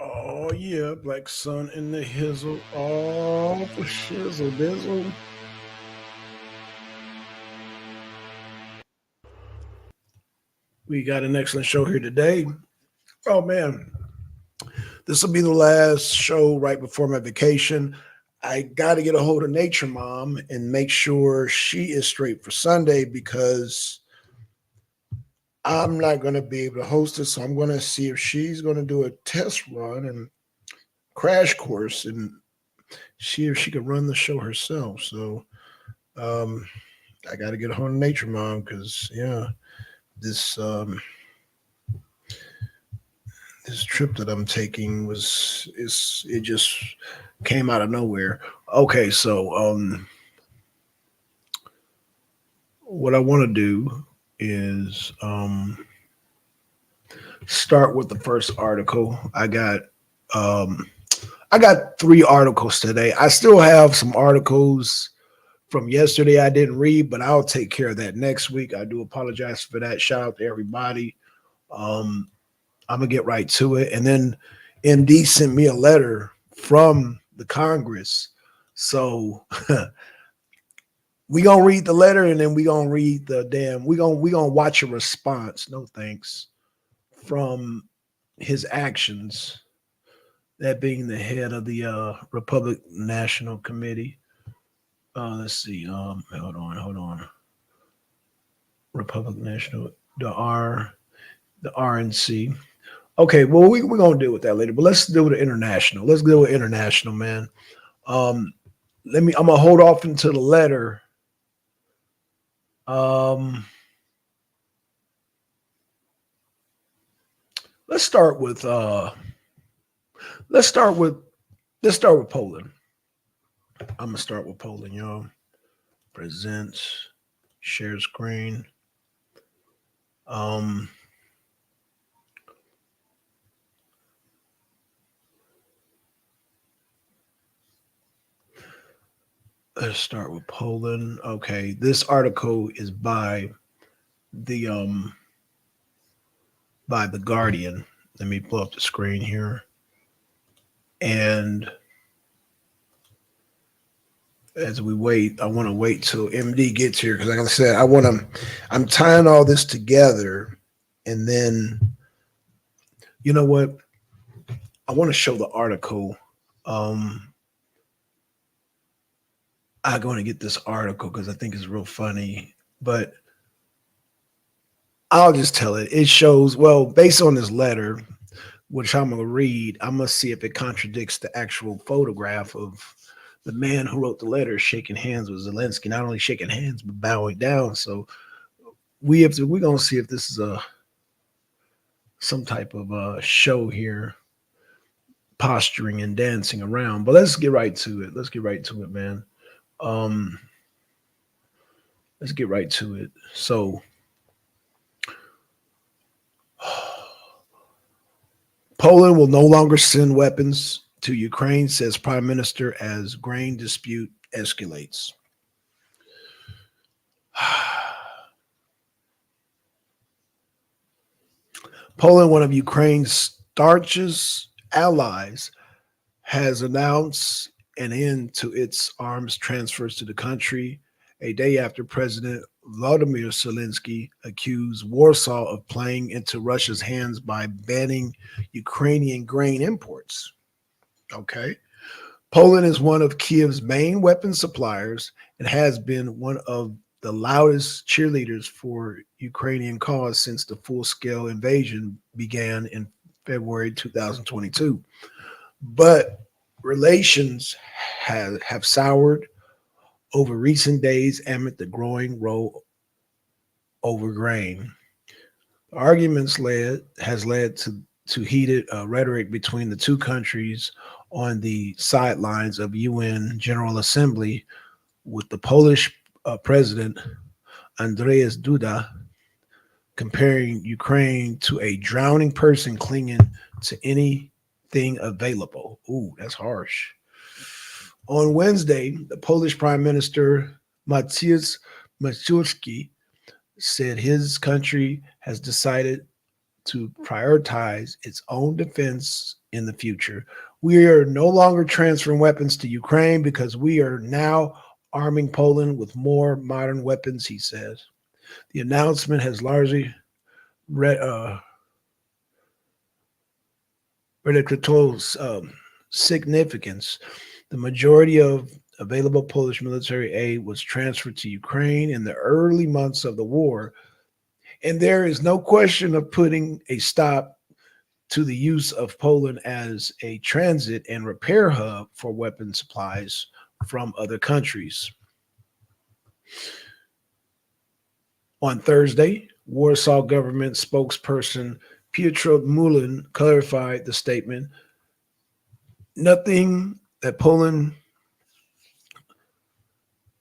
Oh yeah, Black Sun in the Hizzle. Oh, for shizzle bizzle. We got an excellent show here today. Oh man, this will be the last show right before my vacation. I got to get a hold of Nature Mom and make sure she is straight for Sunday because I'm not going to be able to host it. So I'm going to see if she's going to do a test run and crash course and see if she can run the show herself. So um, I got to get a hold of Nature Mom because this um, this trip that I'm taking was is it just came out of nowhere. Okay, so what I want to do is start with the first article. Um, I got three articles today. I still have some articles from yesterday I didn't read, but I'll take care of that next week. I do apologize for that. Shout out to everybody. Um, I'm gonna get right to it. And then MD sent me a letter from the Congress. So we gonna read the letter and then we gonna read the damn we gonna watch a response. No thanks from his actions. That being the head of the Republic National Committee. Let's see. Hold on. Republic National, the RNC. Okay, well we're gonna deal with that later, but let's deal with the international. Let's deal with international, man. Um, I'm gonna hold off until the letter. Um, let's start with let's start with let's start with Poland. I'm gonna start with Poland, y'all. Presents, share screen. Um, let's start with Poland. Okay, this article is the um by the Guardian. Let me pull up the screen here. And as we wait, I want to wait till MD gets here because, like I said, I'm tying all this together, and then you know what? I want to show the article. Um, I'm going to get this article because I think it's real funny, but I'll just tell it. It shows well based on this letter, which I'm going to read. I'm going to see if it contradicts the actual photograph of the man who wrote the letter shaking hands with Zelensky, not only shaking hands but bowing down. So we're gonna see if this is a some type of show here, posturing and dancing around. But let's get right to it. Let's get right to it, man. Um, let's get right to it. So Poland will no longer send weapons to Ukraine, says Prime Minister as grain dispute escalates. Poland, one of Ukraine's starchest allies, has announced an end to its arms transfers to the country a day after President Vladimir Zelensky accused Warsaw of playing into Russia's hands by banning Ukrainian grain imports. Okay. Poland is one of Kiev's main weapon suppliers and has been one of the loudest cheerleaders for Ukrainian cause since the full-scale invasion began in February 2022. But relations have soured over recent days amid the growing row over grain. Arguments led to heated rhetoric between the two countries on the sidelines of UN General Assembly, with the Polish President Andrzej Duda comparing Ukraine to a drowning person clinging to anything available. Ooh, that's harsh. On Wednesday, the Polish Prime Minister Maciej Maciejewski said his country has decided to prioritize its own defense in the future. We are no longer transferring weapons to Ukraine because we are now arming Poland with more modern weapons, he says. The announcement has largely re- uh, rhetorical significance. The majority of available Polish military aid was transferred to Ukraine in the early months of the war, and there is no question of putting a stop to the use of Poland as a transit and repair hub for weapon supplies from other countries. On Thursday, Warsaw government spokesperson Piotr Mulin clarified the statement. Nothing that Poland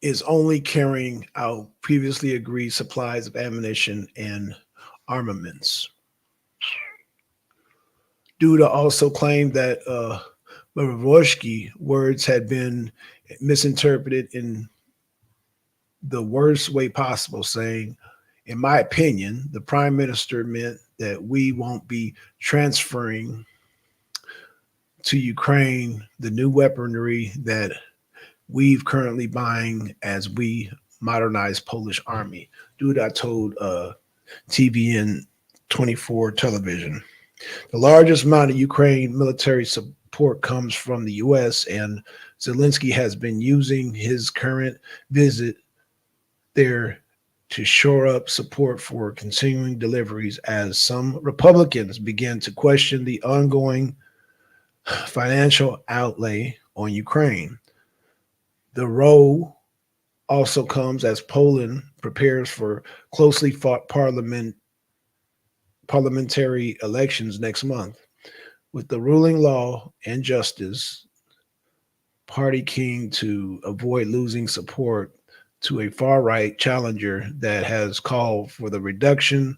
is only carrying out previously agreed supplies of ammunition and armaments. Duda also claimed that Marovoshki words had been misinterpreted in the worst way possible, saying, in my opinion, the prime minister meant that we won't be transferring to Ukraine the new weaponry that we've currently buying as we modernize Polish army. Duda told TVN 24 television. The largest amount of Ukraine military support comes from the U.S., and Zelensky has been using his current visit there to shore up support for continuing deliveries as some Republicans begin to question the ongoing financial outlay on Ukraine. The role also comes as Poland prepares for closely fought parliamentary elections next month. With the ruling Law and Justice Party keen to avoid losing support to a far right challenger that has called for the reduction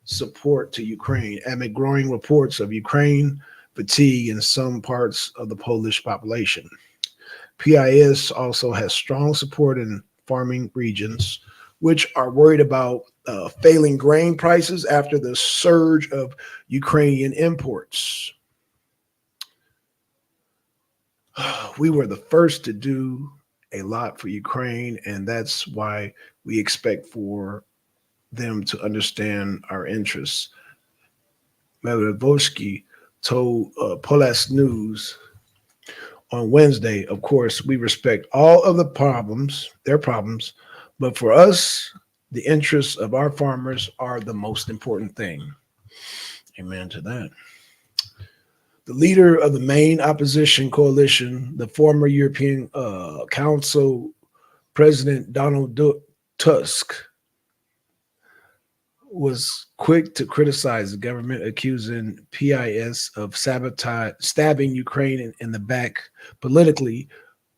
support to Ukraine amid growing reports of Ukraine fatigue in some parts of the Polish population. PIS also has strong support in farming regions, which are worried about failing grain prices after the surge of Ukrainian imports. We were the first to do a lot for Ukraine, and that's why we expect for them to understand our interests. Melodowski told Polas News on Wednesday, of course, we respect all of the problems, their problems, but for us, the interests of our farmers are the most important thing. Amen to that. The leader of the main opposition coalition, the former European Council President Donald Tusk, was quick to criticize the government, accusing PIS of sabotage, stabbing Ukraine in the back politically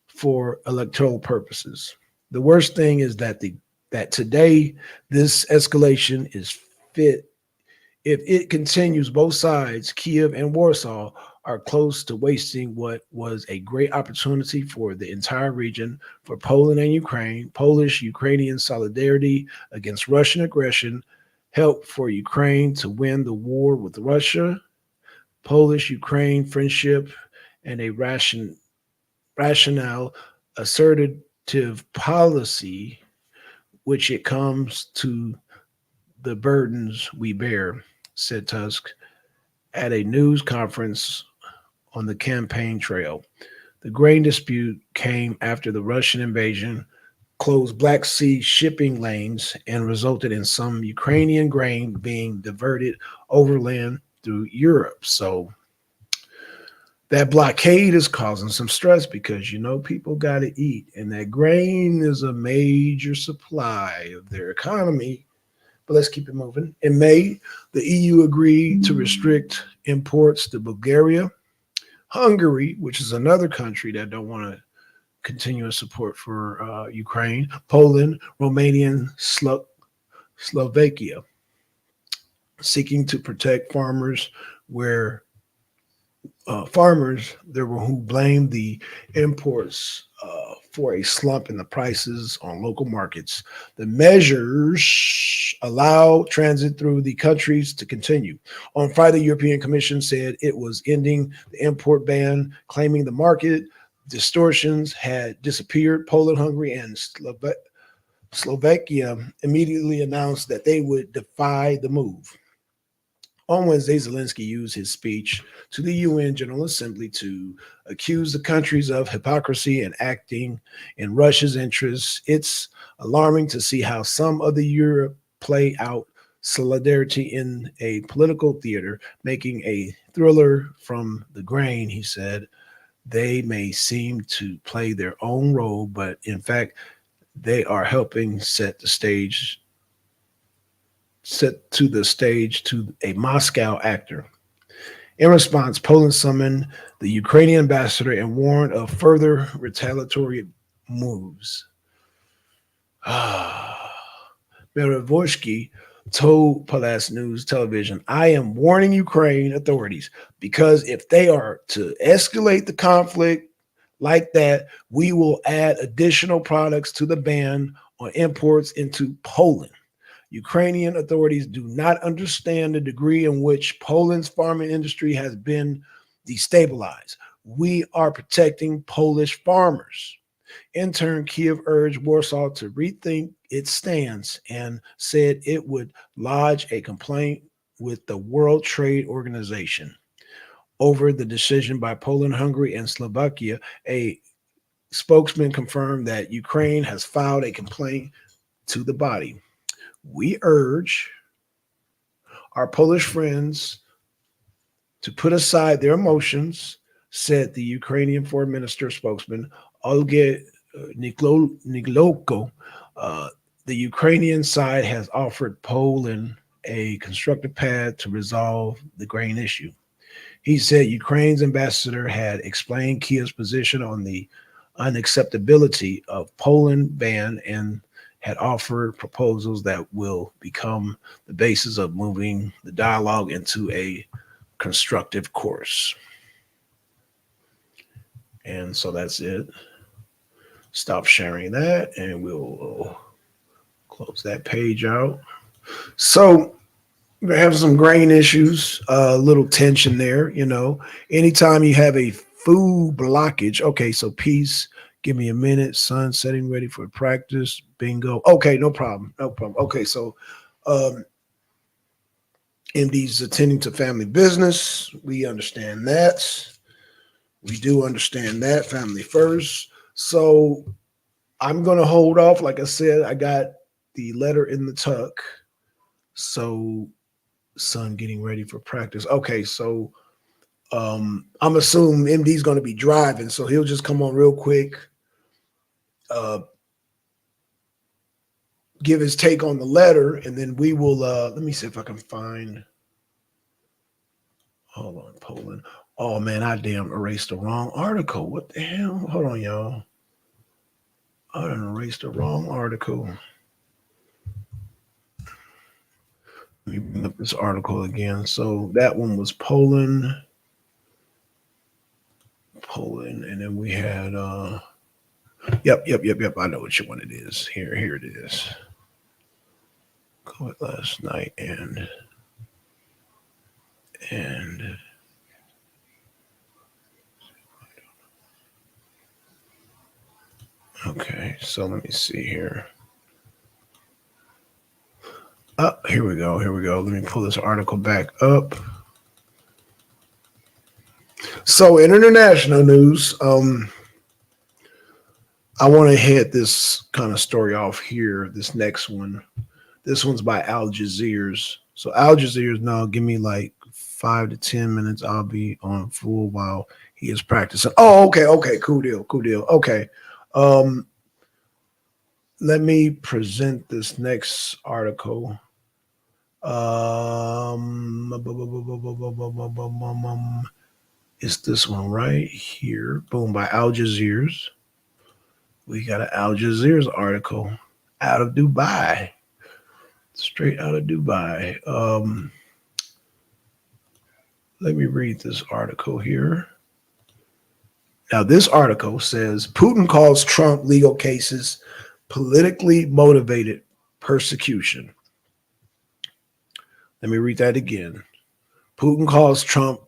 for electoral purposes. The worst thing is that today this escalation is fit. If it continues, both sides, Kiev and Warsaw, are close to wasting what was a great opportunity for the entire region, for Poland and Ukraine, Polish Ukrainian solidarity against Russian aggression, help for Ukraine to win the war with Russia, Polish Ukraine friendship, and a rationale assertive policy, which it comes to the burdens we bear, said Tusk at a news conference on the campaign trail. The grain dispute came after the Russian invasion closed Black Sea shipping lanes and resulted in some Ukrainian grain being diverted overland through Europe. So that blockade is causing some stress because, people got to eat, and that grain is a major supply of their economy. But let's keep it moving. In May, the EU agreed to restrict imports to Bulgaria, Hungary, which is another country that don't want to continue support for Ukraine, Poland, Romania, and Slovakia, seeking to protect farmers where farmers there were who blamed the imports for a slump in the prices on local markets. The measures allow transit through the countries to continue. On Friday, the European Commission said it was ending the import ban, claiming the market distortions had disappeared. Poland, Hungary, and Slovakia immediately announced that they would defy the move. On Wednesday, Zelensky used his speech to the UN General Assembly to accuse the countries of hypocrisy and acting in Russia's interests. It's alarming to see how some of the Europe play out solidarity in a political theater, making a thriller from the grain, he said. They may seem to play their own role, but in fact, they are helping set to the stage to a Moscow actor. In response, Poland summoned the Ukrainian ambassador and warned of further retaliatory moves. Merevorsky told Palace News Television, I am warning Ukraine authorities because if they are to escalate the conflict like that, we will add additional products to the ban on imports into Poland. Ukrainian authorities do not understand the degree in which Poland's farming industry has been destabilized. We are protecting Polish farmers. In turn, Kiev urged Warsaw to rethink its stance and said it would lodge a complaint with the World Trade Organization over the decision by Poland, Hungary, and Slovakia. A spokesman confirmed that Ukraine has filed a complaint to the body. We urge our Polish friends to put aside their emotions, said the Ukrainian foreign minister spokesman Olga Nigloko. The Ukrainian side has offered Poland a constructive path to resolve the grain issue. He said Ukraine's ambassador had explained Kiev's position on the unacceptability of Poland ban and had offered proposals that will become the basis of moving the dialogue into a constructive course. And so that's it. Stop sharing that and we'll close that page out. So we have some grain issues, a little tension there, you know. Anytime you have a food blockage, okay, so peace, give me a minute, sun setting ready for practice, bingo. Okay, no problem, no problem. Okay, so MD's attending to family business. We understand that. We do understand that, family first. So I'm going to hold off. Like I said, I got the letter in the tuck. So son getting ready for practice. Okay, so I'm assuming MD's going to be driving, so he'll just come on real quick, give his take on the letter, and then we will. Let me see if I can find. Hold on, Poland. Oh man, I damn erased the wrong article. What the hell? Hold on, y'all. I done erased the wrong article. Let me bring up this article again. So that one was Poland. And then we had yep. I know which one it is. Here it is. Caught last night and okay, so let me see here. Here we go. Let me pull this article back up. So in international news, I want to head this kind of story off here. This next one. This one's by Al Jazeera. So Al Jazeera, now give me like 5 to 10 minutes. I'll be on full while he is practicing. Oh, okay, cool deal. Okay. Let me present this next article. It's this one right here. Boom, by Al Jazeera. We got an Al Jazeera article out of Dubai. Straight out of Dubai. Let me read this article here. Now, this article says Putin calls Trump legal cases politically motivated persecution. Let me read that again. Putin calls Trump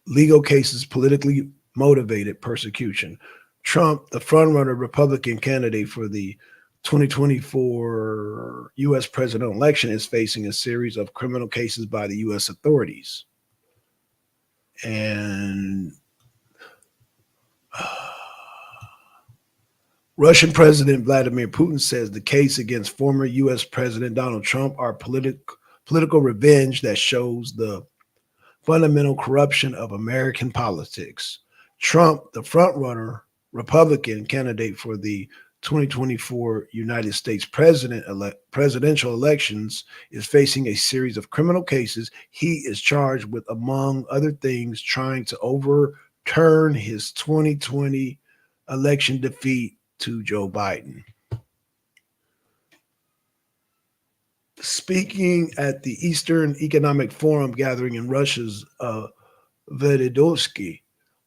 legal cases politically motivated persecution. Trump, the frontrunner Republican candidate for the 2024 U.S. presidential election, is facing a series of criminal cases by the U.S. authorities. And Russian President Vladimir Putin says the case against former U.S. President Donald Trump are political revenge that shows the fundamental corruption of American politics. Trump, the frontrunner Republican candidate for the 2024 United States presidential elections, is facing a series of criminal cases. He is charged with, among other things, trying to overturn his 2020 election defeat to Joe Biden. Speaking at the Eastern Economic Forum gathering in Russia's Vladivostok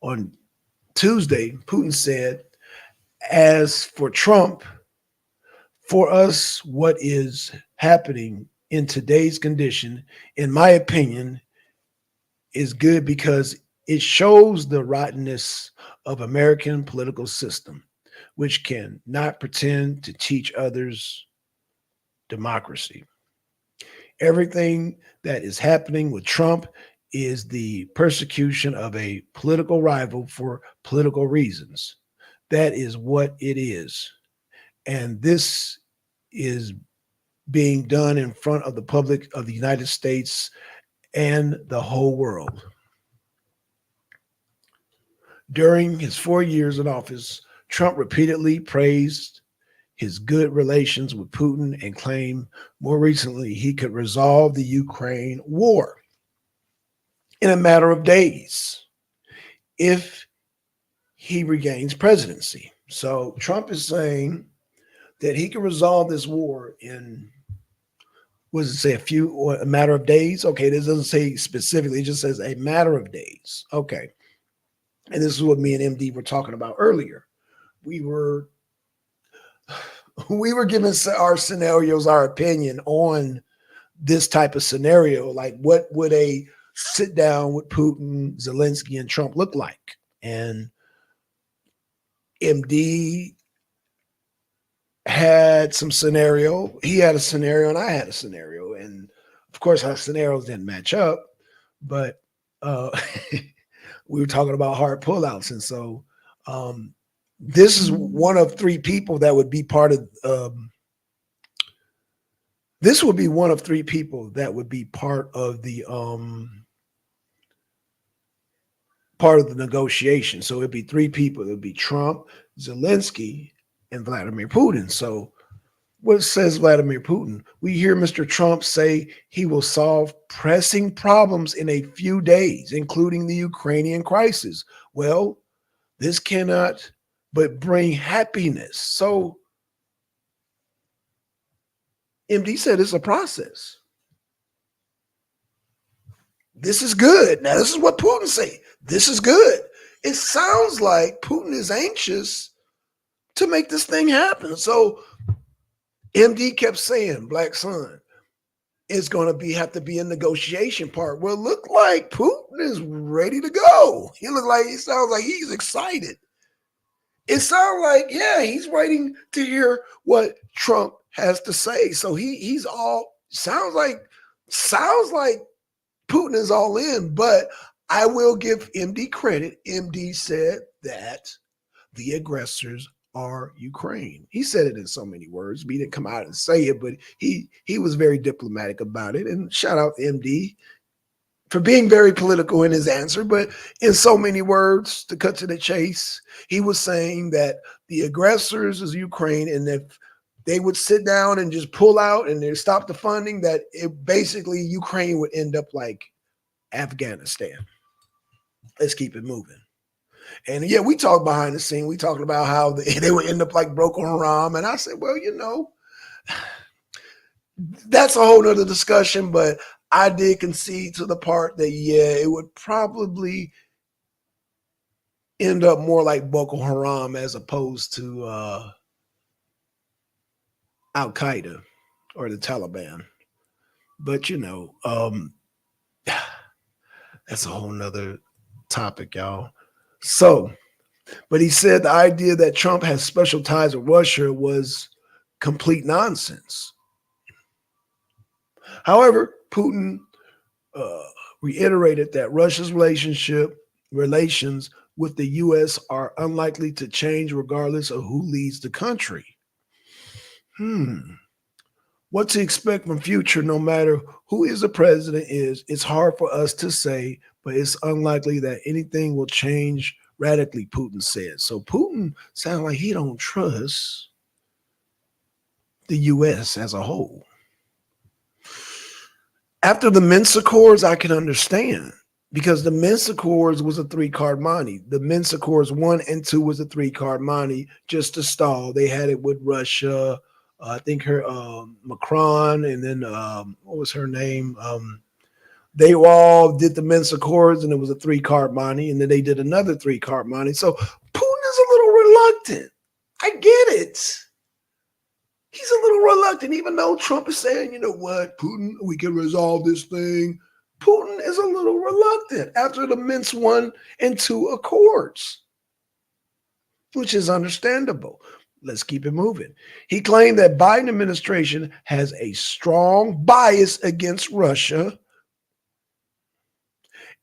on Tuesday, Putin said, as for Trump, for us, what is happening in today's condition, in my opinion, is good because it shows the rottenness of American political system, which can not pretend to teach others democracy. Everything that is happening with Trump is the persecution of a political rival for political reasons. That is what it is. And this is being done in front of the public of the United States and the whole world. During his 4 years in office, Trump repeatedly praised his good relations with Putin and claimed more recently he could resolve the Ukraine war in a matter of days if he regains presidency. So Trump is saying that he can resolve this war in, what does it say, a matter of days? Okay, this doesn't say specifically, it just says a matter of days. Okay. And this is what me and MD were talking about earlier. We were giving our scenarios, our opinion on this type of scenario. Like, what would a sit down with Putin, Zelensky, and Trump look like? And MD had some scenario. He had a scenario, and I had a scenario. And of course, our scenarios didn't match up, but we were talking about hard pullouts. And so this is one of three people that would be part of this would be one of three people that would be part of the negotiation. So it'd be three people. It would be Trump, Zelensky, and Vladimir Putin. So what says Vladimir Putin? We hear Mr. Trump say he will solve pressing problems in a few days, including the Ukrainian crisis. Well, this cannot but bring happiness. So MD said it's a process. This is good. Now, this is what Putin say. This is good. It sounds like Putin is anxious to make this thing happen. So MD kept saying, Black Sun, it's going to have to be a negotiation part. Well, look like Putin is ready to go. He sounds like he's excited. It sounds like, yeah, he's waiting to hear what Trump has to say. So he's all sounds like Putin is all in, but I will give MD credit. MD said that the aggressors are Ukraine. He said it in so many words. He didn't come out and say it, but he was very diplomatic about it. And shout out to MD for being very political in his answer, but in so many words, to cut to the chase, he was saying that the aggressors is Ukraine, and if they would sit down and just pull out and they stop the funding, that it basically Ukraine would end up like Afghanistan. Let's keep it moving. And yeah, we talked behind the scene. We talked about how they would end up like Boko Haram. And I said, well, that's a whole nother discussion, but I did concede to the part that, yeah, it would probably end up more like Boko Haram as opposed to Al Qaeda or the Taliban. But, that's a whole nother topic, y'all. So, but he said the idea that Trump has special ties with Russia was complete nonsense. However, Putin uh, reiterated that Russia's relations with the U.S. are unlikely to change regardless of who leads the country. What to expect from future, no matter who is the president it's hard for us to say, but it's unlikely that anything will change radically, Putin said. So Putin sounds like he don't trust the U.S. as a whole. After the Minsk Accords, I can understand because the Minsk Accords was a three-card money. The Minsk Accords 1 and 2 was a three-card money just to stall. They had it with Russia. I think her Macron, and then what was her name? They all did the Minsk Accords, and it was a three-card money, and then they did another three-card money. So Putin is a little reluctant. I get it. He's a little reluctant, even though Trump is saying, you know what, Putin, we can resolve this thing. Putin is a little reluctant after the Minsk 1 and 2 Accords, which is understandable. Let's keep it moving. He claimed that Biden administration has a strong bias against Russia,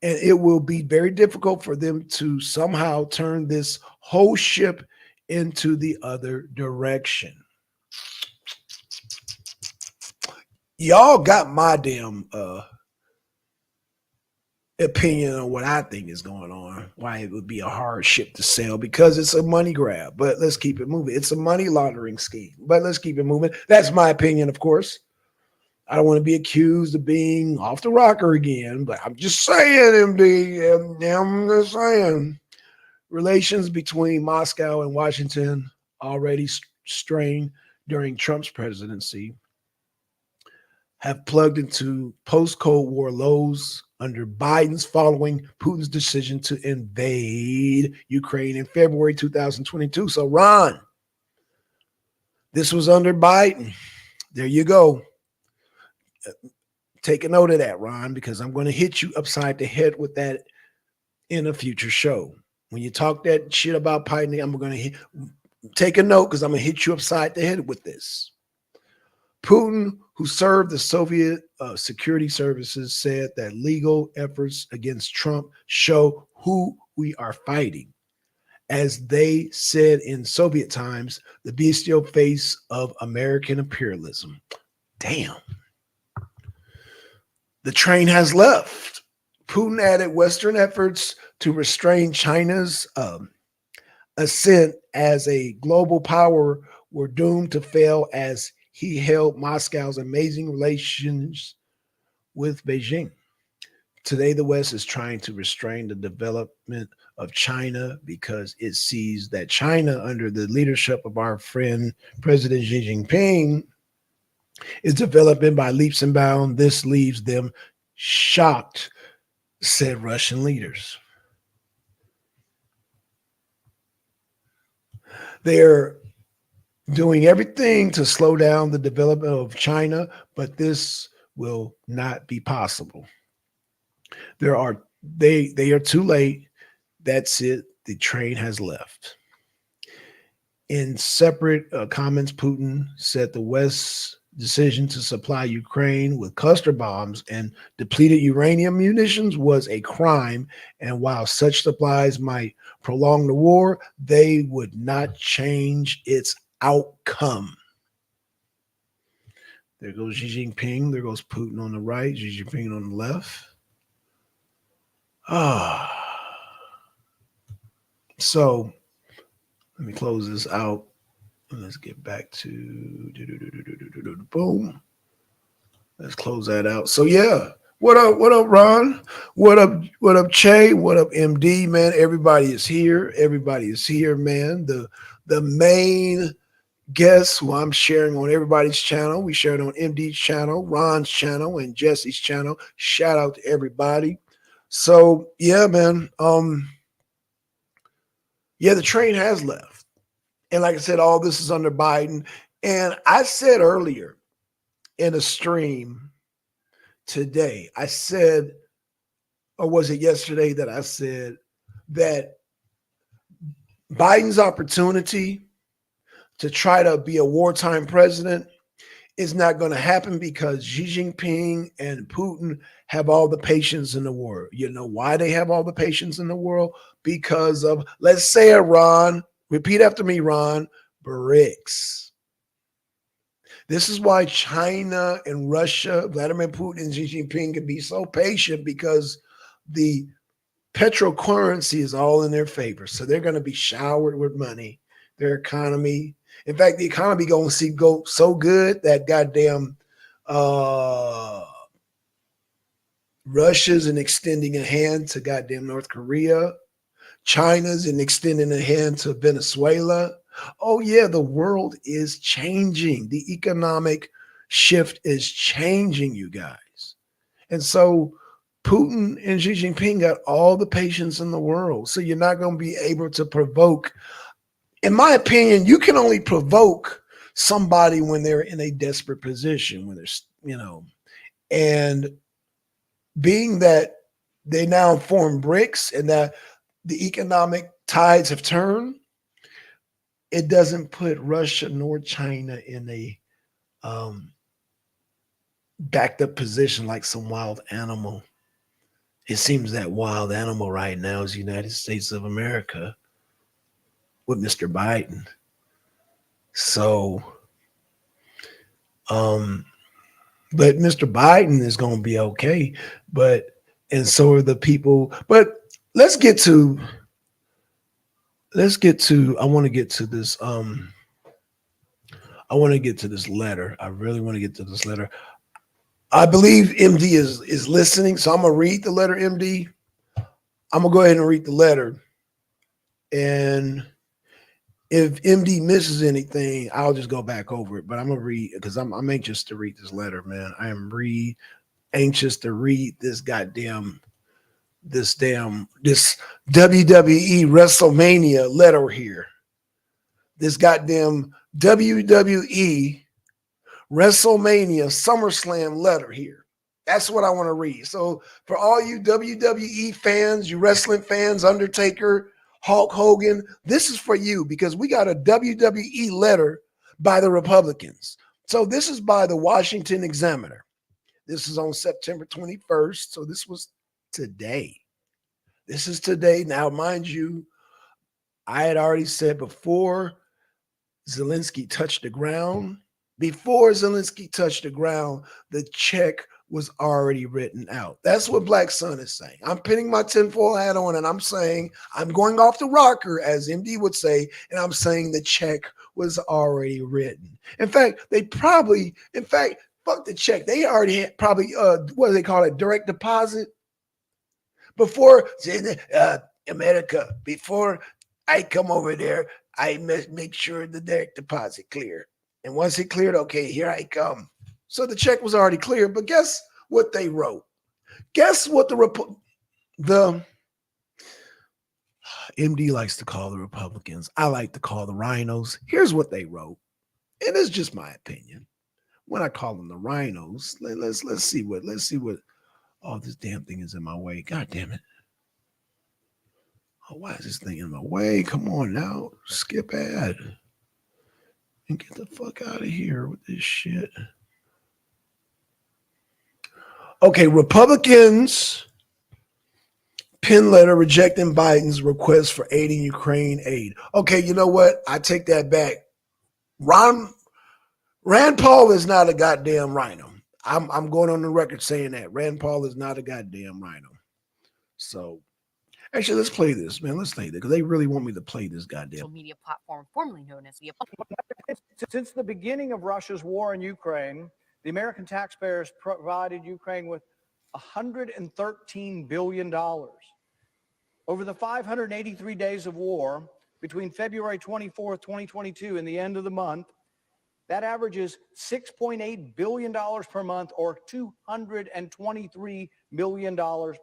and it will be very difficult for them to somehow turn this whole ship into the other direction. Y'all got my damn opinion on what I think is going on, why it would be a hard ship to sail, because it's a money grab. But let's keep it moving. It's a money laundering scheme, but let's keep it moving. That's my opinion, of course. I don't want to be accused of being off the rocker again, but I'm just saying, MD, I'm just saying. Relations between Moscow and Washington already strained during Trump's presidency have plugged into post-Cold War lows under Biden's following Putin's decision to invade Ukraine in February 2022. So, Ron, this was under Biden. There you go. Take a note of that, Ron, because I'm going to hit you upside the head with that in a future show. When you talk that shit about Biden, I'm going to take a note because I'm going to hit you upside the head with this. Putin, who served the Soviet security services, said that legal efforts against Trump show who we are fighting. As they said in Soviet times, the bestial face of American imperialism. Damn. The train has left. Putin added Western efforts to restrain China's ascent as a global power were doomed to fail as he held Moscow's amazing relations with Beijing. Today, the West is trying to restrain the development of China because it sees that China, under the leadership of our friend President Xi Jinping, is developing by leaps and bounds. This leaves them shocked, said Russian leaders. They're doing everything to slow down the development of China, but this will not be possible. They are too late. That's it. The train has left. In separate comments, Putin said the West's decision to supply Ukraine with cluster bombs and depleted uranium munitions was a crime, and while such supplies might prolong the war, they would not change its outcome. There goes Xi Jinping. There goes Putin on the right, Xi Jinping on the left. So let me close this out. Let's get back to boom. Let's close that out. So yeah, what up, Ron? What up, Che? What up, MD? Man, everybody is here. Everybody is here, man. The main guests who I'm sharing on everybody's channel. We shared on MD's channel, Ron's channel, and Jesse's channel. Shout out to everybody. So yeah, man. Yeah, the train has left. And like I said, all this is under Biden. And I said earlier in a stream today, I said, or was it yesterday that I said that Biden's opportunity to try to be a wartime president is not going to happen because Xi Jinping and Putin have all the patience in the world. You know why they have all the patience in the world? Because of, let's say, Iran. Repeat after me, Ron. BRICS. This is why China and Russia, Vladimir Putin and Xi Jinping can be so patient, because the petrocurrency is all in their favor. So they're going to be showered with money. Their economy, in fact, the economy going to go so good that goddamn Russia's extending a hand to goddamn North Korea. China's extending a hand to Venezuela. Oh yeah, the world is changing. The economic shift is changing, you guys. And so Putin and Xi Jinping got all the patience in the world. So you're not going to be able to provoke. In my opinion, you can only provoke somebody when they're in a desperate position, when they're, and being that they now form BRICS and that the economic tides have turned, it doesn't put Russia nor China in a backed up position like some wild animal. It seems that wild animal right now is the United States of America with Mr. Biden. So, but Mr. Biden is going to be okay. And so are the people. But let's get to, I want to get to this. I want to get to this letter. I really want to get to this letter. I believe MD is listening. So I'm going to read the letter, MD. I'm going to go ahead and read the letter. And if MD misses anything, I'll just go back over it. But I'm going to read, because I'm anxious to read this letter, man. I am anxious to read this this WWE WrestleMania letter here. This goddamn WWE WrestleMania SummerSlam letter here. That's what I want to read. So for all you WWE fans, you wrestling fans, Undertaker, Hulk Hogan, this is for you, because we got a WWE letter by the Republicans. So this is by the Washington Examiner. This is on September 21st. So this was today. This is today. Now, mind you, I had already said before Zelensky touched the ground, the check was already written out. That's what Black Sun is saying. I'm pinning my tinfoil hat on and I'm saying, I'm going off the rocker, as MD would say, and I'm saying the check was already written. In fact, fuck the check. They already had probably, what do they call it, direct deposit? Before America, before I come over there, I must make sure the direct deposit clear. And once it cleared, okay, here I come. So the check was already clear. But guess what they wrote? Guess what the MD likes to call the Republicans. I like to call the rhinos. Here's what they wrote. And it's just my opinion. When I call them the rhinos, let's see what. Oh, this damn thing is in my way. God damn it. Oh, why is this thing in my way? Come on now. Skip ad. And get the fuck out of here with this shit. Okay, Republicans pin letter rejecting Biden's request for aiding Ukraine aid. Okay, you know what? I take that back. Rand Paul is not a goddamn rhino. I'm going on the record saying that. Rand Paul is not a goddamn rhino. So actually, let's play this, man. Let's play this, because they really want me to play this goddamn media platform formerly known as the. Since the beginning of Russia's war in Ukraine, the American taxpayers provided Ukraine with $113 billion. Over the 583 days of war between February 24th, 2022 and the end of the month, That averages $6.8 billion per month or $223 million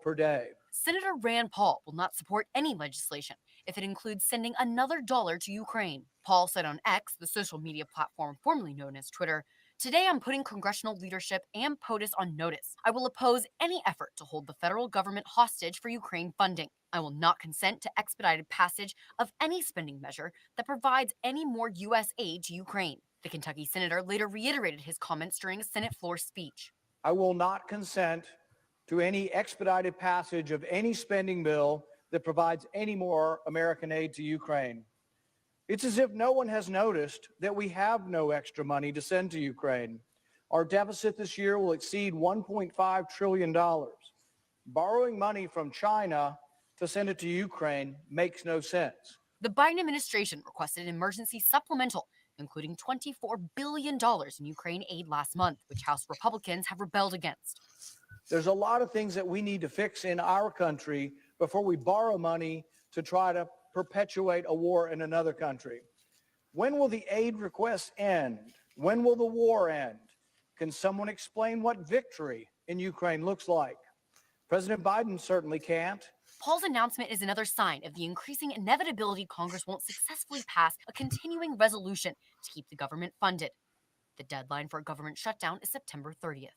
per day. Senator Rand Paul will not support any legislation if it includes sending another dollar to Ukraine. Paul said on X, the social media platform formerly known as Twitter, "Today I'm putting congressional leadership and POTUS on notice. I will oppose any effort to hold the federal government hostage for Ukraine funding. I will not consent to expedited passage of any spending measure that provides any more U.S. aid to Ukraine." The Kentucky senator later reiterated his comments during a Senate floor speech. I will not consent to any expedited passage of any spending bill that provides any more American aid to Ukraine. It's as if no one has noticed that we have no extra money to send to Ukraine. Our deficit this year will exceed $1.5 trillion. Borrowing money from China to send it to Ukraine makes no sense. The Biden administration requested an emergency supplemental, including $24 billion in Ukraine aid last month, which House Republicans have rebelled against. There's a lot of things that we need to fix in our country before we borrow money to try to perpetuate a war in another country. When will the aid requests end? When will the war end? Can someone explain what victory in Ukraine looks like? President Biden certainly can't. Paul's announcement is another sign of the increasing inevitability Congress won't successfully pass a continuing resolution to keep the government funded. The deadline for a government shutdown is September 30th.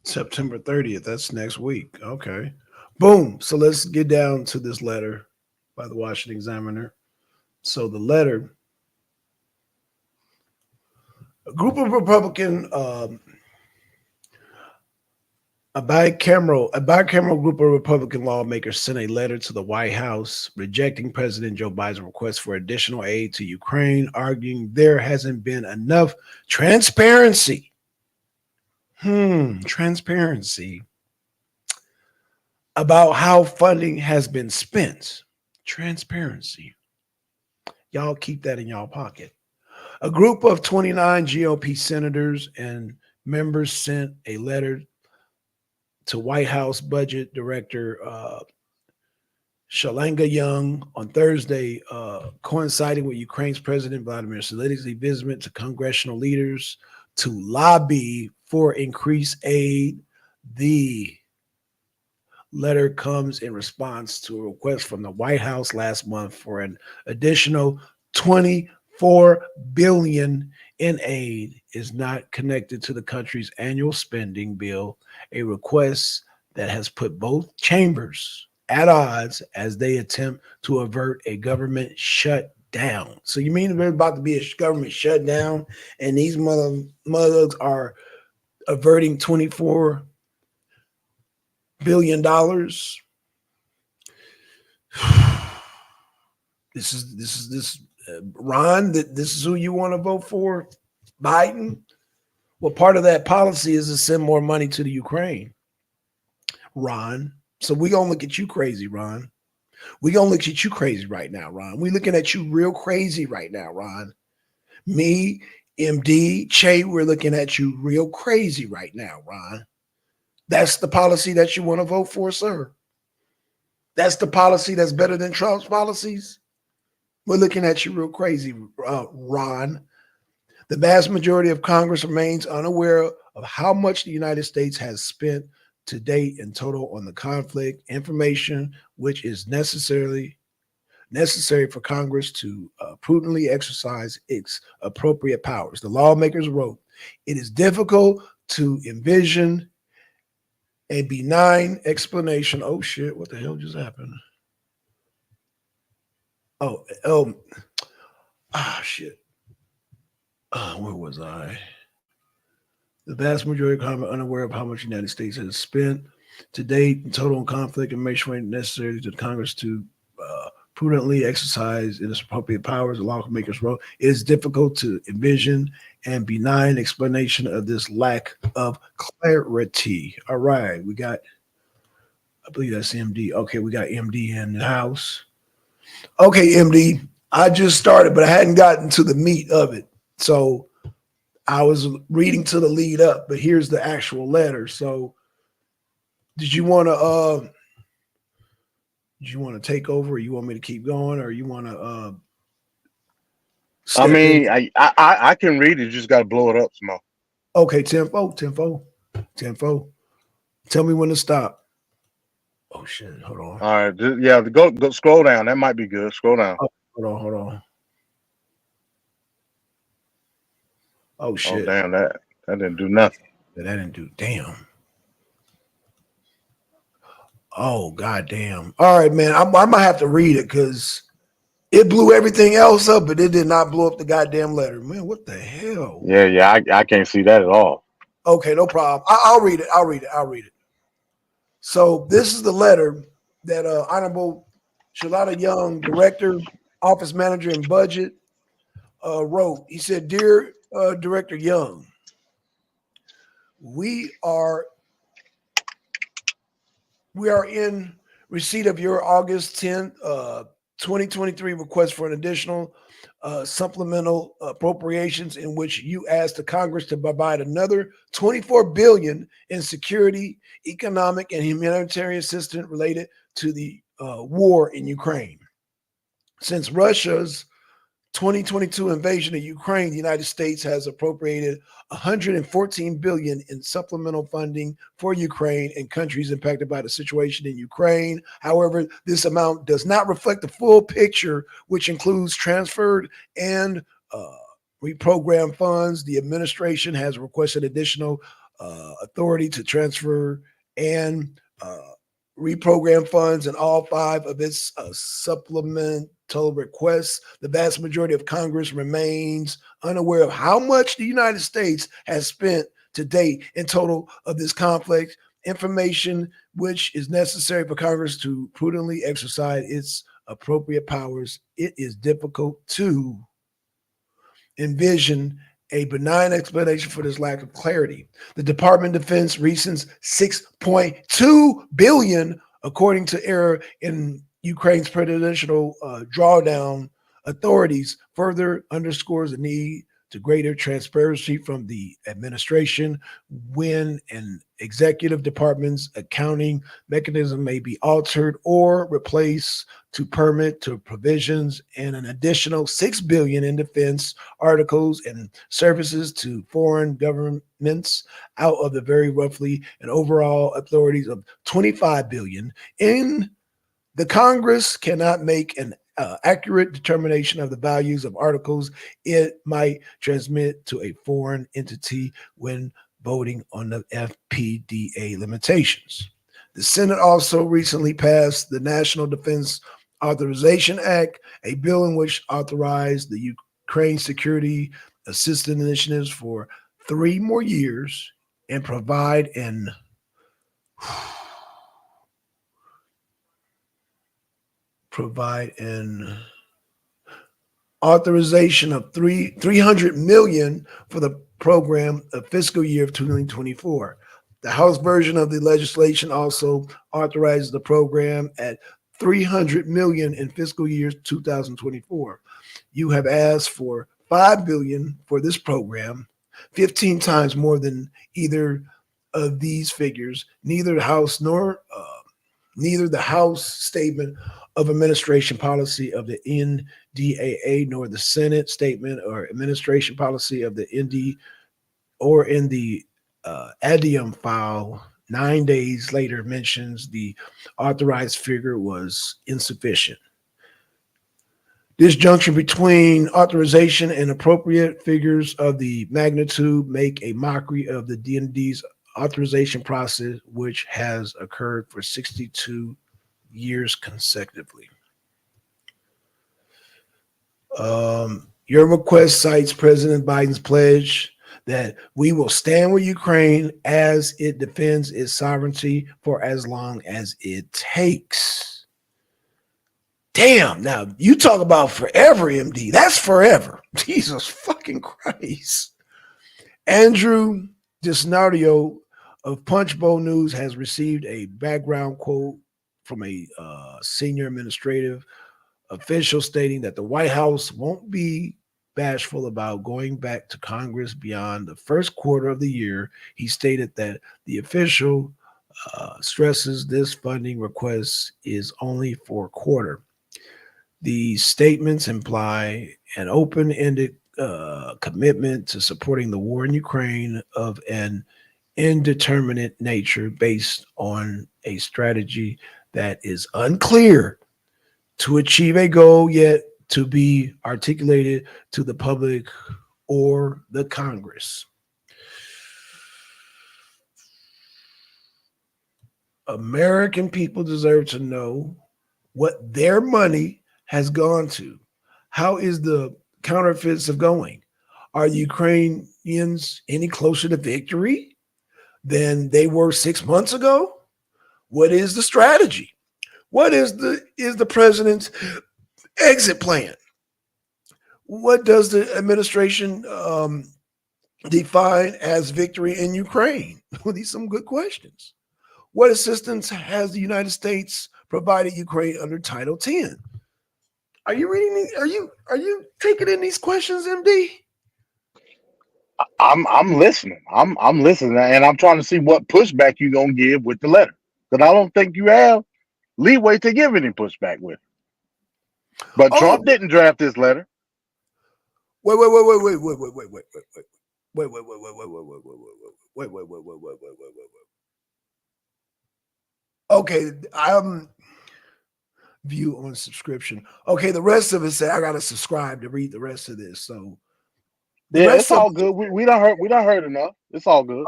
September 30th. That's next week. Okay. Boom. So let's get down to this letter by the Washington Examiner. So the letter, a group of Republican, a bicameral group of Republican lawmakers sent a letter to the White House rejecting President Joe Biden's request for additional aid to Ukraine, arguing there hasn't been enough transparency. Transparency about how funding has been spent. Transparency. Y'all keep that in y'all pocket. A group of 29 GOP senators and members sent a letter to White House Budget Director Shalanga Young on Thursday, coinciding with Ukraine's President Vladimir Zelensky's visit to congressional leaders to lobby for increased aid. The letter comes in response to a request from the White House last month for an additional $24 billion in aid is not connected to the country's annual spending bill, a request that has put both chambers at odds as they attempt to avert a government shutdown. So you mean there's about to be a government shutdown and these mothers are averting $24 billion? This is Ron, this is who you want to vote for? Biden? Well, part of that policy is to send more money to the Ukraine, Ron. So we're going to look at you crazy, Ron. We're going to look at you crazy right now, Ron. We're looking at you real crazy right now, Ron. Me, MD, Che, we're looking at you real crazy right now, Ron. That's the policy that you want to vote for, sir? That's the policy that's better than Trump's policies? We're looking at you real crazy, Ron. The vast majority of Congress remains unaware of how much the United States has spent to date in total on the conflict, information which is necessary for Congress to prudently exercise its appropriate powers. The lawmakers wrote, "It is difficult to envision a benign explanation." Oh shit, what the hell just happened? Shit. Where was I? The vast majority of Congress are unaware of how much the United States has spent to date in total conflict and information necessary to Congress to prudently exercise its appropriate powers. The lawmakers wrote, "It is difficult to envision and benign explanation of this lack of clarity." All right, we got, I believe that's MD. Okay, we got MD in the house. Okay, MD, I just started, but I hadn't gotten to the meat of it. So I was reading to the lead up, but here's the actual letter. So did you want to take over, or you want me to keep going, or you want to I step in. mean, I can read it. You just got to blow it up some more. Okay, 10-4. Tell me when to stop. Oh shit! Hold on. All right. Yeah. Go scroll down. That might be good. Scroll down. Oh, hold on. Oh Oh, shit! damn. That didn't do nothing. That didn't do. Damn. Oh goddamn! All right, man. I might have to read it because it blew everything else up, but it did not blow up the goddamn letter. Man, what the hell? Yeah. I can't see that at all. Okay, no problem. I'll read it. I'll read it. So this is the letter that Honorable Shalata Young, Director, Office Manager and Budget, wrote. He said, "Dear Director Young, we are in receipt of your August 10th, 2023 request for an additional supplemental appropriations in which you asked the Congress to provide another $24 billion in security, economic, and humanitarian assistance related to the war in Ukraine. Since Russia's 2022 invasion of Ukraine, the United States has appropriated $114 billion in supplemental funding for Ukraine and countries impacted by the situation in Ukraine. However, this amount does not reflect the full picture, which includes transferred and reprogrammed funds. The administration has requested additional authority to transfer and reprogram funds in all 5 of its supplemental requests. The vast majority of Congress remains unaware of how much the United States has spent to date in total of this conflict, information which is necessary for Congress to prudently exercise its appropriate powers. It is difficult to envision a benign explanation for this lack of clarity. The Department of Defense recent $6.2 billion, according to error in Ukraine's presidential drawdown authorities, further underscores the need to greater transparency from the administration when an executive department's accounting mechanism may be altered or replaced to permit to provisions and an additional $6 billion in defense articles and services to foreign governments out of the very roughly and overall authorities of $25 billion. In the Congress cannot make an accurate determination of the values of articles it might transmit to a foreign entity when voting on the FPDA limitations. The Senate also recently passed the National Defense Authorization Act, a bill in which authorized the Ukraine Security Assistance Initiatives for 3 more years and provide an authorization of $300 million for the program of fiscal year of 2024. The House version of the legislation also authorizes the program at $300 million in fiscal year 2024. You have asked for $5 billion for this program, 15 times more than either of these figures. Neither the House statement of administration policy of the NDAA nor the Senate statement or administration policy of the ND or in the ADIUM file 9 days later mentions the authorized figure was insufficient. Disjunction between authorization and appropriate figures of the magnitude make a mockery of the DND's authorization process, which has occurred for 62 years consecutively. Your request cites President Biden's pledge that we will stand with Ukraine as it defends its sovereignty for as long as it takes. Damn, now you talk about forever, MD. That's forever. Jesus fucking Christ. Andrew DiSnario of Punchbowl News has received a background quote from a senior administrative official stating that the White House won't be bashful about going back to Congress beyond the first quarter of the year. He stated that the official stresses this funding request is only for a quarter. The statements imply an open-ended commitment to supporting the war in Ukraine of an indeterminate nature based on a strategy that is unclear to achieve a goal yet to be articulated to the public or the Congress. American people deserve to know what their money has gone to. How is the counterfeits of going? Are the Ukrainians any closer to victory than they were 6 months ago? What is the strategy? What is the president's exit plan? What does the administration define as victory in Ukraine? Well, these are some good questions. What assistance has the United States provided Ukraine under Title 10? Are you reading? Are you taking in these questions, MD? I'm listening. I'm listening, and I'm trying to see what pushback you're gonna give with the letter, because I don't think you have leeway to give any pushback with. But Trump didn't draft this letter. Wait. Okay, view on subscription. Okay, the rest of it said I gotta subscribe to read the rest of this. So yeah, it's all good. We don't heard enough. It's all good.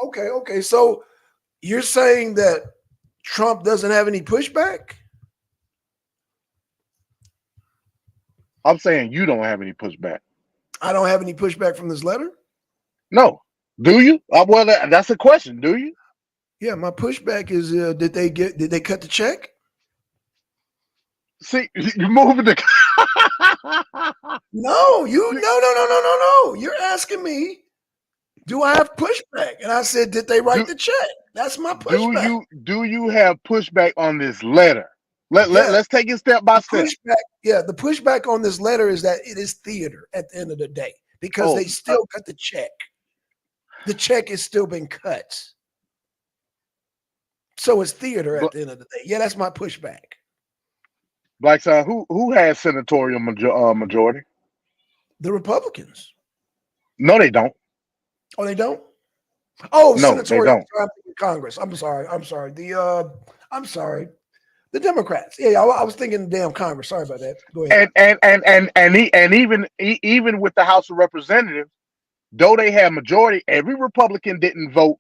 Okay. So you're saying that Trump doesn't have any pushback? I'm saying you don't have any pushback. I don't have any pushback from this letter? No. Do you? Well, that's a question. Do you? Yeah, my pushback is did they cut the check? See, you're moving the No. You're asking me, do I have pushback? And I said, did they write the check? That's my pushback. Do you have pushback on this letter? Let's take it step by step. The pushback on this letter is that it is theater at the end of the day because they still cut the check. The check is still been cut. So it's theater at the end of the day. Yeah, that's my pushback. Black Son, who has senatorial majority? The Republicans. No, they don't. Oh, they don't? Oh, no, senatorial they don't. Congress. I'm sorry. The Democrats. Yeah, I was thinking damn Congress. Sorry about that. Go ahead. And even with the House of Representatives, though they have majority, every Republican didn't vote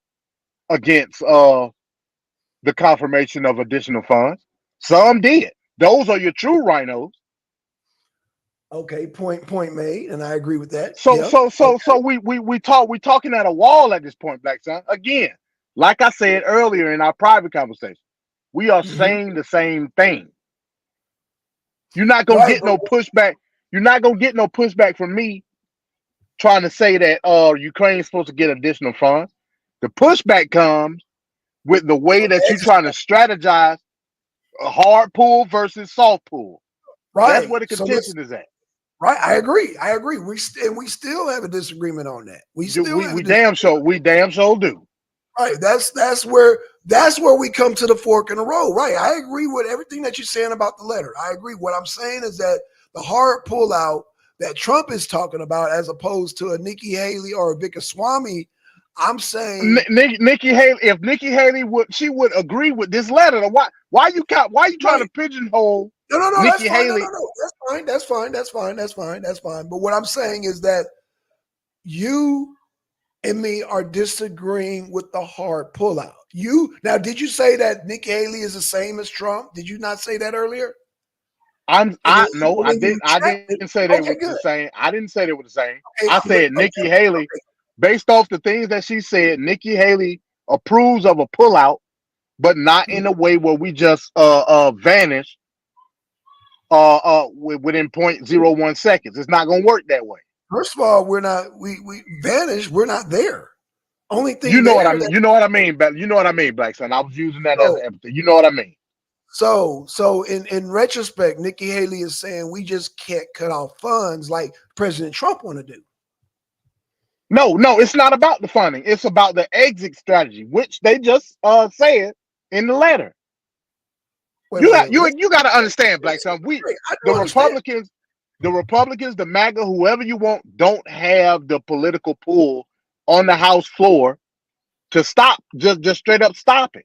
against the confirmation of additional funds. Some did. Those are your true rhinos. Okay, point made, and I agree with that. So we talking at a wall at this point, Black Son. Again, like I said earlier in our private conversation, we are saying the same thing. You're not gonna get no pushback. You're not gonna get no pushback from me trying to say that Ukraine's supposed to get additional funds. The pushback comes with the way that you're trying to strategize a hard pull versus soft pull. Right. That's where the contention is at. Right. I agree. We still have a disagreement on that. We damn sure do. Right. That's where we come to the fork in the road. Right. I agree with everything that you're saying about the letter. I agree. What I'm saying is that the hard pullout that Trump is talking about, as opposed to a Nikki Haley or a Vickaswamy, I'm saying Nikki Haley. If Nikki Haley would agree with this letter. Why you trying to pigeonhole? No, Nikki that's Haley. No, that's fine. But what I'm saying is that you and me are disagreeing with the hard pullout. Now, did you say that Nikki Haley is the same as Trump? Did you not say that earlier? I didn't say they were the same. I didn't say they were the same. Okay, I said Nikki Haley, based off the things that she said, Nikki Haley approves of a pullout, but not in a way where we just vanish within 0.01 seconds. It's not gonna work that way. First of all, we vanish, we're not there. Only thing you know what I mean. You know what I mean, Black Son. I was using that as empathy. You know what I mean. So in retrospect, Nikki Haley is saying we just can't cut off funds like President Trump want to do. No, it's not about the funding. It's about the exit strategy, which they just said in the letter. Wait, You wait, got wait. Let's, you got to understand, Black Son. I The do understand. Republicans, the MAGA, whoever you want, don't have the political pull on the House floor to stop, just straight up stop it.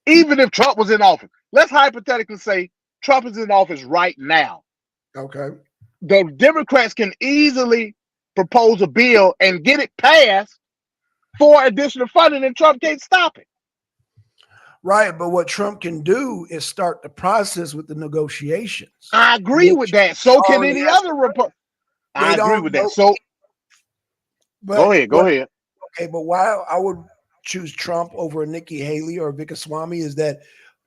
Even if Trump was in office, let's hypothetically say Trump is in office right now. Okay. The Democrats can easily propose a bill and get it passed for additional funding, and Trump can't stop it. Right, but what Trump can do is start the process with the negotiations. I agree with Which that. So can already any has other Republican. I They agree don't with know. that. So But go ahead. okay, but why I would choose Trump over Nikki Haley or Vickaswamy is that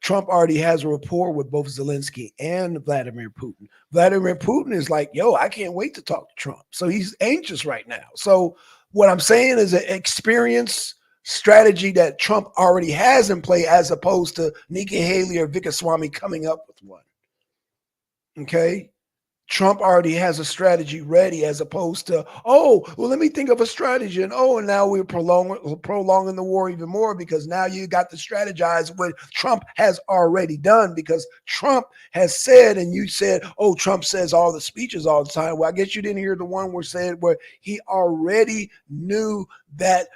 Trump already has a rapport with both Zelensky and Vladimir Putin. Vladimir Putin is like, yo, I can't wait to talk to Trump. So he's anxious right now. So what I'm saying is an experience strategy that Trump already has in play as opposed to Nikki Haley or Vickaswamy coming up with one. Okay. Trump already has a strategy ready as opposed to, oh, well, let me think of a strategy. And and now we're prolonging the war even more because now you got to strategize what Trump has already done because Trump has said, and you said, oh, Trump says all the speeches all the time. Well, I guess you didn't hear the one where he already knew that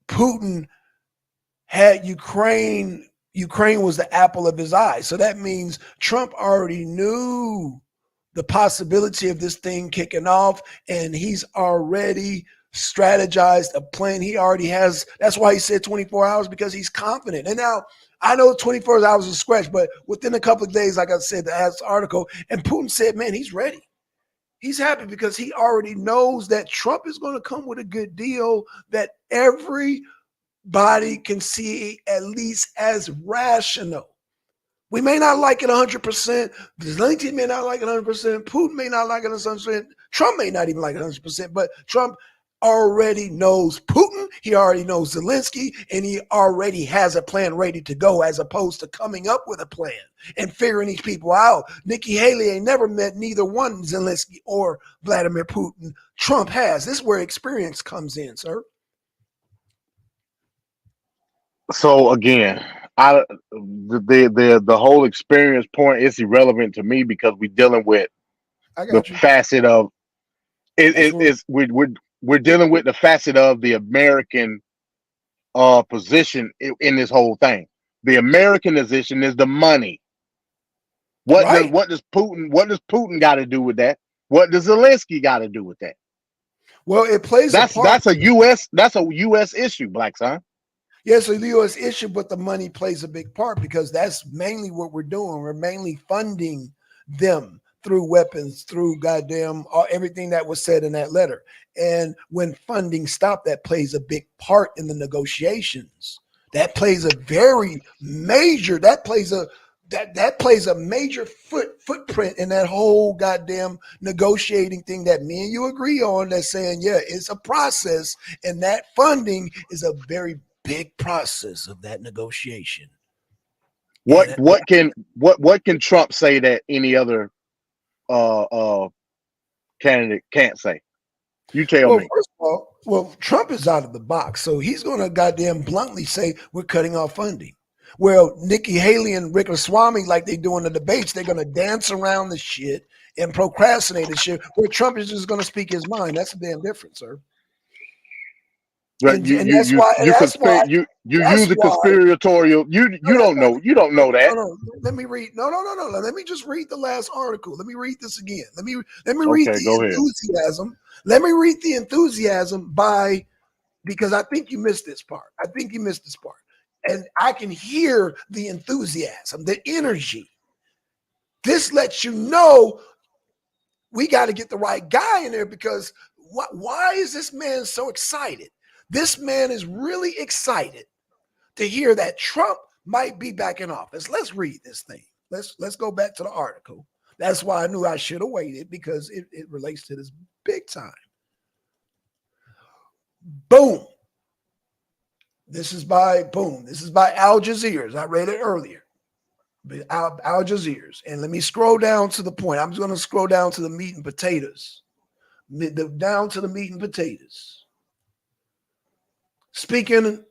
Putin had Ukraine was the apple of his eye. So that means Trump already knew the possibility of this thing kicking off, and he's already strategized a plan. He already has. That's why he said 24 hours, because he's confident. And now I know 24 hours is a stretch, but within a couple of days, like I said, the article, and Putin said, man, he's ready. He's happy because he already knows that Trump is going to come with a good deal that everybody can see at least as rational. We may not like it 100%. Zelensky may not like it 100%. Putin may not like it 100%. Trump may not even like it 100%. But Trump already knows Putin. He already knows Zelensky. And he already has a plan ready to go as opposed to coming up with a plan and figuring these people out. Nikki Haley ain't never met neither one, Zelensky or Vladimir Putin. Trump has. This is where experience comes in, sir. So again, the whole experience point is irrelevant to me because we're dealing with I the got you. facet of we're dealing with the facet of the American position in this whole thing. The American position is the money. What does Putin got to do with that? What does Zelensky got to do with that? Well, it plays a part. That's a US issue, Black Son. Yes, so the U.S. issue, but the money plays a big part because that's mainly what we're doing. We're mainly funding them through weapons, through goddamn everything that was said in that letter. And when funding stopped, that plays a big part in the negotiations. That plays a very major. That plays a major footprint in that whole goddamn negotiating thing that me and you agree on. That's saying, yeah, it's a process, and that funding is a very big process of that negotiation. What can Trump say that any other candidate can't say? You tell me. First of all, Trump is out of the box, so he's going to goddamn bluntly say we're cutting off funding. Well, Nikki Haley and Ramaswamy, like they do in the debates, they're going to dance around the shit and procrastinate the shit. Where Trump is just going to speak his mind. That's a damn difference, sir. Right. You use a conspiratorial. You don't know that. No, let me read. No. Let me just read the last article. Let me read this again. Let me read the enthusiasm. Let me read the enthusiasm because I think you missed this part. And I can hear the enthusiasm, the energy. This lets you know we got to get the right guy in there because why is this man so excited? This man is really excited to hear that Trump might be back in office. Let's read this thing. Let's go back to the article. That's why I knew I should have waited because it relates to this big time. Boom. This is by Al Jazeera. I read it earlier. Al Jazeera. And let me scroll down to the point. I'm just going to scroll down to the meat and potatoes. Down to the meat and potatoes. Speaking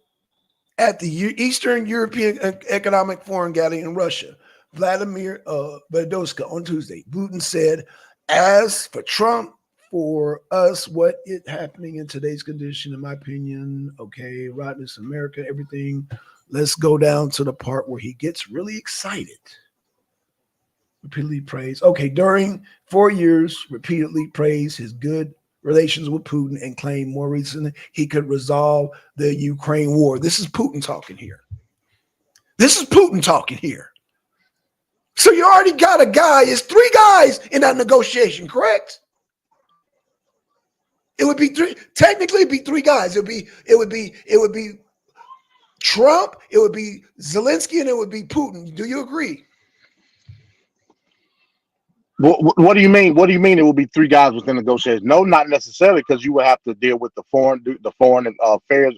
At the Eastern European Economic Forum gathering in Russia, Vladimir Vladosky on Tuesday, Putin said, as for Trump, for us, what is happening in today's condition, in my opinion, okay, rottenness, America, everything. Let's go down to the part where he gets really excited. Repeatedly praised. Okay, during 4 years, repeatedly praised his good relations with Putin and claimed more recently he could resolve the Ukraine war. This is Putin talking here. This is Putin talking here. So you already got a guy, it's 3 guys in that negotiation, correct? It would be 3, technically it'd be 3 guys. It would be Trump, it would be Zelensky, and it would be Putin. Do you agree? What do you mean? What do you mean it will be 3 guys within negotiations? No, not necessarily, because you will have to deal with the foreign affairs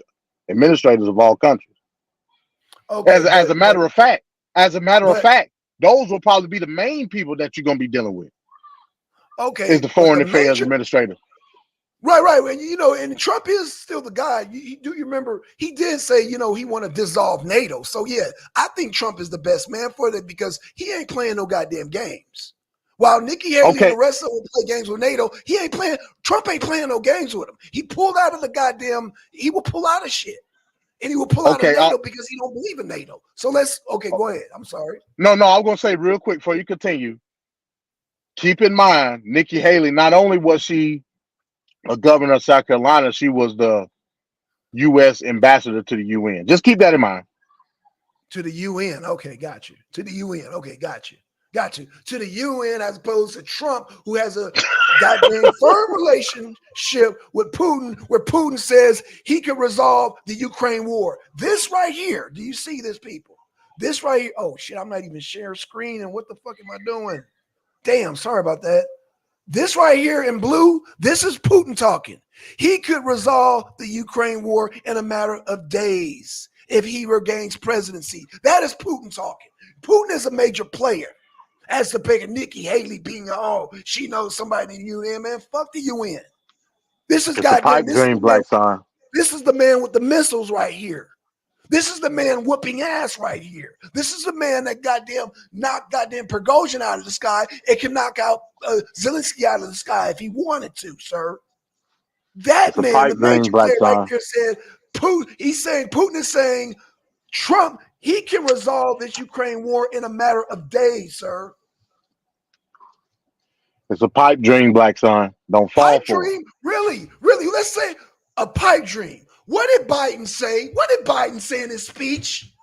administrators of all countries. Okay. As a matter of fact, those will probably be the main people that you're going to be dealing with. Okay. Is the foreign affairs administrator. Right. And Trump is still the guy. Do you remember he did say, he want to dissolve NATO. So yeah, I think Trump is the best man for that because he ain't playing no goddamn games. While Nikki Haley and the rest of them play games with NATO, Trump ain't playing no games with him. He pulled out of he will pull out of shit. And he will pull out of NATO because he don't believe in NATO. So go ahead. I'm sorry. No, I was going to say real quick before you continue. Keep in mind, Nikki Haley, not only was she a governor of South Carolina, she was the U.S. ambassador to the UN. Just keep that in mind. To the UN. Okay, got you. To the UN. Okay, got you. To the UN as opposed to Trump, who has a goddamn firm relationship with Putin, where Putin says he can resolve the Ukraine war. This right here, do you see this, people? This right here. Oh, shit, I'm not even sharing screen. And what the fuck am I doing? Damn, sorry about that. This right here in blue, this is Putin talking. He could resolve the Ukraine war in a matter of days if he regains presidency. That is Putin talking. Putin is a major player. As the bigger Nikki Haley being, she knows somebody in the UN, man. Fuck the UN. This is goddamn. This is the man with the missiles right here. This is the man whooping ass right here. This is the man that knocked Prigozhin out of the sky. It can knock out Zelensky out of the sky if he wanted to, sir. That man, the major player right here, said Putin. Putin is saying Trump. He can resolve this Ukraine war in a matter of days, sir. It's a pipe dream, Black Son. Don't fall for it. Really? Let's say a pipe dream. What did Biden say? What did Biden say in his speech?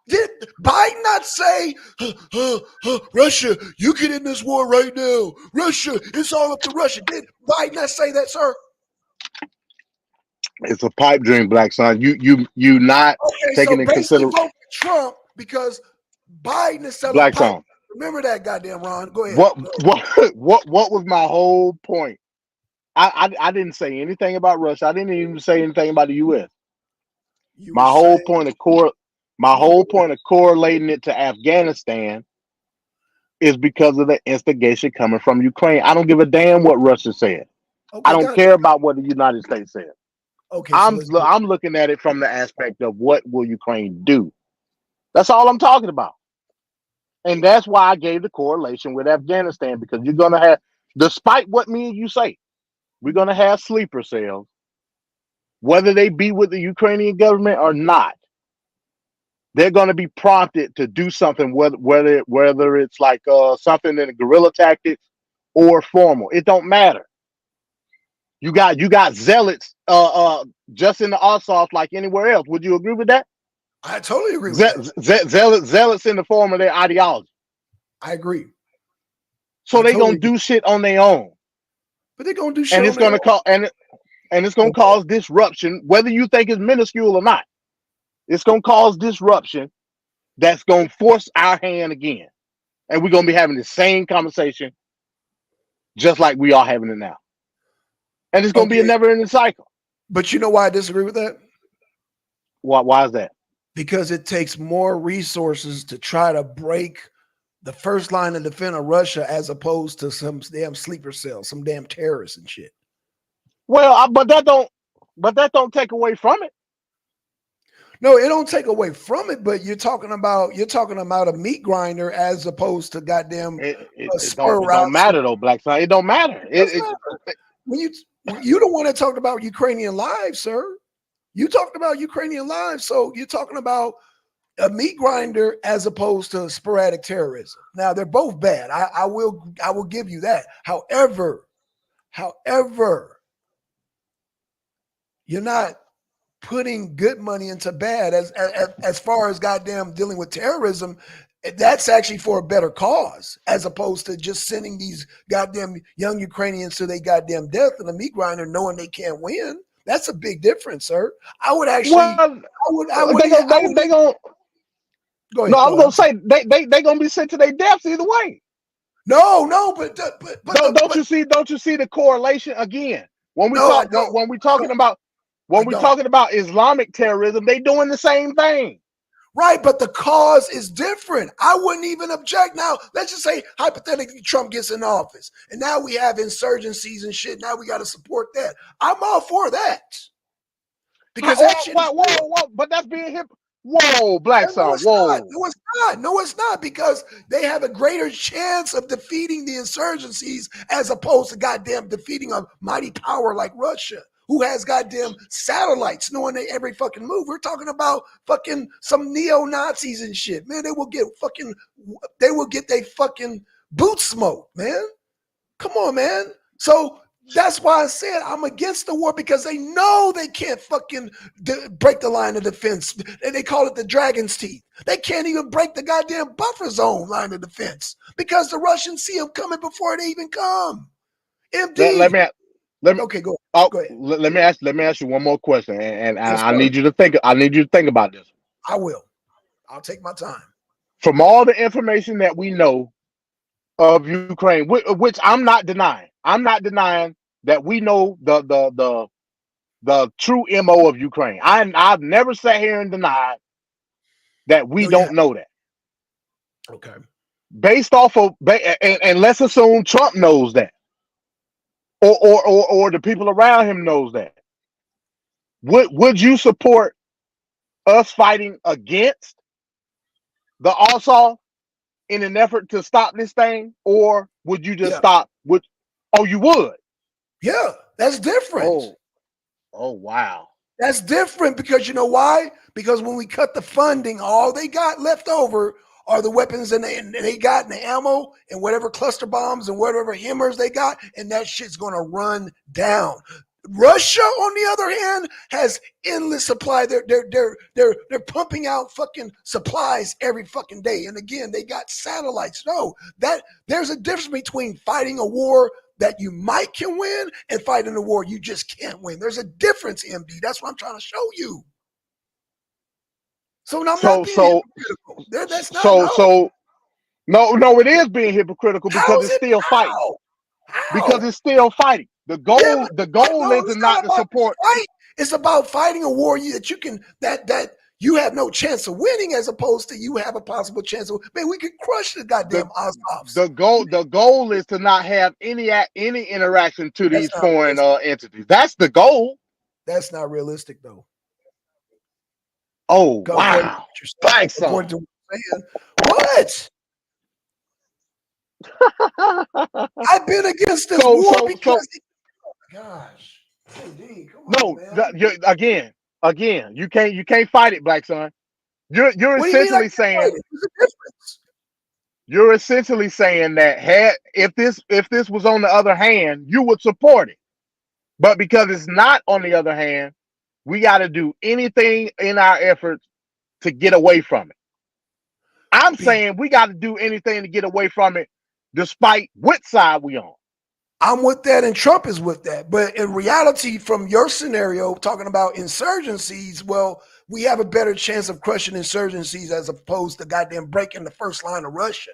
Did Biden not say, Russia, you get in this war right now. Russia, it's all up to Russia. Did Biden not say that, sir? It's a pipe dream, Black Son. You not taking in consideration. Vote for Trump because Biden is selling Black pipe. Son. Remember that, goddamn Ron. Go ahead. What was my whole point? I didn't say anything about Russia. I didn't even say anything about the U.S. My whole point of correlating it to Afghanistan is because of the instigation coming from Ukraine. I don't give a damn what Russia said. Okay, I don't care about what the United States said. Okay, I'm looking at it from the aspect of what will Ukraine do. That's all I'm talking about. And that's why I gave the correlation with Afghanistan, because you're going to have, despite what me and you say, we're going to have sleeper cells, whether they be with the Ukrainian government or not. They're going to be prompted to do something, whether it's like something in a guerrilla tactics or formal. It don't matter. You got zealots just in the Azov like anywhere else. Would you agree with that? I totally agree with that. Zealots in the form of their ideology. I agree. So they're gonna do shit on their own. But they're gonna do shit, and it's gonna cause it's gonna cause disruption, whether you think it's minuscule or not. It's gonna cause disruption that's gonna force our hand again, and we're gonna be having the same conversation, just like we are having it now. And it's gonna be a never-ending cycle. But you know why I disagree with that? Why is that? Because it takes more resources to try to break the first line of defense of Russia as opposed to some damn sleeper cells, some damn terrorists and shit. Well, but that don't take away from it. No, it don't take away from it, but you're talking about a meat grinder as opposed to goddamn a spur It don't routes. matter though, Black Son. It don't matter. Doesn't matter. When you don't want to talk about Ukrainian lives, sir. You talked about Ukrainian lives, so you're talking about a meat grinder as opposed to sporadic terrorism. Now they're both bad. I will give you that. However, you're not putting good money into bad as far as goddamn dealing with terrorism. That's actually for a better cause, as opposed to just sending these goddamn young Ukrainians to their goddamn death in a meat grinder, knowing they can't win. That's a big difference, sir. I would actually. Well, they gonna. Go ahead. No, I was gonna say they gonna be sent to their deaths either way. No, but Don't you see the correlation again? When we talking about Islamic terrorism, they doing the same thing. Right, but the cause is different. I wouldn't even object. Now, let's just say hypothetically Trump gets in office, and now we have insurgencies and shit. Now we got to support that. I'm all for that. Because but that's being hip. Whoa, Black Son. Whoa. No, it's not, because they have a greater chance of defeating the insurgencies as opposed to goddamn defeating a mighty power like Russia, who has goddamn satellites knowing they every fucking move. We're talking about fucking some neo-Nazis and shit. Man, they will get their fucking boots smoked, man. Come on, man. So that's why I said I'm against the war, because they know they can't fucking break the line of defense. And they call it the dragon's teeth. They can't even break the goddamn buffer zone line of defense because the Russians see them coming before they even come. MD. Let me okay, go ahead. Let me ask you one more question, and I need you to think. I need you to think about this. I will. I'll take my time. From all the information that we know of Ukraine, which I'm not denying. I'm not denying that we know the true MO of Ukraine. I've never sat here and denied that we don't know that. Okay. Based off of, and let's assume Trump knows that, or the people around him knows that. Would you support us fighting against the ASAL in an effort to stop this thing, or would you just stop with? Oh, you would. Yeah, that's different. Oh, wow. That's different, because you know why? Because when we cut the funding, all they got left over are the weapons and they got, and the ammo and whatever cluster bombs and whatever hammers they got, and that shit's gonna run down. Russia, on the other hand, has endless supply. They're pumping out fucking supplies every fucking day. And again, they got satellites. No, that there's a difference between fighting a war that you might can win and fighting a war you just can't win. There's a difference, MD. That's what I'm trying to show you. So now I'm not being hypocritical. That's not no, it is being hypocritical because it's still fighting. Because it's still fighting. The goal is not to support. Fight. It's about fighting a war that you can that you have no chance of winning, as opposed to you have a possible chance of. Man, we could crush the goddamn Azovs. The goal is to not have any interaction to these foreign entities. That's the goal. That's not realistic, though. Oh, wow! Thanks, according to what? I've been against this war because. Gosh, hey, come on, again, you can't fight it, Black Son. You're essentially saying that if this was on the other hand, you would support it, but because it's not on the other hand, we got to do anything in our efforts to get away from it. I'm saying we got to do anything to get away from it, despite what side we on. I'm with that, and Trump is with that. But in reality, from your scenario, talking about insurgencies, well, we have a better chance of crushing insurgencies as opposed to goddamn breaking the first line of Russia.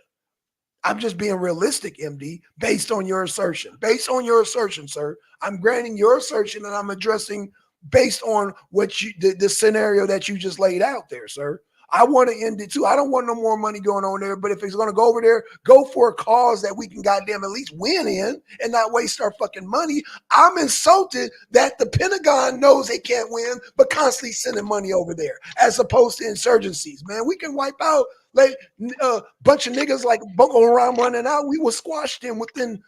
I'm just being realistic, MD, based on your assertion. Based on your assertion, sir. I'm granting your assertion, and I'm addressing based on what the scenario that you just laid out there, sir. I want to end it too. I don't want no more money going on there. But if it's going to go over there, go for a cause that we can goddamn at least win in and not waste our fucking money. I'm insulted that the Pentagon knows they can't win, but constantly sending money over there as opposed to insurgencies. Man, we can wipe out like a bunch of niggas like Boko Haram running out. We will squash them within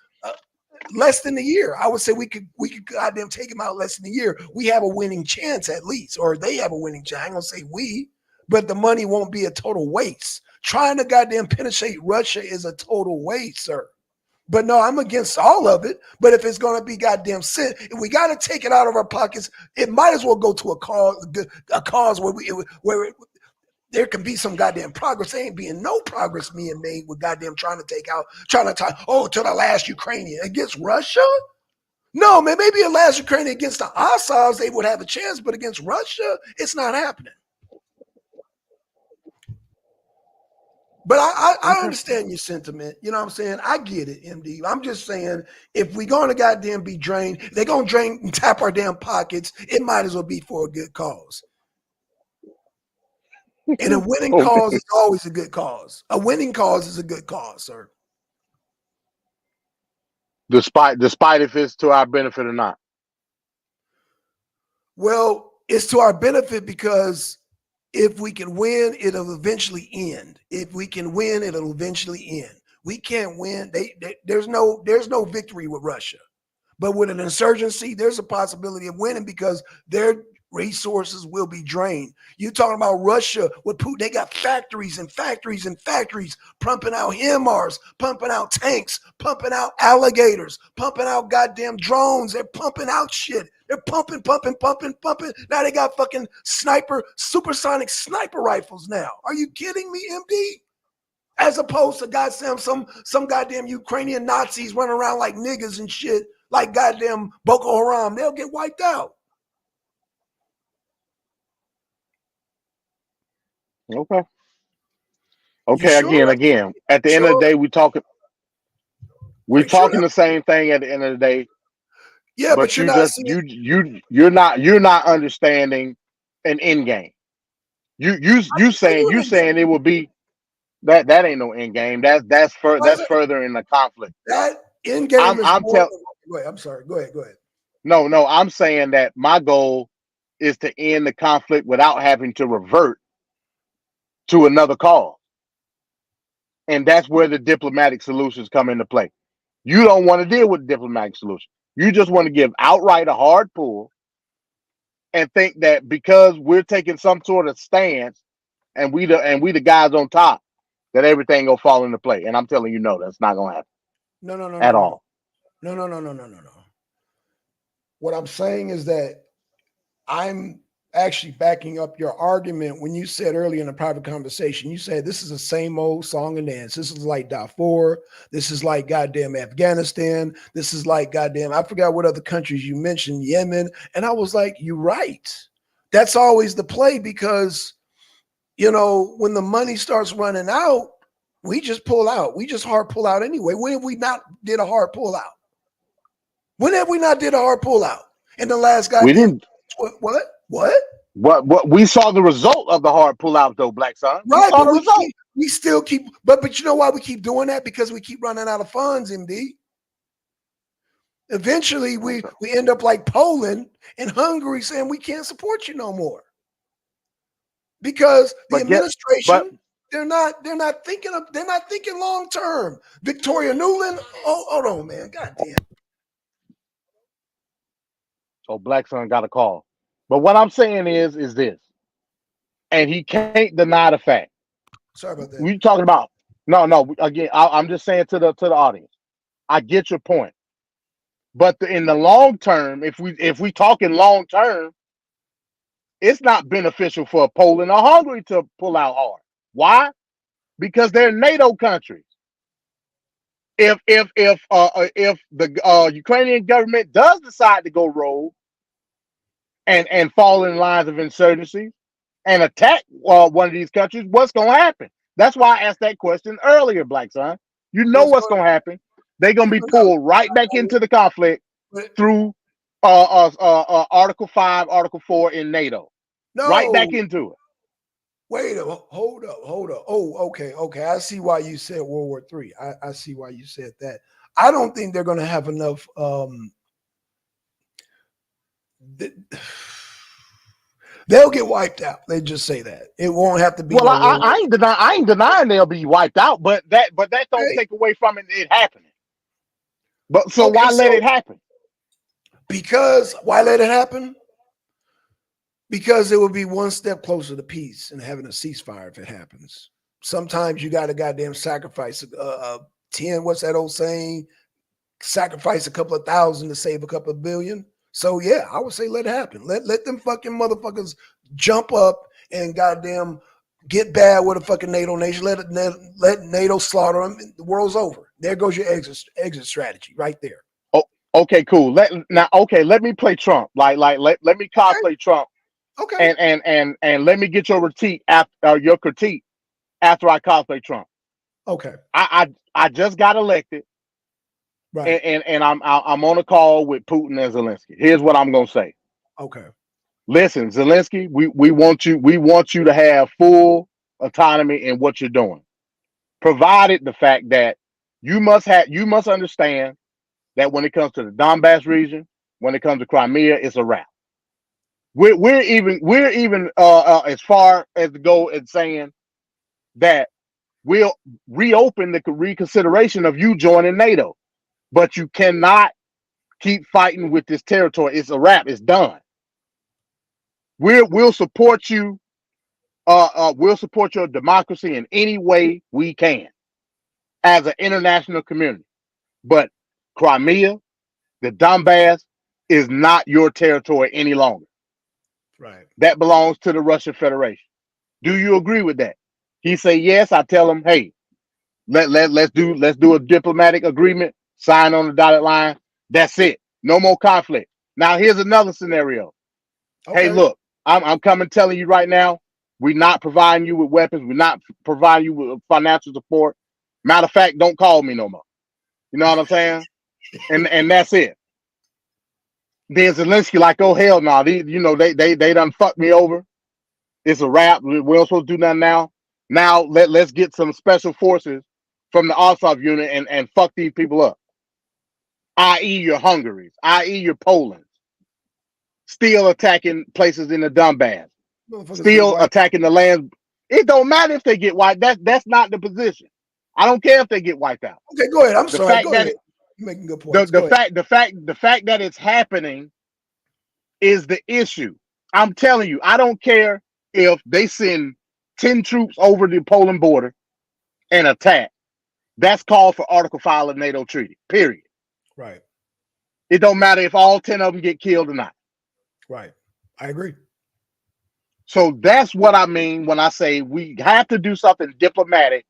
less than a year. I would say we could goddamn take them out less than a year. We have a winning chance at least, or they have a winning chance. I ain't gonna say we, but the money won't be a total waste. Trying to goddamn penetrate Russia is a total waste, sir. But no, I'm against all of it. But if it's gonna be goddamn sent, if we gotta take it out of our pockets, it might as well go to a cause where there can be some goddamn progress. There ain't being no progress being made with goddamn trying to to the last Ukrainian against Russia. No, man, maybe a last Ukrainian against the Azovs, they would have a chance, but against Russia, it's not happening. But I understand your sentiment. You know what I'm saying? I get it, MD. I'm just saying, if we're going to goddamn be drained, they're going to drain and tap our damn pockets, it might as well be for a good cause. And a winning cause is always a good cause. A winning cause is a good cause, sir. Despite if it's to our benefit or not. Well, it's to our benefit because if we can win, it'll eventually end. If we can win, it'll eventually end. We can't win. There's no victory with Russia. But with an insurgency, there's a possibility of winning because their resources will be drained. You talking about Russia with Putin? They got factories and factories and factories pumping out HIMARS, pumping out tanks, pumping out alligators, pumping out goddamn drones. They're pumping out shit. They're pumping. Now they got fucking supersonic sniper rifles now. Are you kidding me, MD? As opposed to goddamn some goddamn Ukrainian Nazis running around like niggas and shit, like goddamn Boko Haram. They'll get wiped out. Okay. Sure? Again. At the end of the day, we're talking the same thing at the end of the day. Yeah, but you're not you're not understanding an end game. You saying it would be that ain't no end game. That's further in the conflict. That end game is go ahead. I'm sorry. Go ahead. No, I'm saying that my goal is to end the conflict without having to revert to another cause. And that's where the diplomatic solutions come into play. You don't want to deal with the diplomatic solution. You just want to give outright a hard pull and think that because we're taking some sort of stance and we the guys on top, that everything will fall into play. And I'm telling you, no, that's not gonna happen. No. At all. No. What I'm saying is that I'm actually backing up your argument when you said earlier in a private conversation, you said this is the same old song and dance. This is like Darfur. This is like goddamn Afghanistan. This is like goddamn, I forgot what other countries you mentioned, Yemen. And I was like, you're right. That's always the play because, when the money starts running out, we just pull out. We just hard pull out anyway. When have we not did a hard pull out? When have we not did a hard pull out? In the last goddamn, we didn't. What we saw the result of the hard pullout though, Black Son. Right, but we still keep but you know why we keep doing that? Because we keep running out of funds, MD. Eventually we end up like Poland and Hungary saying we can't support you no more. Because the administration they're not thinking long term. Victoria Nuland, hold on, man. God damn. So Black Son got a call. But what I'm saying is this, and he can't deny the fact. Sorry about that. We talking about no. Again, I'm just saying to the audience, I get your point, but in the long term, if we talking long term, it's not beneficial for Poland or Hungary to pull out hard. Why? Because they're NATO countries. If the Ukrainian government does decide to go rogue and fall in lines of insurgency and attack one of these countries, what's going to happen? That's why I asked that question earlier, Black Son. You know what's going to happen. They're going to be pulled right back into the conflict through Article 5, Article 4 in NATO. Right back into it. Wait a hold up. Oh, okay. I see why you said World War III. I see why you said that. I don't think they're going to have enough. Th- They'll get wiped out. They just say that it won't have to be. Well, No I ain't denying they'll be wiped out, but that don't okay. take away from it happening. But so Okay, why let so it happen? because why let it happen? Because it would be one step closer to peace and having a ceasefire if it happens. Sometimes you got to goddamn sacrifice 10. What's that old saying? Sacrifice a couple of thousand to save a couple of billion. So yeah, I would say let it happen. Let them fucking motherfuckers jump up and goddamn get bad with a fucking NATO nation. Let NATO slaughter them. The world's over. There goes your exit strategy right there. Oh, okay, cool. Let me play Trump. Let me cosplay Trump, Okay. and let me get your critique after I cosplay Trump. Okay. I just got elected. Right. And I'm on a call with Putin and Zelensky. Here's what I'm gonna say. Okay. Listen, Zelensky, we want you to have full autonomy in what you're doing, provided the fact that you must understand that when it comes to the Donbass region, when it comes to Crimea, it's a wrap. We're even as far as to go and saying that we'll reopen the reconsideration of you joining NATO. But you cannot keep fighting with this territory. It's a wrap. It's done. We'll support you. We'll support your democracy in any way we can as an international community. But Crimea, the Donbass, is not your territory any longer. Right. That belongs to the Russian Federation. Do you agree with that? He say yes. I tell him, hey, let's do a diplomatic agreement. Sign on the dotted line. That's it. No more conflict. Now here's another scenario. Okay. Hey, look, I'm coming telling you right now, we're not providing you with weapons. We're not providing you with financial support. Matter of fact, don't call me no more. You know what I'm saying? And that's it. Then Zelensky like, oh hell no, they done fucked me over. It's a wrap. We don't supposed to do nothing now. Now let's get some special forces from the Azov unit and fuck these people up. I.e. your Hungaries, i.e. your Poland, still attacking places in the Donbass, still attacking the land. It don't matter if they get wiped. That's not the position. I don't care if they get wiped out. Okay, go ahead. I'm The sorry. fact Go that ahead. You're making good points. the fact that it's happening is the issue. I'm telling you, I don't care if they send 10 troops over the Poland border and attack. That's called for Article 5 of NATO treaty. Period. Right. It don't matter if all 10 of them get killed or not. Right. I agree. So that's what I mean when I say we have to do something diplomatic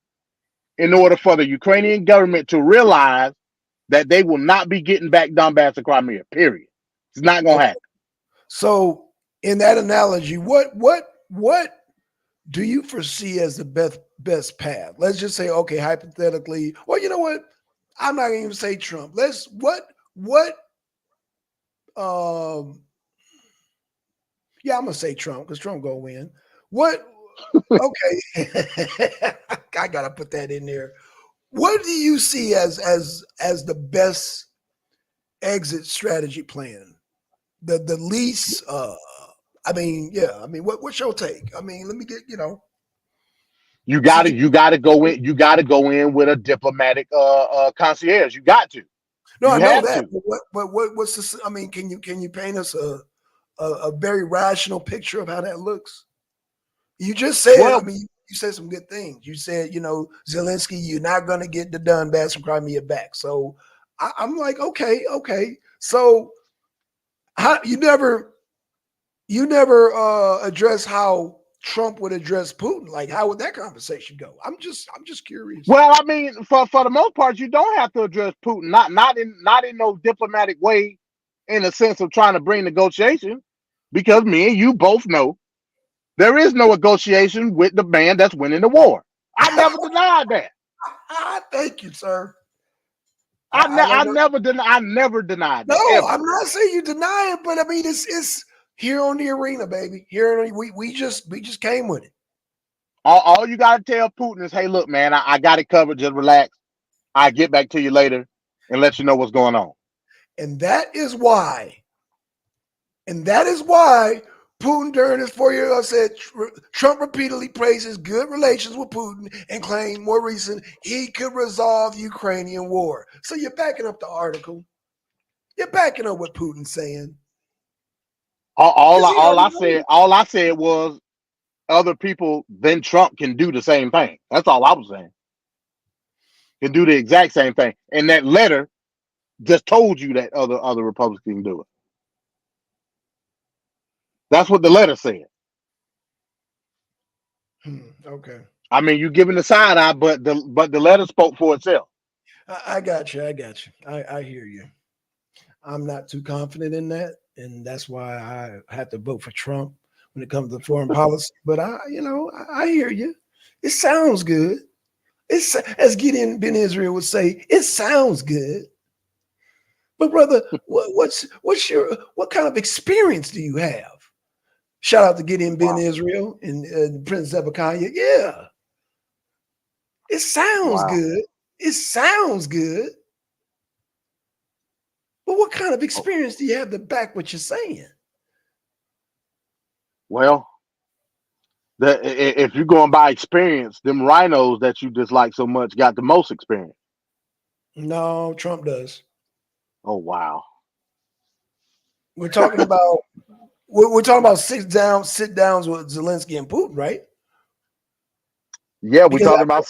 in order for the Ukrainian government to realize that they will not be getting back Donbass and Crimea. Period. It's not going to happen. So, in that analogy, what do you foresee as the best path? Let's just say, okay, hypothetically. Well, you know what? I'm not going to even say Trump. Yeah, I'm gonna say Trump because Trump gonna win. What? Okay, I gotta put that in there. What do you see as the best exit strategy plan? The least. I mean, what's your take? I mean, let me get You got to go in. You got to go in with a diplomatic concierge. You got to. No, you I know have that. to. But what's this? I mean, can you paint us a very rational picture of how that looks? You just said, Well, I mean, you said some good things. You said, Zelensky, you're not going to get the Donbass from Crimea back. So I'm like, okay. So how you never address how Trump would address Putin? Like, how would that conversation go? I'm just curious. Well, I mean, for the most part, you don't have to address Putin. Not in no diplomatic way, in the sense of trying to bring negotiation, because me and you both know there is no negotiation with the man that's winning the war. I never denied that. Thank you, sir. I never denied that. No, ever. I'm not saying you deny it, but I mean, it's here on the arena, baby. Here we just came with it. All you gotta tell Putin is, hey, look, man, I got it covered. Just relax. I get back to you later and let you know what's going on. And that is why Putin during his 4 years, I said Trump repeatedly praised his good relations with Putin and claimed more recent he could resolve the Ukrainian war. So you're backing up the article. You're backing up what Putin's saying. All 'Cause he already I said was other people than Trump can do the same thing. That's all I was saying. Can do the exact same thing. And that letter just told you that other Republicans can do it. That's what the letter said. Okay. I mean, you giving the side eye, but the letter spoke for itself. I got you. I hear you. I'm not too confident in that, and that's why I have to vote for Trump when it comes to foreign policy. But I hear you. It sounds good. It's, as Gideon Ben Israel would say, it sounds good. But brother, what kind of experience do you have? Shout out to Gideon Ben Israel and Prince Zebekiah. Yeah, it sounds good. It sounds good. But what kind of experience do you have to back what you're saying? Well, if you're going by experience, them rhinos that you dislike so much got the most experience. No, Trump does. Oh wow. We're talking about sit downs with Zelensky and Putin, right? Yeah, we talking about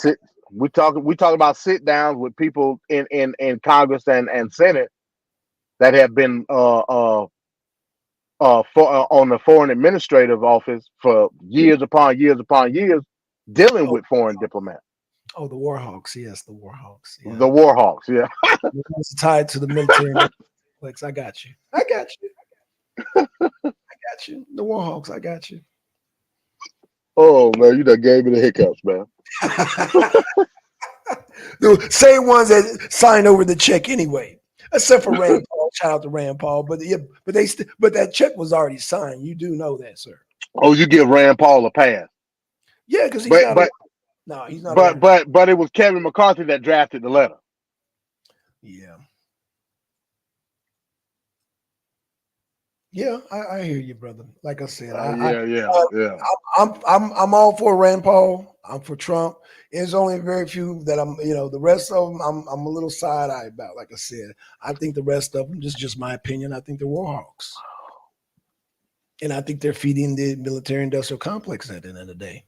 sit downs with people in Congress and Senate that have been on the foreign administrative office for years upon years dealing with foreign diplomats. Oh, the War Hawks. Yes, the War Hawks. Yeah. The War Hawks, yeah. It's tied to the military complex. I got you. I got you. The War Hawks. I got you. Oh man, you done gave me the hiccups, man. The same ones that signed over the check anyway, except for Rand Paul. Shout out to Rand Paul, but that check was already signed. You do know that, sir. Oh, you give Rand Paul a pass? Yeah, because he's not. No, he's not. But it was Kevin McCarthy that drafted the letter. Yeah. Yeah, I hear you, brother. Like I said, yeah. I'm all for Rand Paul. I'm for Trump. There's only very few that I'm. The rest of them, I'm a little side eye about. Like I said, I think the rest of them, just my opinion. I think they're war hawks, and I think they're feeding the military-industrial complex at the end of the day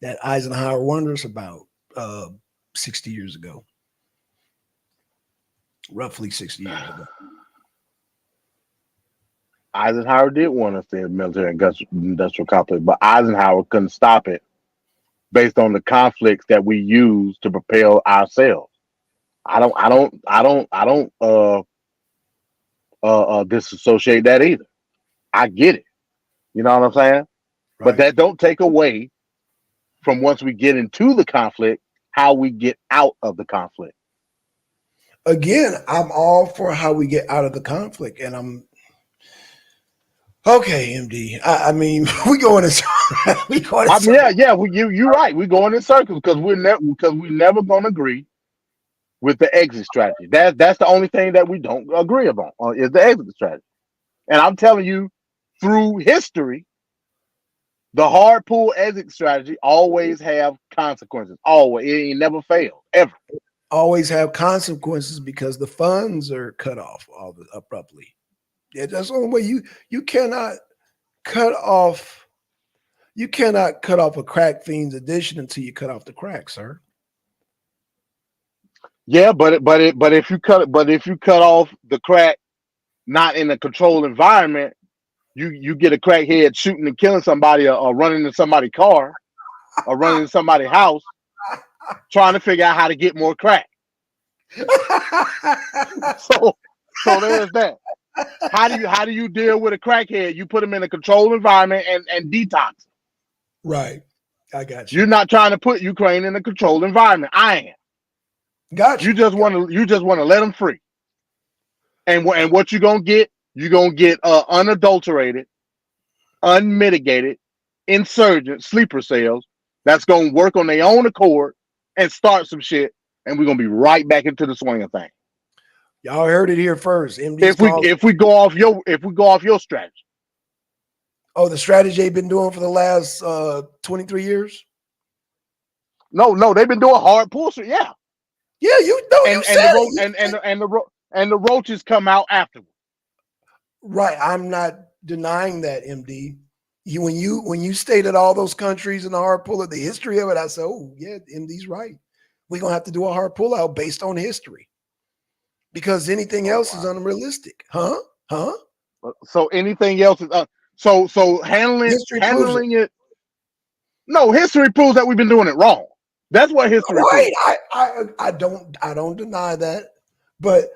that Eisenhower warned us about 60 years ago, roughly 60 years ago. Eisenhower did want us to have military industrial complex, but Eisenhower couldn't stop it based on the conflicts that we use to propel ourselves. I don't disassociate that either. I get it. You know what I'm saying? Right. But that don't take away from once we get into the conflict, how we get out of the conflict. Again, I'm all for how we get out of the conflict, and I'm okay, MD. I mean, we going in circles. You're right. We going in circles because we're never gonna agree with the exit strategy. That's the only thing that we don't agree upon is the exit strategy. And I'm telling you, through history, the hard pull exit strategy always have consequences. Always, it ain't never failed ever. Always have consequences because the funds are cut off abruptly. Yeah, that's the only way you cannot cut off. You cannot cut off a crack fiend's addition until you cut off the crack, sir. Yeah, but if you cut off the crack, not in a controlled environment, you get a crackhead shooting and killing somebody, or running into somebody's car, or running into somebody's house, trying to figure out how to get more crack. So there's that. How do you deal with a crackhead? You put him in a controlled environment and detox. Right. I got you. You're not trying to put Ukraine in a controlled environment. I am. Got you. You just want to let them free. And what you're gonna get? You're gonna get unadulterated, unmitigated insurgent sleeper cells that's gonna work on their own accord and start some shit, and we're gonna be right back into the swing of things. Y'all heard it here first. MD's If we go off your strategy. Oh, the strategy they've been doing for the last 23 years? No, they've been doing hard pulls. Yeah. Yeah, you know, you said And the roaches come out afterwards. Right. I'm not denying that, MD. When you stated all those countries and the hard pull of the history of it, I said, oh yeah, MD's right. We're gonna have to do a hard pull out based on history. Because anything else is unrealistic. Huh? So anything else is so handling it. No, history proves that we've been doing it wrong. That's what history right. proves. I don't deny that. But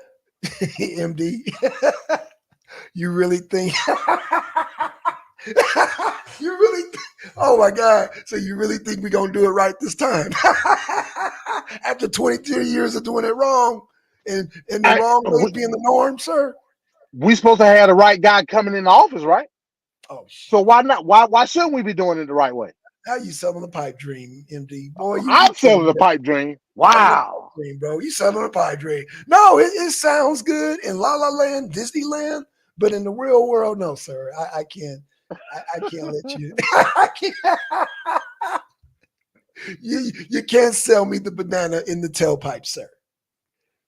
MD, you really think oh my God. So you really think we're gonna do it right this time? After 22 years of doing it wrong and the wrong way being the norm, sir? We supposed to have the right guy coming in the office, right? Oh shit. So why not? Why shouldn't we be doing it the right way? Now you selling the pipe dream, MD. Boy, I'm selling the pipe dream. Wow. Dream, bro. You selling a pipe dream. No, it sounds good in La La Land, Disneyland, but in the real world, no, sir. I can't. I can't let you. I can't. You can't sell me the banana in the tailpipe, sir.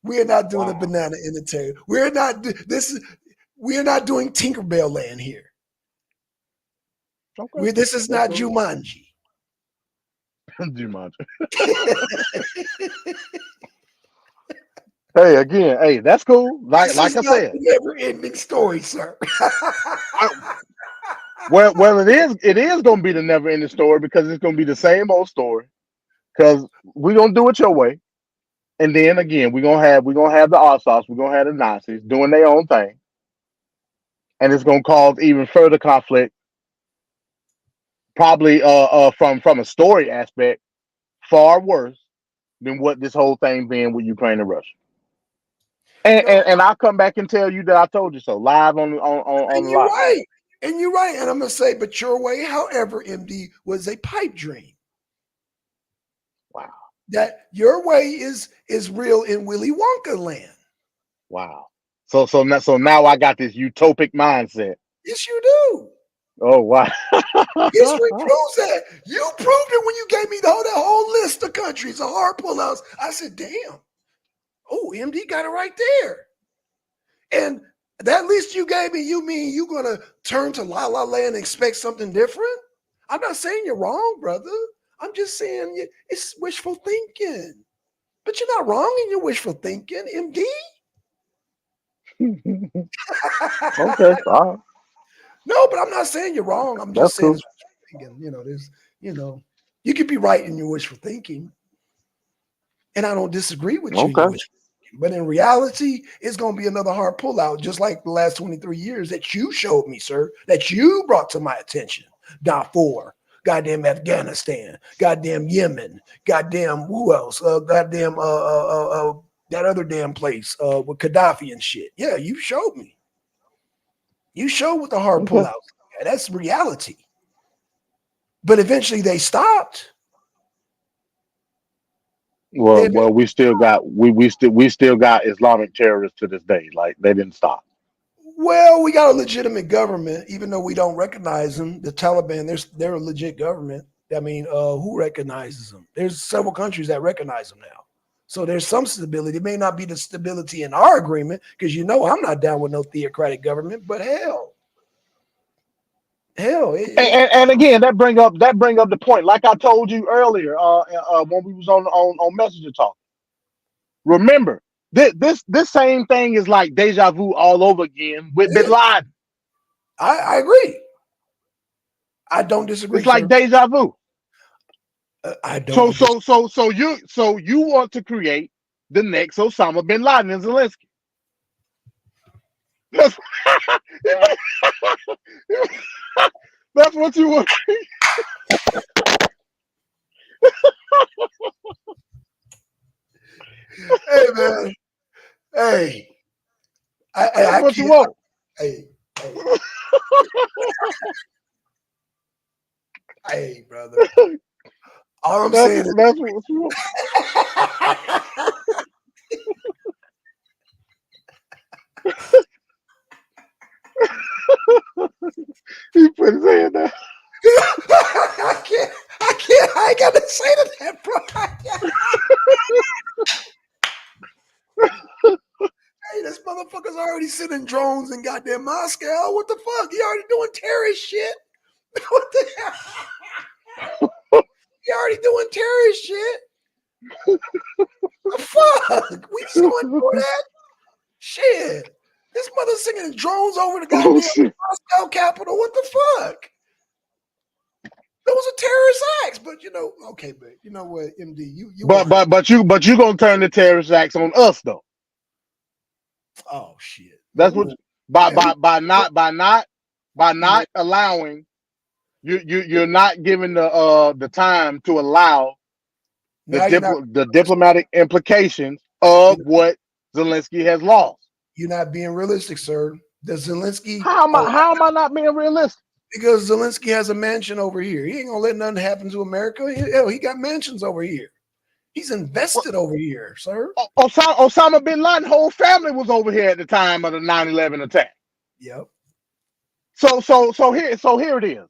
We are not doing a banana in the tail. We're not doing Tinkerbell Land here. Okay. This is not Jumanji. Jumanji. Hey, that's cool. Like I said, never-ending story, sir. well, it is gonna be the never-ending story because it's gonna be the same old story. Because we're gonna do it your way, and then again we're gonna have the Aussies, we're gonna have the Nazis doing their own thing, and it's gonna cause even further conflict. Probably from a story aspect, far worse than what this whole thing being with Ukraine and Russia. And I'll come back and tell you that I told you so live on and you're right. And you're right. And I'm gonna say, but your way, however, MD, was a pipe dream. Wow. That your way is real in Willy Wonka land. Wow. So now I got this utopic mindset. Yes, you do. Oh wow. History proves that. You proved it when you gave me that whole list of countries, the hard pullouts. I said, damn. Oh, MD got it right there. And that list you gave me, you mean you're going to turn to La La Land and expect something different? I'm not saying you're wrong, brother. I'm just saying it's wishful thinking. But you're not wrong in your wishful thinking, MD. Okay. All right. No, but I'm not saying you're wrong. I'm just saying it's wishful thinking. You could be right in your wishful thinking. And I don't disagree with you. Okay. But in reality, it's going to be another hard pullout, just like the last 23 years that you showed me, sir, that you brought to my attention. Darfur, goddamn Afghanistan, goddamn Yemen, goddamn who else? Goddamn that other damn place with Gaddafi and shit. Yeah, you showed me. You showed what the hard pullouts. That's reality. But eventually they stopped. Well, we still got Islamic terrorists to this day. Like they didn't stop. Well, we got a legitimate government, even though we don't recognize them. The Taliban, they're a legit government. I mean, who recognizes them? There's several countries that recognize them now. So there's some stability. It may not be the stability in our agreement, because I'm not down with no theocratic government, but hell. And again, that bring up the point. Like I told you earlier, when we was on Messenger talk. Remember, this same thing is like deja vu all over again with Bin Laden. I agree. I don't disagree. It's like deja vu. I don't. So you want to create the next Osama bin Laden and Zelensky. That's what you want. Hey man, hey, that's what you want. Hey, brother. All I'm saying is That's what he put his hand down. I ain't got to say to that, bro. Hey, this motherfucker's already sending drones in goddamn Moscow. What the fuck? He already doing terrorist shit. What the hell? He already doing terrorist shit. The fuck? We just going to do that? Shit. This mother singing drones over the goddamn Moscow capital. What the fuck? That was a terrorist act, but okay, but you know what, MD, you But you gonna turn the terrorist acts on us though. Oh shit. That's what by not allowing you're not giving the time to allow the diplomatic implications of what Zelensky has lost. You're not being realistic, sir. Does Zelensky How am I not being realistic? Because Zelensky has a mansion over here. He ain't gonna let nothing happen to America. Hell, he got mansions over here. He's invested over here, sir. Osama bin Laden's whole family was over here at the time of the 9/11 attack. Yep. So here it is.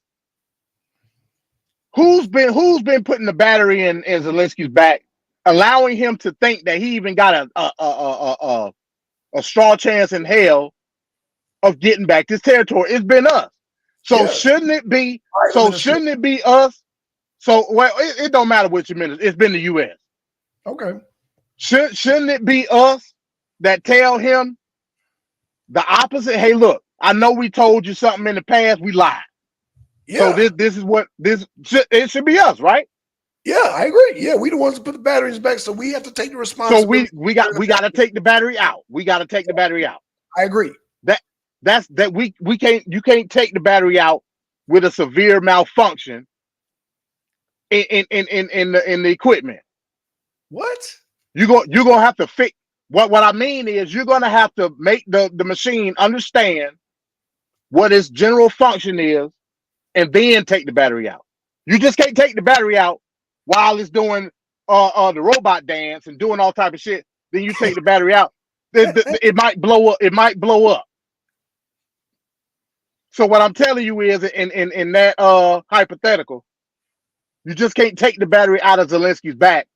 Who's been putting the battery in Zelensky's back, allowing him to think that he even got a strong chance in hell of getting back this territory? It's been us. So shouldn't it be? So shouldn't it be us? So it don't matter which minister. It's been the U.S. Okay. Shouldn't it be us that tell him the opposite? Hey, look, I know we told you something in the past. We lied. Yeah. So this is what it should be us, right? Yeah, I agree. Yeah, we the ones that put the batteries back, so we have to take the responsibility. So we got to take the battery out. We got to take the battery out. I agree. We can't. You can't take the battery out with a severe malfunction in the equipment. What? You're gonna have to fix. What I mean is you're gonna have to make the machine understand what its general function is, and then take the battery out. You just can't take the battery out while it's doing the robot dance and doing all type of shit. Then you take the battery out. It might blow up. It might blow up. So what I'm telling you is, in that hypothetical, you just can't take the battery out of Zelensky's back,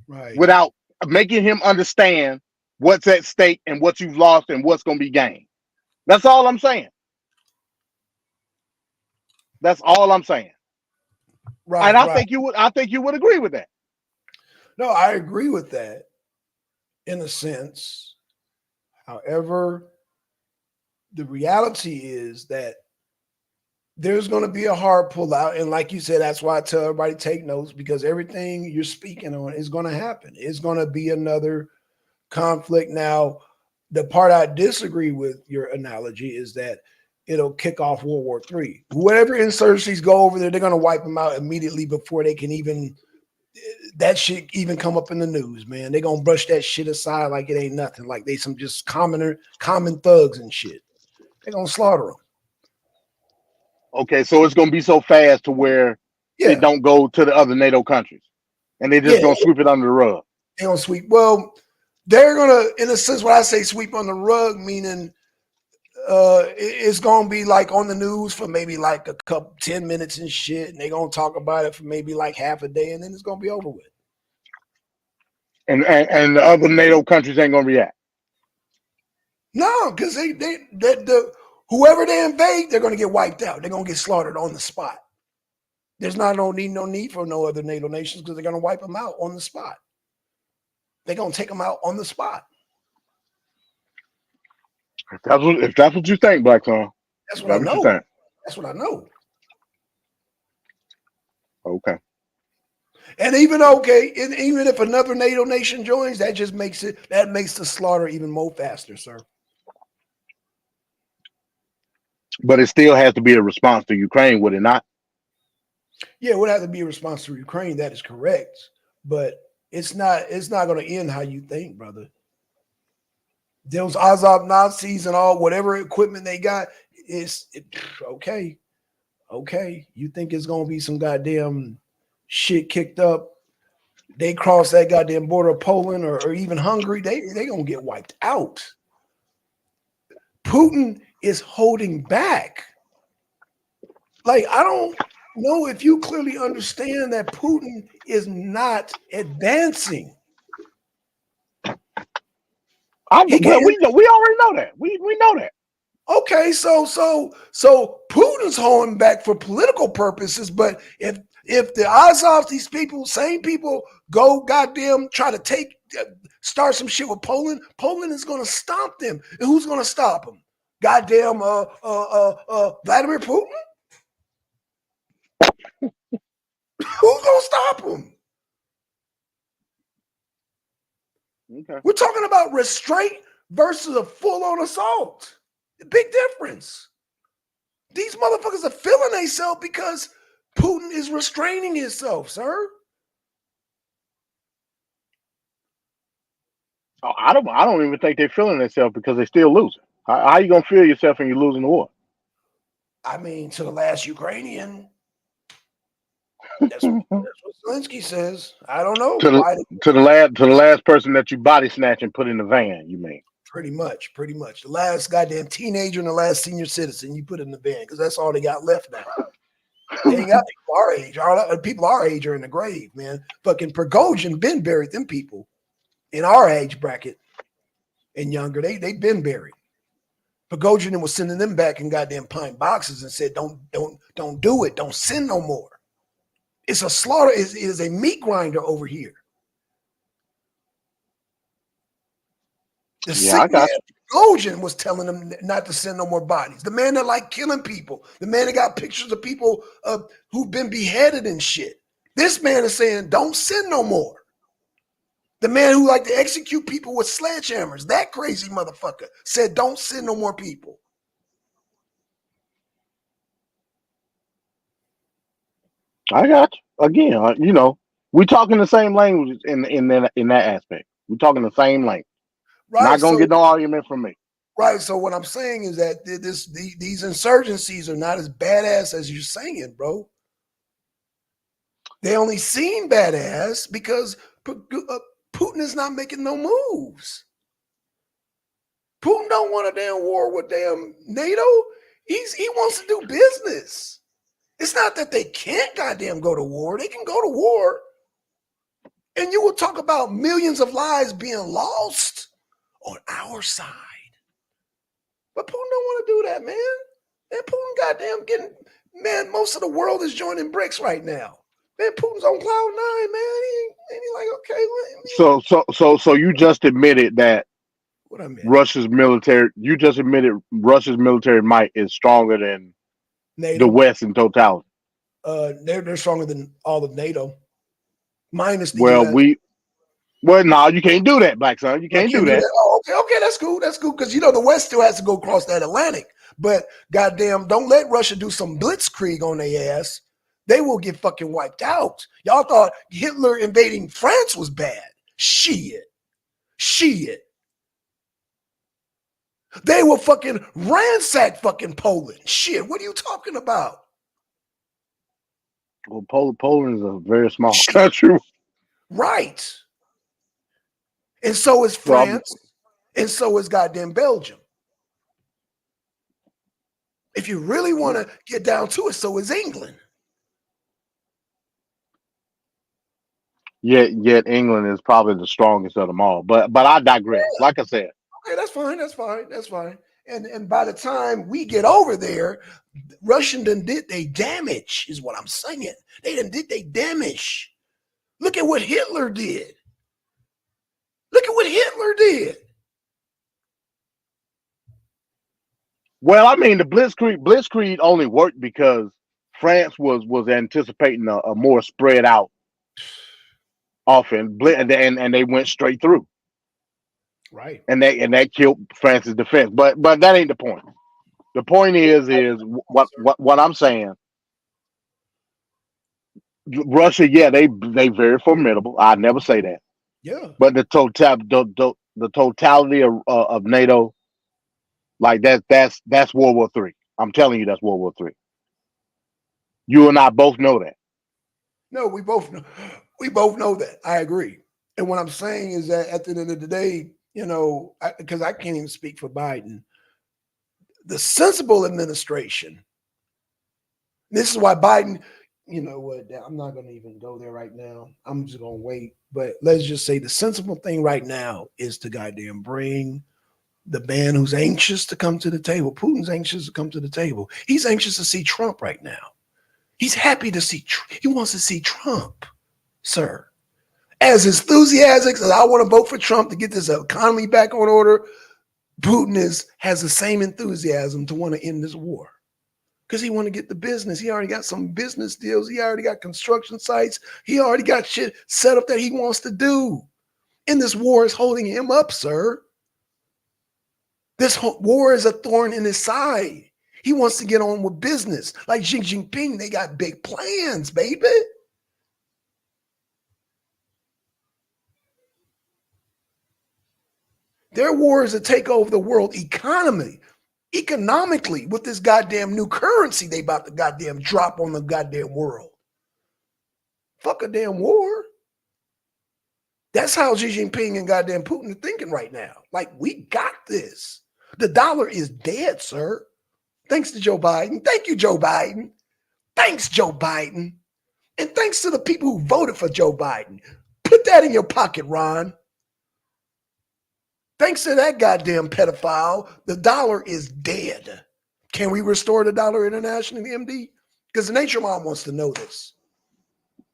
right, without making him understand what's at stake and what you've lost and what's going to be gained. That's all I'm saying. That's all I'm saying. Right. And I think you would agree with that. No, I agree with that in a sense. However, the reality is that there's going to be a hard pullout. And like you said, that's why I tell everybody take notes, because everything you're speaking on is going to happen. It's going to be another conflict. Now, the part I disagree with your analogy is that it'll kick off World War III. Whatever insurgencies go over there, they're going to wipe them out immediately before they can even, that shit even come up in the news, man. They're going to brush that shit aside like it ain't nothing, like they some just common thugs and shit. They're going to slaughter them. Okay, so it's going to be so fast to where it don't go to the other NATO countries, and they're just going to sweep it under the rug. They're going to sweep. Well, they're going to, in a sense, when I say sweep on the rug, meaning it's going to be like on the news for maybe like 10 minutes and shit, and they're going to talk about it for maybe like half a day, and then it's going to be over with. And the other NATO countries ain't going to react. No, because whoever they invade, they're going to get wiped out. They're going to get slaughtered on the spot. There's no need for no other NATO nations, because they're going to wipe them out on the spot. They're going to take them out on the spot. If that's what you think, Black Son. That's what I know. That's what I know. Okay. And even if another NATO nation joins, that just makes the slaughter even more faster, sir. But it still has to be a response to Ukraine, would it not? Yeah, it would have to be a response to Ukraine. That is correct. But it's not going to end how you think, brother. Those Azov Nazis and all whatever equipment they got, okay. You think it's going to be some goddamn shit kicked up, they cross that goddamn border of Poland or even Hungary, they gonna get wiped out. Putin is holding back. Like, I don't know if you clearly understand that Putin is not advancing. We already know that. We know that. Okay, so Putin's holding back for political purposes, but if the Azovs, these people, same people, go goddamn try to start some shit with Poland, Poland is gonna stomp them. And who's gonna stop them? Goddamn Vladimir Putin? Who's gonna stop him? Okay. We're talking about restraint versus a full-on assault. Big difference. These motherfuckers are feeling themselves because Putin is restraining himself, sir. Oh, I don't even think they're feeling themselves because they're still losing. How you gonna feel yourself when you're losing the war? I mean, to the last Ukrainian, that's what Zelensky says. I don't know. To the last person that you body snatch and put in the van, you mean? Pretty much. The last goddamn teenager and the last senior citizen you put in the van because that's all they got left now. They ain't got people our age. People our age are in the grave, man. Fucking Prigozhin been buried. Them people in our age bracket and younger, they been buried. Prigozhin was sending them back in goddamn pine boxes and said, "Don't do it. Don't send no more." It's a slaughter. It is a meat grinder over here. I got you. Prigozhin was telling them not to send no more bodies. The man that like killing people. The man that got pictures of people who've been beheaded and shit. This man is saying, don't send no more. The man who like to execute people with sledgehammers, that crazy motherfucker, said, don't send no more people. I got you. Again, we talking the same language in that aspect. We're talking the same language. Right, Not gonna get no argument from me. Right. So what I'm saying is that these insurgencies are not as badass as you're saying, bro. They only seem badass because Putin is not making no moves. Putin don't want a damn war with damn NATO. He wants to do business. It's not that they can't goddamn go to war. They can go to war. And you will talk about millions of lives being lost on our side. But Putin don't want to do that, man. And Putin goddamn most of the world is joining BRICS right now. Man, Putin's on cloud nine, man. He like, okay. So you just admitted that What I meant. Russia's military might is stronger than NATO. the West in totality. They're stronger than all of NATO. Minus the Well, US. no, you can't do that, Black Son. You can't do that. Oh, okay, that's cool. That's cool because the West still has to go across that Atlantic. But goddamn, don't let Russia do some blitzkrieg on their ass. They will get fucking wiped out. Y'all thought Hitler invading France was bad. Shit. They will fucking ransack fucking Poland. Shit, what are you talking about? Well, Poland is a very small country. Right. And so is France. And so is goddamn Belgium. If you really want to get down to it, so is England. Yet England is probably the strongest of them all. But I digress. Yeah. Like I said. Okay, that's fine. And by the time we get over there, Russian done did they damage, is what I'm saying. They done did they damage. Look at what Hitler did. Well, I mean, the Blitzkrieg only worked because France was anticipating a more spread out offense, and they went straight through. Right. And that killed France's defense. But that ain't the point. The point is what I'm saying. Russia, yeah, they very formidable. I never say that. Yeah. But the totality of NATO, like that's World War III. I'm telling you, that's World War III. You and I both know that. No, we both know. We both know that. I agree. And what I'm saying is that at the end of the day, because I can't even speak for Biden, the sensible administration. This is why Biden. You know what? I'm not going to even go there right now. I'm just going to wait. But let's just say the sensible thing right now is to goddamn bring the man who's anxious to come to the table. Putin's anxious to come to the table. He's anxious to see Trump right now. He's happy to see. He wants to see Trump, sir. As enthusiastic as I want to vote for Trump to get this economy back on order, Putin has the same enthusiasm to want to end this war because he want to get the business. He already got some business deals. He already got construction sites. He already got shit set up that he wants to do. And this war is holding him up, sir. This war is a thorn in his side. He wants to get on with business. Like Xi Jinping, they got big plans, baby. Their war is to take over the world economically, with this goddamn new currency they about to goddamn drop on the goddamn world. Fuck a damn war. That's how Xi Jinping and goddamn Putin are thinking right now. Like, we got this. The dollar is dead, sir. Thanks to Joe Biden. Thank you, Joe Biden. Thanks, Joe Biden. And thanks to the people who voted for Joe Biden. Put that in your pocket, Ron. Thanks to that goddamn pedophile, the dollar is dead. Can we restore the dollar internationally, MD? Because the Nature Mom wants to know this.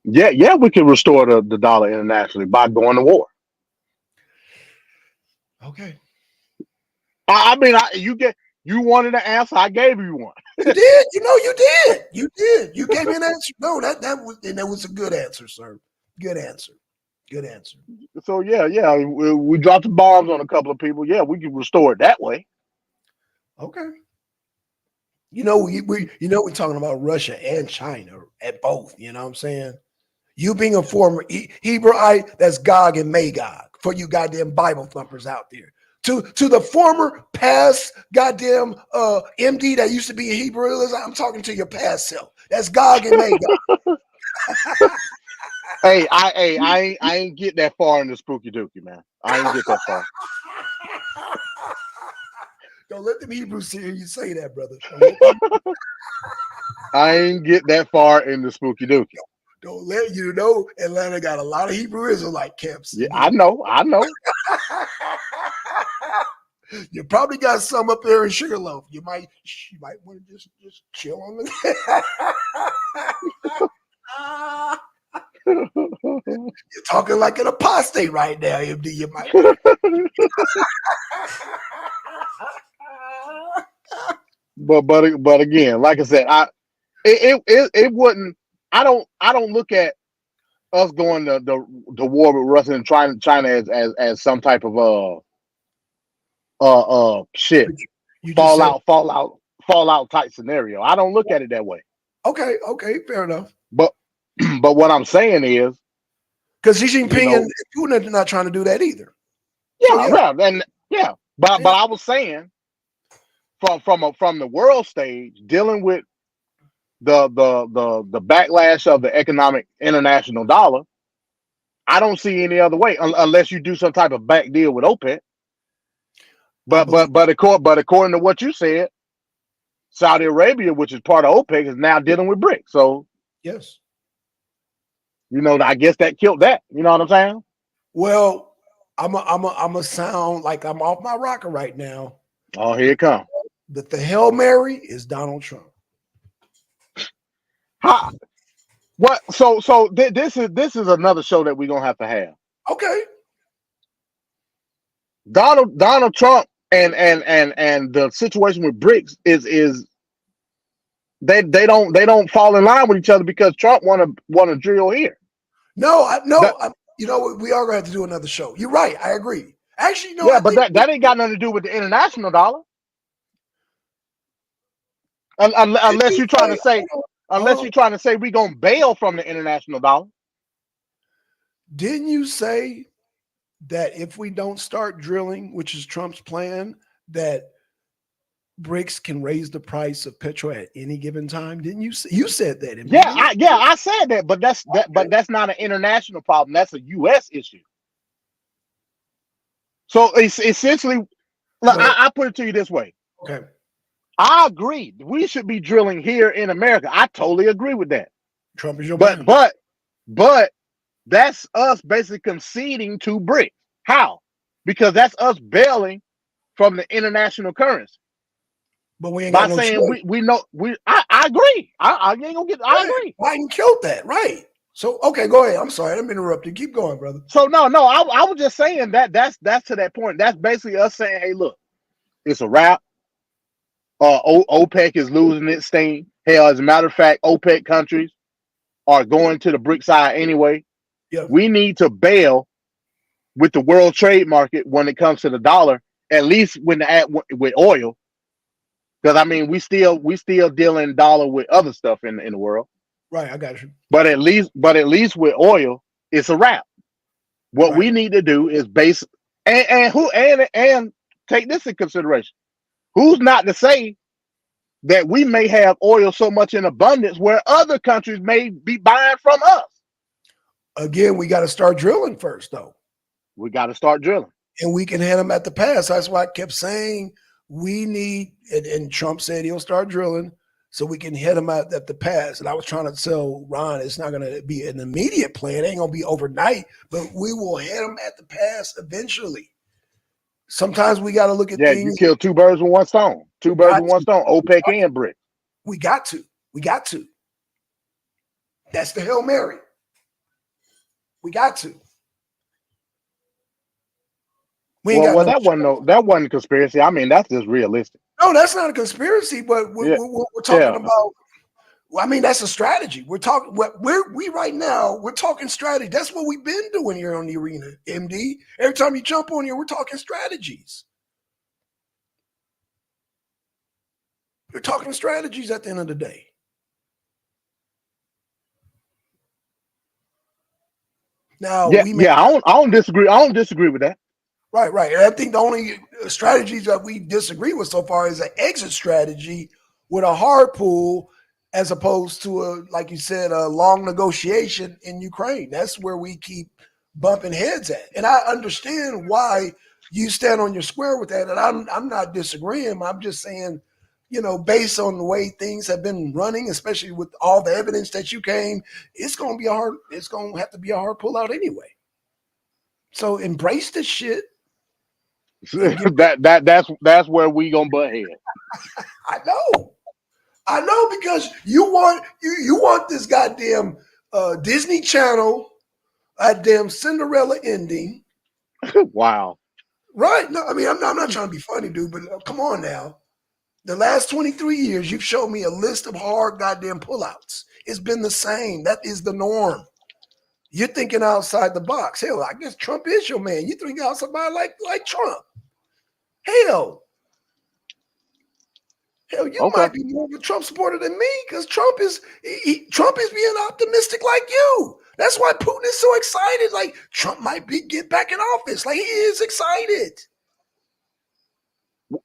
Yeah, we can restore the dollar internationally by going to war. Okay. I mean, you wanted an answer, I gave you one. You did. You did. You did. You gave me an answer. No, that was a good answer, sir. Good answer. Good answer. So yeah, we dropped the bombs on a couple of people. Yeah, we can restore it that way. Okay. We're talking about Russia and China at both. You know what I'm saying? You being a former Hebraite, that's Gog and Magog for you goddamn Bible thumpers out there. To the former past goddamn MD that used to be a Hebrew, I'm talking to your past self. That's Gog and Magog. Hey, I ain't get that far in the spooky dookie, man. I ain't get that far. Don't let them Hebrews hear you say that, brother. I ain't get that far in the spooky dookie. Don't let you know Atlanta got a lot of Hebrew Israelite camps. Yeah, I know. You probably got some up there in Sugarloaf. You might want to just chill on the. You're talking like an apostate right now, MD. You might. But again, like I said, it wouldn't. I don't look at us going to the war with Russia and China as some type of shit fallout type scenario. I don't look at it that way. Okay, fair enough. But what I'm saying is, because Xi Jinping and Putin are not trying to do that either. Yeah. But I was saying from the world stage, dealing with the backlash of the economic international dollar, I don't see any other way unless you do some type of back deal with OPEC. But according to what you said, Saudi Arabia, which is part of OPEC, is now dealing with BRICS. So yes, I guess that killed that. You know what I'm saying? Well, I'm a sound like I'm off my rocker right now. Oh, here it comes. That the Hail Mary is Donald Trump. What? So this is another show that we're gonna have to have. Okay. Donald Trump and the situation with BRICS is they don't fall in line with each other because Trump want to drill here. No, we are gonna have to do another show. You're right. I agree. Actually, but that ain't got nothing to do with the international dollar. Unless you're trying to say we're gonna bail from the international dollar. Didn't you say that if we don't start drilling, which is Trump's plan, that BRICS can raise the price of petrol at any given time? Didn't you? You said that. Yeah, I said that, but that's not an international problem. That's a U.S. issue. So it's essentially, look, I put it to you this way. Okay. I agree. We should be drilling here in America. I totally agree with that. Trump is your man. But that's us basically conceding to BRICS. How? Because that's us bailing from the international currency. But we ain't By got no saying choice. I agree. I ain't gonna get. I agree. Biden killed that, right? So okay, go ahead. I'm sorry, I'm interrupting. Keep going, brother. So no, I was just saying that's to that point. That's basically us saying, hey, look, it's a wrap. OPEC is losing its steam. Hell, as a matter of fact, OPEC countries are going to the BRIC side anyway. Yeah. We need to bail with the world trade market when it comes to the dollar, at least with oil. Because I mean, we still dealing dollar with other stuff in the world. Right, I got you. But at least with oil, it's a wrap. What we need to do is and take this in consideration. Who's not to say that we may have oil so much in abundance where other countries may be buying from us? Again, we got to start drilling first, though. We got to start drilling. And we can hit them at the pass. That's why I kept saying we need, and Trump said he'll start drilling so we can hit them at the pass. And I was trying to tell Ron it's not going to be an immediate plan. It ain't going to be overnight, but we will hit them at the pass eventually. Sometimes we got to look at things. You kill two birds with one stone. Two birds with one stone. OPEC and BRICS. We got to. That's the Hail Mary. We got to. That wasn't conspiracy. I mean, that's just realistic. No, that's not a conspiracy, but we're talking about. I mean, that's a strategy. We're talking. We right now we're talking strategy. That's what we've been doing here on the arena, MD. Every time you jump on here, we're talking strategies. We're talking strategies at the end of the day. Now, I don't disagree. I don't disagree with that. Right. And I think the only strategies that we disagree with so far is an exit strategy with a hard pull, as opposed to like you said, a long negotiation in Ukraine. That's where we keep bumping heads at. And I understand why you stand on your square with that. And I'm not disagreeing. I'm just saying, based on the way things have been running, especially with all the evidence that you came, it's going to have to be a hard pull out anyway. So embrace this shit. That's where we gonna butt head. I know because you want this goddamn Disney Channel, damn Cinderella ending. Wow. Right? No, I mean I'm not trying to be funny, dude, but come on now. The last 23 years, you've shown me a list of hard goddamn pullouts. It's been the same. That is the norm. You're thinking outside the box. Hell, I guess Trump is your man. You think outside like Trump. Hell, you might be more of a Trump supporter than me because Trump is being optimistic like you. That's why Putin is so excited. Like Trump might get back in office. Like he is excited.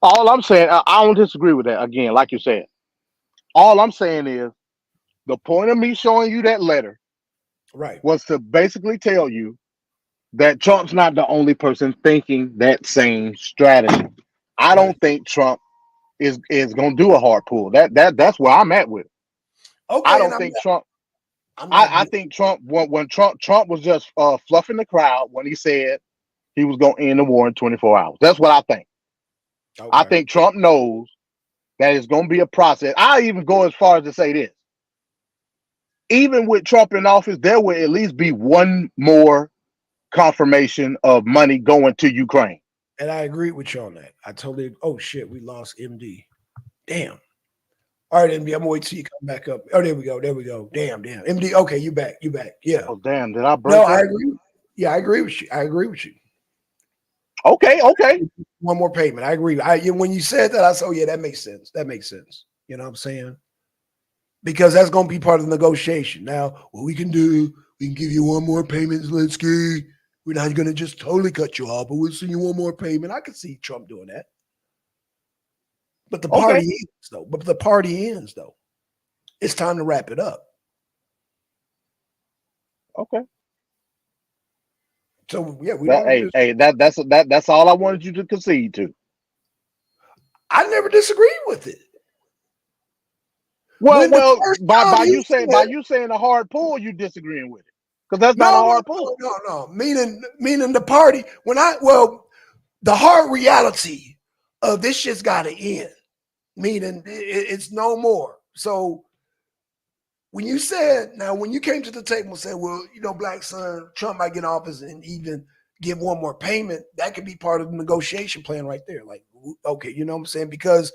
All I'm saying, I don't disagree with that. Again, like you said, all I'm saying is the point of me showing you that letter, right, was to basically tell you that Trump's not the only person thinking that same strategy. I don't think Trump is going to do a hard pull. That's where I'm at with it. Okay, I don't think Trump. I think Trump when Trump was just fluffing the crowd when he said he was going to end the war in 24 hours. That's what I think. Okay. I think Trump knows that it's going to be a process. I even go as far as to say this. Even with Trump in office, there will at least be one more confirmation of money going to Ukraine. And I agree with you on that. I totally. Oh shit, we lost MD. Damn. All right, MD. I'm gonna wait till you come back up. Oh, there we go. Damn. MD. Okay, you back. Yeah. Oh damn. Did I break? No, I agree. Yeah, I agree with you. Okay. One more payment. I agree. When you said that, I said, oh yeah, that makes sense. You know what I'm saying? Because that's gonna be part of the negotiation. Now, what we can give you one more payment, Zelensky. We're not going to just totally cut you off, but we'll send you one more payment. I could see Trump doing that. But the Okay. party ends though. But the party ends though. It's time to wrap it up. Okay. So yeah, we That, don't. hey, that's all I wanted you to concede to. I never disagreed with it. Well, When the well, first by time he you saying a hard pull, you disagreeing with it because that's not a no, hard no, pull. no. Meaning the party. The hard reality of this shit's got to end. Meaning it's no more. So when you came to the table and said, well, Black Son, Trump might get office and even give one more payment, that could be part of the negotiation plan right there. Like, okay, you know what I'm saying? Because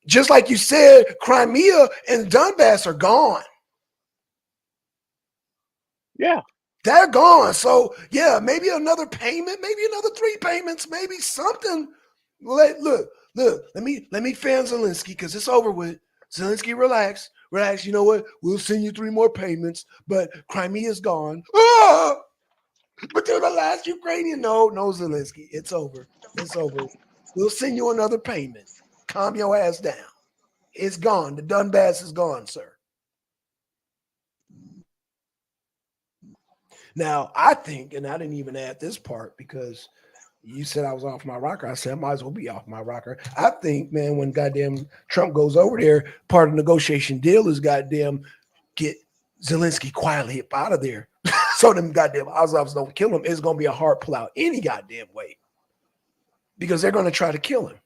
just like you said, Crimea and Donbass are gone. Yeah. They're gone. So yeah, maybe another payment, maybe another 3 payments, maybe something. Look, let me fan Zelensky because it's over with. Zelensky, relax. You know what? We'll send you 3 more payments, but Crimea's gone. Ah! But they're the last Ukrainian. No, Zelensky. It's over. We'll send you another payment. Calm your ass down. It's gone. The Donbass is gone, sir. Now, I think, and I didn't even add this part because you said I was off my rocker. I said I might as well be off my rocker. I think, man, when goddamn Trump goes over there, part of the negotiation deal is goddamn get Zelensky quietly up out of there. So them goddamn Azovs don't kill him. It's going to be a hard pull out any goddamn way because they're going to try to kill him.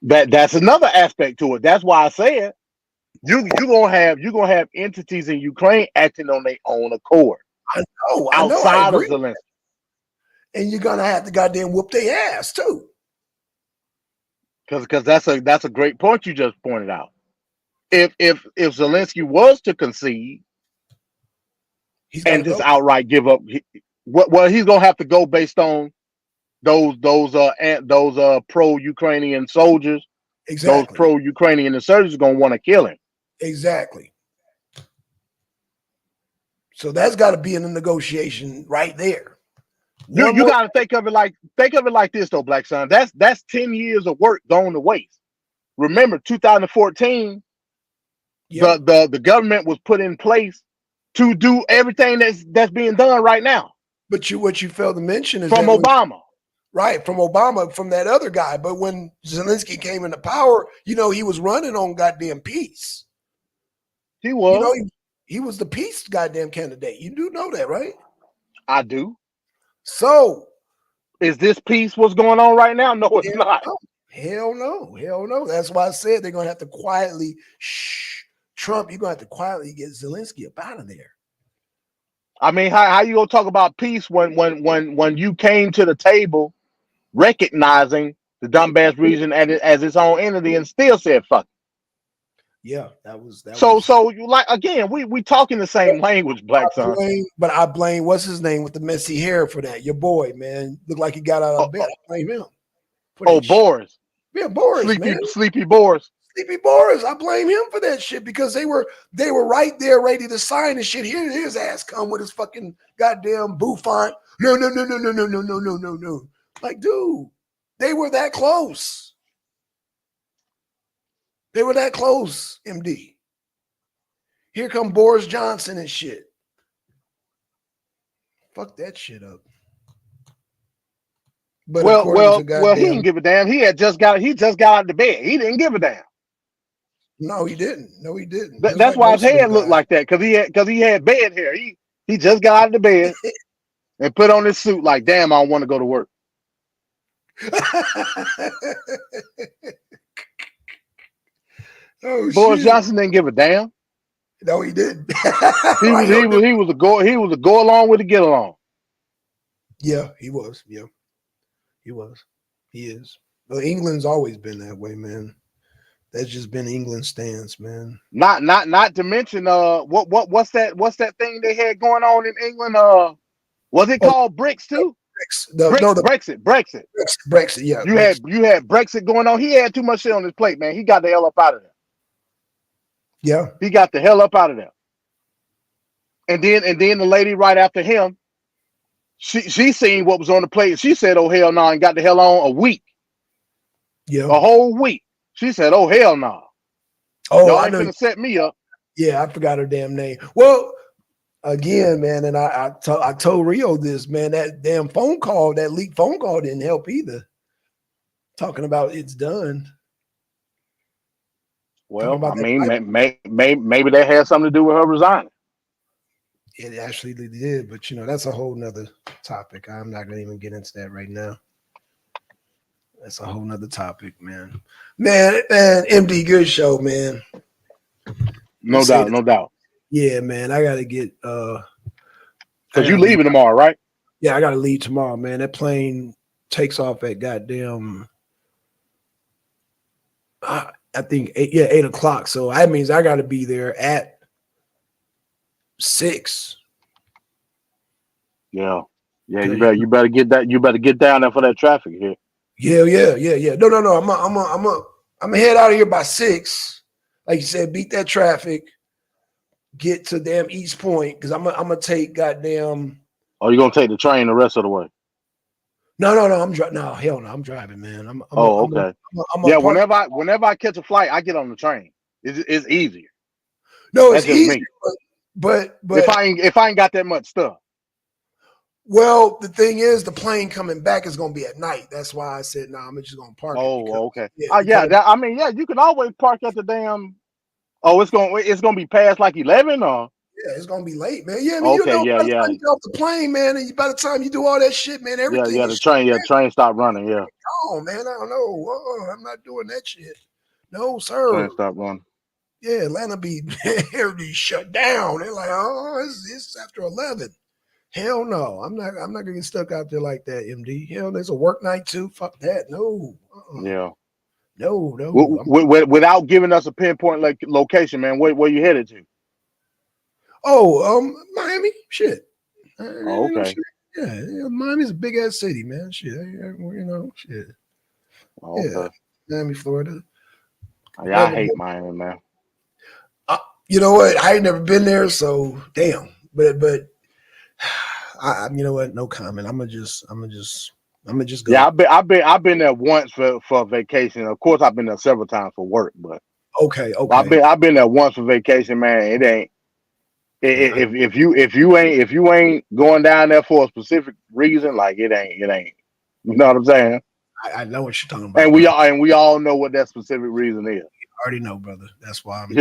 That's another aspect to it. That's why I said you're gonna have entities in Ukraine acting on their own accord. I know. Outside of Zelensky. And you're gonna have to goddamn whoop their ass too. Because that's a great point you just pointed out. If Zelensky was to concede and just outright give up, he's gonna have to go based on those pro-Ukrainian soldiers. Exactly. Those pro-Ukrainian insurgents are gonna want to kill him. Exactly. So that's got to be in the negotiation right there. You got to think of it like this though, Black Son. That's 10 years of work going to waste. Remember, 2014, the government was put in place to do everything that's being done right now. But what you failed to mention is from Obama. From Obama, from that other guy. But when Zelensky came into power, he was running on goddamn peace. He was. He was the peace goddamn candidate. You do know that, right? I do. So, is this peace what's going on right now? No, it's not. Hell no. That's why I said they're gonna have to quietly Trump. You're gonna have to quietly get Zelensky up out of there. I mean, how you gonna talk about peace when you came to the table recognizing the Donbass region as its own entity and still said fuck it? Yeah, that was so you like again, we talking the same language, Black Son. But I blame what's his name with the messy hair for that. Your boy, man, looked like he got out of bed. I blame him. Boris. Yeah, Boris, man. Sleepy Boris. Sleepy Boris. I blame him for that shit because they were right there ready to sign and shit. Here his ass come with his fucking goddamn bouffant. No. Like, dude, they were that close. They were that close, MD. Here come Boris Johnson and shit. Fuck that shit up. But well, he didn't give a damn. He just got out of the bed. He didn't give a damn. No, he didn't. That's why his head looked like that because he had bed hair. He just got out of the bed and put on his suit like, damn, I don't want to go to work. Boris Johnson didn't give a damn. No, he didn't. He was a go along with the get along. Yeah, he was. Yeah, he was. He is. Well, England's always been that way, man. That's just been England's stance, man. Not to mention what's that thing they had going on in England? Was it called BRICS too? Brexit. Yeah. You had Brexit going on. He had too much shit on his plate, man. He got the hell up out of there. Yeah. He got the hell up out of there. And then the lady right after him, she seen what was on the plate. She said, "Oh hell no," and got the hell on a week. Yeah. a whole week. She said, "Oh hell no, Oh, y'all I ain't know. finna set me up." Yeah, I forgot her damn name. Well, again, man, and I told Rio this, man. That damn phone call, that leaked phone call, didn't help either. Talking about it's done. Talking Well, about I that mean, pipe. maybe that had something to do with her resigning. It actually did, but that's a whole nother topic. I'm not gonna even get into that right now. That's a whole nother topic, man. Man, MD, good show, man. No Say doubt, that. no doubt. Yeah, man. I gotta get I Because you gotta leave. leaving tomorrow, right? Yeah, I gotta leave tomorrow, man. That plane takes off at goddamn I think 8 o'clock. So that means I gotta be there at 6. Yeah, yeah. Cause You better get that. You better get down there for that traffic here. yeah. No. I'm gonna head out of here by 6. Like you said, beat that traffic, get to damn East Point, because I'm gonna take goddamn. Or you gonna take the train the rest of the way? No. I'm driving. No, hell no. I'm driving, man. Oh, okay. I'm a Yeah. park. Whenever I catch a flight, I get on the train. It's easier. No, it's That's just easier, me. but If I ain't got that much stuff. well, the thing is, the plane coming back is gonna be at night. That's why I said, no, I'm just gonna park it. Because, Oh, okay. yeah, Yeah. because I mean, yeah. You can always park at the damn. Oh, it's gonna be past like 11 or. yeah, it's gonna be late, man. Yeah, I mean, Okay. by Yeah. the Yeah. time you get off the plane, man, and by the time you do all that shit, man, Yeah. everything Yeah. is The train stopped running. Yeah. gone, man. I don't know. I'm not doing that shit. No, sir. Train stopped running. Yeah, Atlanta be everything shut down. They're like, oh, it's after 11. Hell no. I'm not gonna get stuck out there like that, MD. Hell, there's a work night too. Fuck that. No. Yeah. No. Without giving us a pinpoint location, man, where you headed to? Miami. Shit. Oh, okay. Yeah, Miami's a big ass city, man. Shit. Shit. Oh, Yeah. okay. Miami, Florida. Yeah, I Never hate been. Miami, man. You know what? I ain't never been there, so damn. But you know what? No comment. I'm gonna just go. Yeah, I've been there once for vacation. Of course, I've been there several times for work, but Okay. I've been there once for vacation, man. It ain't if you ain't going down there for a specific reason, like it ain't. You know what I'm saying? I know what you're talking about. And we all know what that specific reason is. I already know, brother. That's why I'm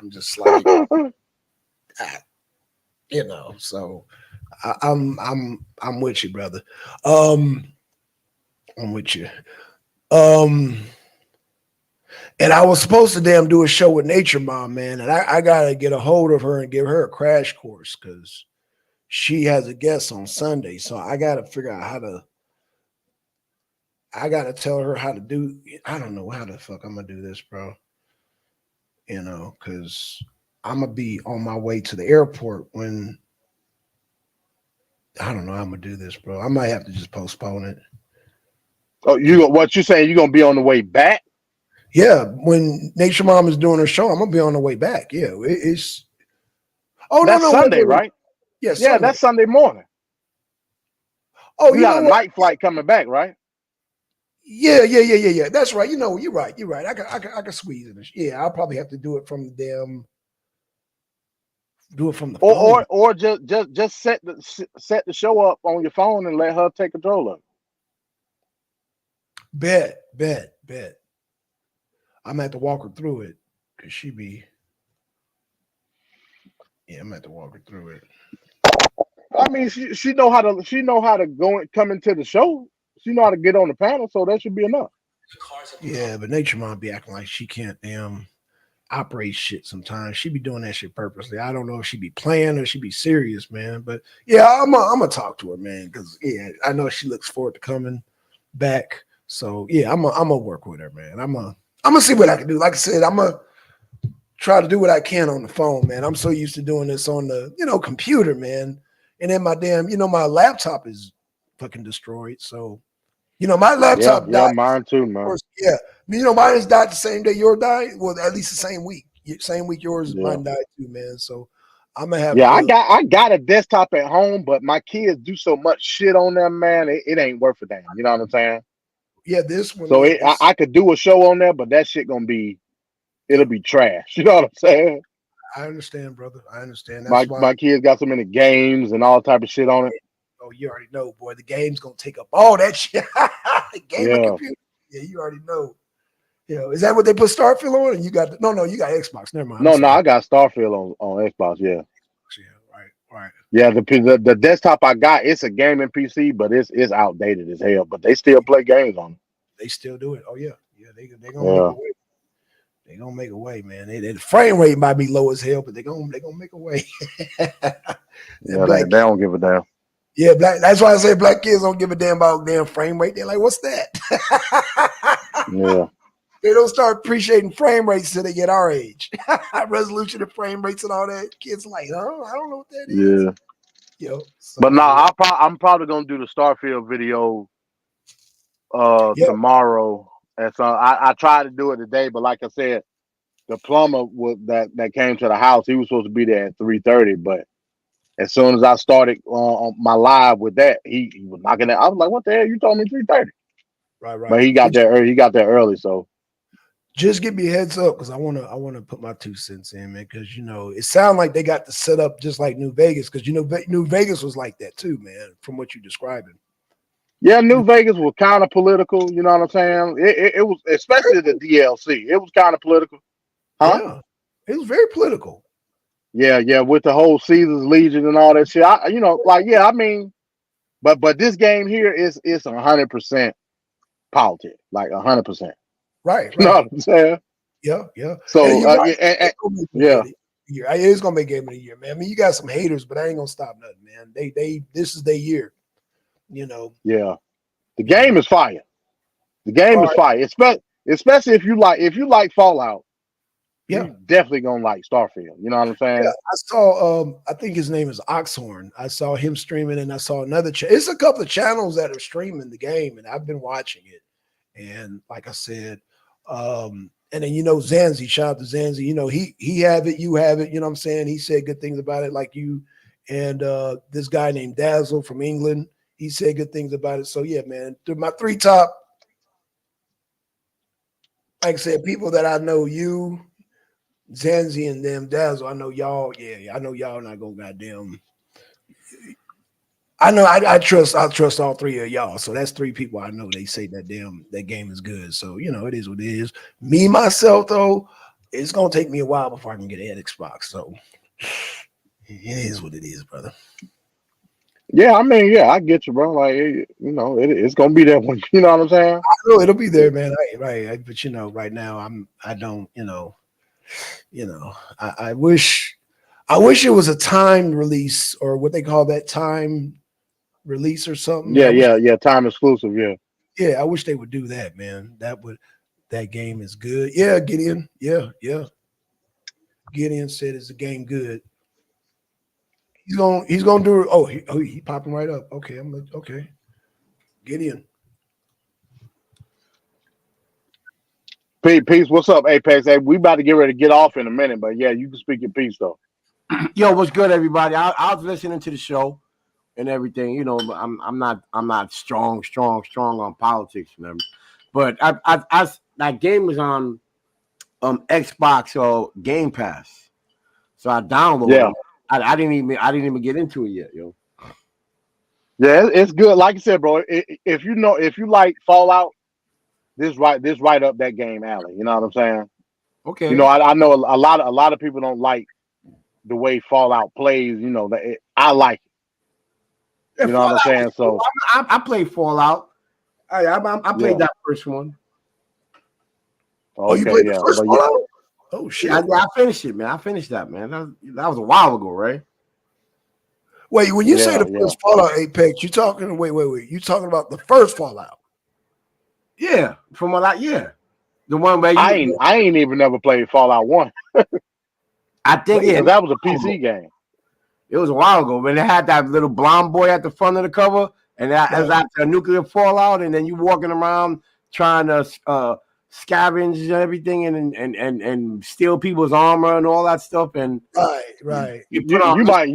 just Yeah. like so I'm with you, brother. I'm with you. And I was supposed to damn do a show with Nature Mom, man, and I gotta get a hold of her and give her a crash course because she has a guest on Sunday. So I gotta figure out I gotta tell her how to do. I don't know how the fuck I'm gonna do this, bro. Because I'm gonna be on my way to the airport when I don't know how I'm gonna do this, bro. I might have to just postpone it. Oh, what you saying? You gonna be on the way back? Yeah, when Nature Mom is doing her show, I'm gonna be on the way back. Yeah, it's. Oh That's no, Sunday, wait. right? Yeah, Yeah, Sunday. that's Sunday morning. Oh, You you got know a what? night flight coming back, right? Yeah. That's right. You're right. I can squeeze it. Yeah, I'll probably have to do it from the phone. Or just set the show up on your phone and let her take control of it. Bet. I'm gonna have to walk her through it because I'm gonna have to walk her through it. I mean, she know how to come into the show. She know how to get on the panel, so that should be enough. Yeah, but Nature Mom be acting like she can't operate shit sometimes. She be doing that shit purposely. I don't know if she be playing or she be serious, man. But yeah, I'm gonna talk to her, man, because I know she looks forward to coming back. So yeah, I'm gonna work with her, man. I'm gonna see what I can do. Like I said, I'm gonna try to do what I can on the phone, man. I'm so used to doing this on the computer, man. And then my damn, my laptop is fucking destroyed. So my laptop Yeah, died. mine too, Of man. course, yeah. Mine has died the same day yours died. Well, at least the same week. Same week yours, Yeah. mine died too, man. So I'm gonna have Yeah, to. I got a desktop at home, but my kids do so much shit on them, man. It ain't worth a damn. You know what I'm saying? Yeah, this one. So Yeah, this, I could do a show on there, but that shit gonna be it'll be trash. You know what I'm saying? I understand, brother. I understand. That's why. My kids got so many games and all type of shit on it. Oh, you already know, boy. The game's gonna take up all that shit. The game and Yeah. computer. Yeah, you already know. You know, is that what they put Starfield on? And you got no, you got Xbox. Never mind. No, I got Starfield on Xbox. Yeah, Yeah, right. yeah. The desktop I got, it's a gaming PC, but it's outdated as hell. But they still play games on They still do it. Oh yeah, they it. gonna make Yeah, a way. They gonna make a way, man. The frame rate might be low as hell, but they gonna make a way. That yeah. black They don't give a damn. Yeah, that's why I say black kids don't give a damn about damn frame rate. They're like, what's that? Yeah, They don't start appreciating frame rates till they get our age. Resolution of frame rates and all that. Kids like, oh, I don't know what that is. yeah. Yo, so, But no, I'm probably gonna do the Starfield video yeah, tomorrow. And so I tried to do it today, but like I said, the plumber that came to the house, he was supposed to be there at 3:30, but as soon as I started on my live with that, he was knocking at. I was like, "What the hell? You told me 3:30." right. But he got there early. He got there early, so Just give me a heads up because I wanna put my 2 cents in, man. Because it sounds like they got the setup just like New Vegas. Because New Vegas was like that too, man. From what you're describing. yeah, New Vegas was kind of political. You know what I'm saying? It was, especially the DLC. It was kind of political, huh? Yeah, it was very political. Yeah, with the whole Caesar's Legion and all that shit. I mean, but this game here is 100% politics, like 100%. Right. You know what I'm saying? Yeah. So And you're right. yeah. It's gonna make game of the year, man. I mean, you got some haters, but I ain't gonna stop nothing, man. This is their year. Yeah. The game is fire. The game All is right. fire. Especially if you like Fallout, Yeah. you definitely gonna like Starfield. You know what I'm saying? Yeah, I saw. I think his name is Oxhorn. I saw him streaming, and I saw another. It's a couple of channels that are streaming the game, and I've been watching it. And like I said, and then Zanzi. Shout out to Zanzi. He have it, you have it. You know what I'm saying? He said good things about it, like you. And this guy named Dazzle from England, he said good things about it. So yeah, man. My three top, like I said, people that I know, you, Zanzi, and them Dazzle. I know y'all. Yeah, I know y'all not gonna goddamn. I know I trust all three of y'all. So that's three people I know. They say that game is good. So it is what it is. Me myself though, it's gonna take me a while before I can get an Xbox. So it is what it is, brother. Yeah, I mean, yeah, I get you, bro. Like, it's gonna be there when you know what I'm saying. I know it'll be there, man. Right. But right now I don't. I wish it was a timed release or what they call that time release or something. Yeah. Time exclusive. Yeah. Yeah, I wish they would do that, man. That game is good. Yeah, Gideon. Yeah. Gideon said it's a game good. He's gonna do it. Oh, he popping right up. Okay, okay. Gideon. Peace. What's up, Apex? Hey, we about to get ready to get off in a minute, but yeah, you can speak your piece though. Yo, what's good, everybody? I was listening to the show and everything. I'm not strong on politics and everything. But I that game was on Xbox or Game Pass, so I downloaded it. I didn't even get into it yet, yo. Yeah, it's good. Like I said, bro, if you like Fallout, this right up that game alley. You know what I'm saying? Okay. I know a lot of people don't like the way Fallout plays. I like it. You know what I'm saying? So I played Fallout. I played that first one. Oh, you played the first Fallout? Oh shit! I finished it, man. I finished that, man. That was a while ago, right? Wait, when you say the first Fallout, Apex, you talking? Wait. You talking about the first Fallout? Yeah, from what the one where I ain't even never played Fallout 1. I think that was a PC game. It was a while ago when they had that little blonde boy at the front of the cover, and that was after a nuclear fallout, and then you walking around trying to scavenge and everything, and steal people's armor and all that stuff. And right. You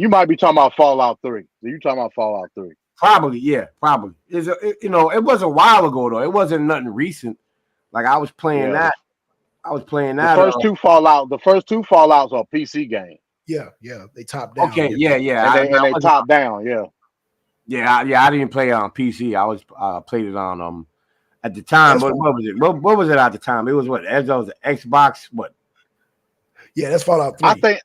might be talking about Fallout 3. You talking about Fallout 3? Probably, yeah, probably. It was a while ago though. It wasn't nothing recent. Like I was playing Yeah. that. I was playing The that. first two Fallouts are PC games. Yeah, they top down. Okay, yeah. And they top down, yeah. Yeah, I didn't play it on PC. I was played it on at the time. What was it? What was it at the time? It was what? That was the Xbox. What? Yeah, that's Fallout 3.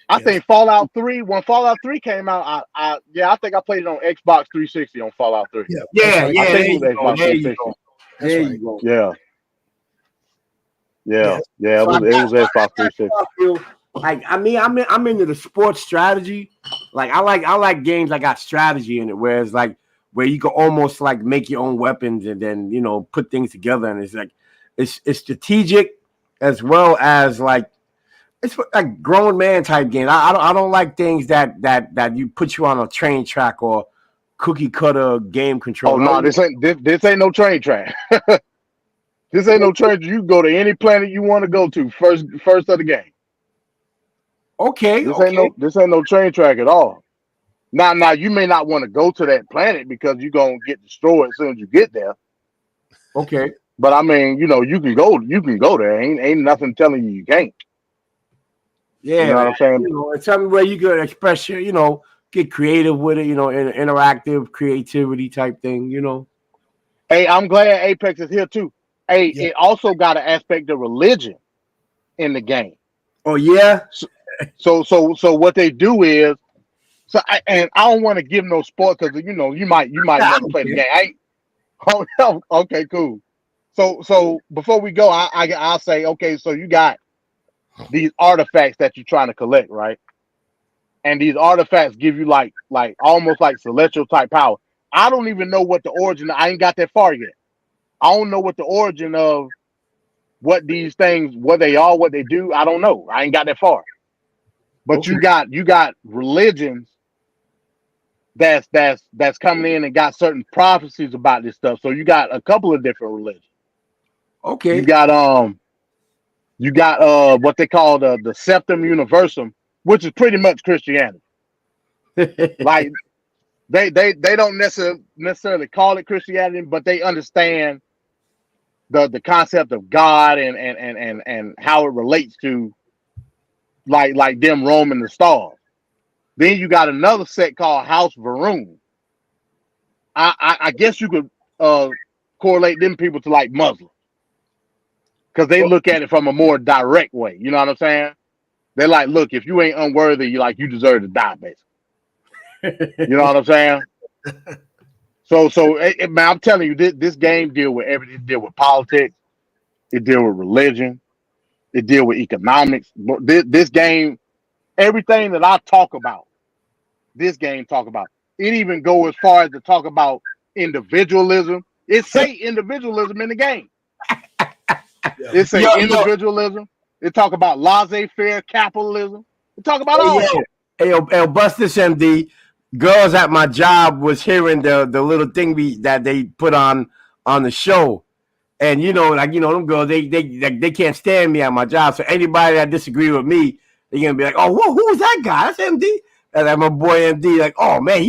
I think Fallout 3. When Fallout 3 came out, I think I played it on Xbox 360 on Fallout 3. Yeah. I think it was Xbox There 360. you go. There you go. Yeah. It was Xbox 360. Like I'm into the sports strategy. Like I like games that got strategy in it, where you can almost like make your own weapons and then put things together, and it's like it's strategic as well as like it's like grown man type game. I don't like things that you put you on a train track or cookie cutter game control. Oh no, this ain't no train track. This ain't no train. You can go to any planet you want to go to first of the game. Okay. This ain't no train track at all. Now you may not want to go to that planet because you're gonna get destroyed as soon as you get there. Okay. But I mean, you can go there. Ain't nothing telling you can't. Yeah, you know what I'm saying? It's something where you can express your, get creative with it, interactive creativity type thing, Hey, I'm glad Apex is here too. Hey, It also got an aspect of religion in the game. Oh yeah. So what they do is, I don't want to give no sport because you might want to play the game. Okay, cool. So before we go, I'll say, okay, so you got these artifacts that you're trying to collect, right? And these artifacts give you like almost like celestial type power. I don't even know what the origin. I ain't got that far yet. I don't know what the origin of what these things, what they are, what they do. I don't know. I ain't got that far. But Okay. you got religions that's coming in and got certain prophecies about this stuff. So you got a couple of different religions. Okay. You got what they call the Septum Universum, which is pretty much Christianity. Like they don't necessarily call it Christianity, but they understand the concept of God and how it relates to like them roaming the stars. Then you got another sect called House Varun. I guess you could correlate them people to like Muslims because they look at it from a more direct way. You know what I'm saying? They're like, look, if you ain't unworthy, you deserve to die, basically. You know what I'm saying? So man, I'm telling you, this game deal with everything. It deal with politics. It deal with religion. It deal with economics. This game, everything that I talk about, this game talk about. It even go as far as to talk about individualism. It say individualism in the game. It say individualism. It talk about laissez-faire capitalism. It talk about all that. Hey, bust this, MD. Girls at my job was hearing the little thing that they put on the show, and them girls they can't stand me at my job. So anybody that disagree with me, they're gonna be like, oh, who's that guy? That's MD. And like my boy MD, like, oh man,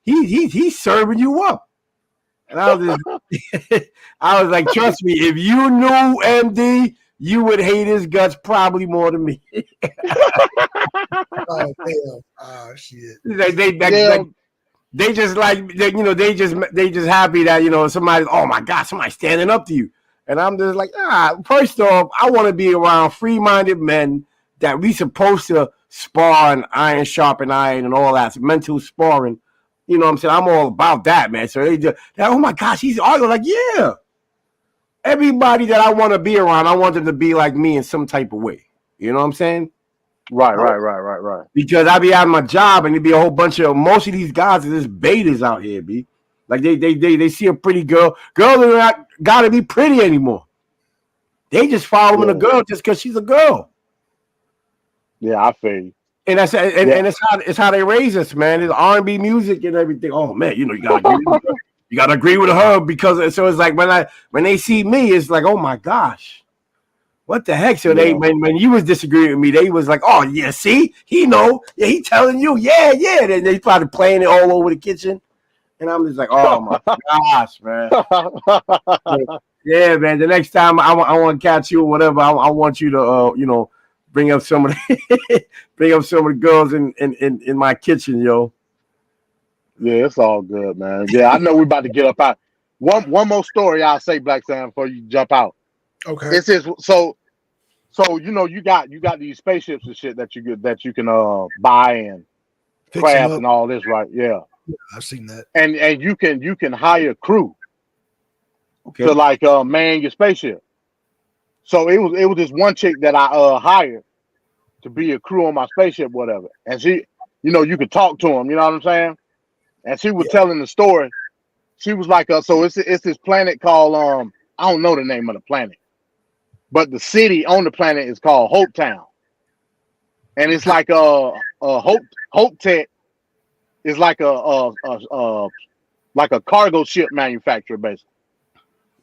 he's serving you up. And I was I was like, trust me, if you knew MD, you would hate his guts probably more than me. Oh damn! Oh shit! They just they just happy that somebody. Oh my God, somebody's standing up to you, and I'm just like, first off, I want to be around free-minded men that we supposed to spar and iron sharpen iron and all that mental sparring. You know what I'm saying? I'm all about that, man. So they just, oh my gosh, he's arguing. Like, yeah. Everybody that I want to be around, I want them to be like me in some type of way. You know what I'm saying? Right. Because I be at my job and there be a whole bunch of most of these guys are just betas out here, B. Like they see a pretty girl. Girls are not gotta be pretty anymore. They just following a girl just because she's a girl. Yeah, I feel you. And that's and it's how they raise us, man. It's R&B music and everything. Oh man, you gotta agree with her because so it's like when they see me, it's like, oh my gosh, what the heck? So they when you was disagreeing with me, they was like, oh yeah, see, he know, yeah, he telling you, yeah. Then they started playing it all over the kitchen, And I'm just like, oh my gosh, man. Yeah, man. The next time I want to catch you or whatever, I want you to bring up some of the girls in my kitchen, yo. Yeah, it's all good, man. Yeah, I know we about to get up out. One more story I'll say, Black Sam, before you jump out. Okay. This is so you got these spaceships and shit that you can buy and Fix 'em craft up. and all this, right? Yeah. I've seen that. And you can hire crew Okay. to like man your spaceship. So it was this one chick that I hired to be a crew on my spaceship, whatever. And she, you could talk to him, you know what I'm saying? And she was telling the story. She was like, so it's this planet called I don't know the name of the planet, but the city on the planet is called Hope Town, and it's like Hope Tech is like a cargo ship manufacturer basically.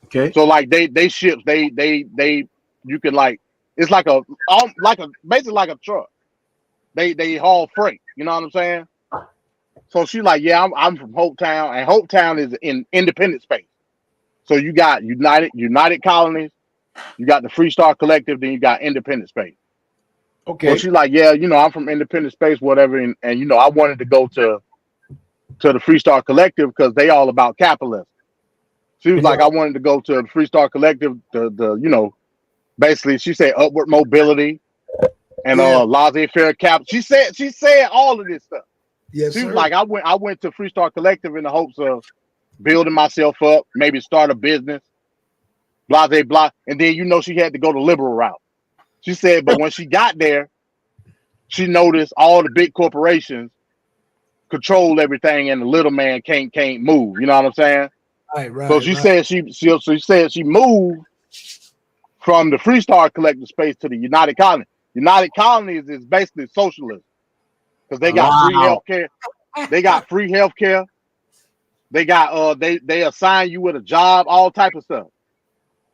Okay. So like they ships they you can like it's like basically like a truck. They haul freight. You know what I'm saying? So she's like, yeah, I'm from Hope Town, and Hope Town is in independent space. So you got United Colonies, you got the Free Star Collective, then you got Independent Space. Okay. So she's like, yeah, I'm from Independent Space, whatever, and I wanted to go to the Free Star Collective because they all about capitalism. She was like, I wanted to go to the Free Star Collective, the basically she said upward mobility and laissez-faire cap. She said all of this stuff. Yes, She was sir. like, I went to Free Star Collective in the hopes of building myself up, maybe start a business, blah, blah, blah. And then, she had to go the liberal route. She said, but when she got there, she noticed all the big corporations control everything and the little man can't move. You know what I'm saying? Right. So she said she moved from the Free Star Collective space to the United Colonies. United Colonies is basically socialism because they got free healthcare. They got free healthcare. They got they assign you with a job, all type of stuff.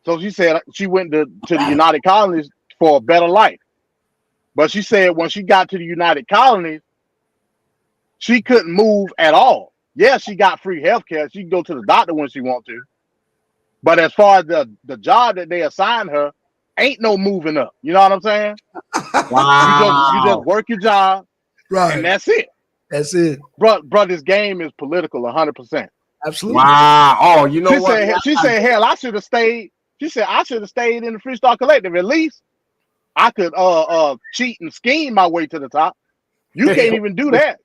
So she said she went to the United Colonies for a better life. But she said when she got to the United Colonies, she couldn't move at all. Yeah, she got free healthcare. She can go to the doctor when she wants to. But as far as the job that they assigned her, ain't no moving up. You know what I'm saying? Wow. You just work your job, Right. and that's it. That's it. Bro, this game is political 100%. Absolutely. Wow. Oh, you know what? She said, hell, I should have stayed. She said, I should have stayed in the Free Star Collective. At least I could cheat and scheme my way to the top. You can't even do that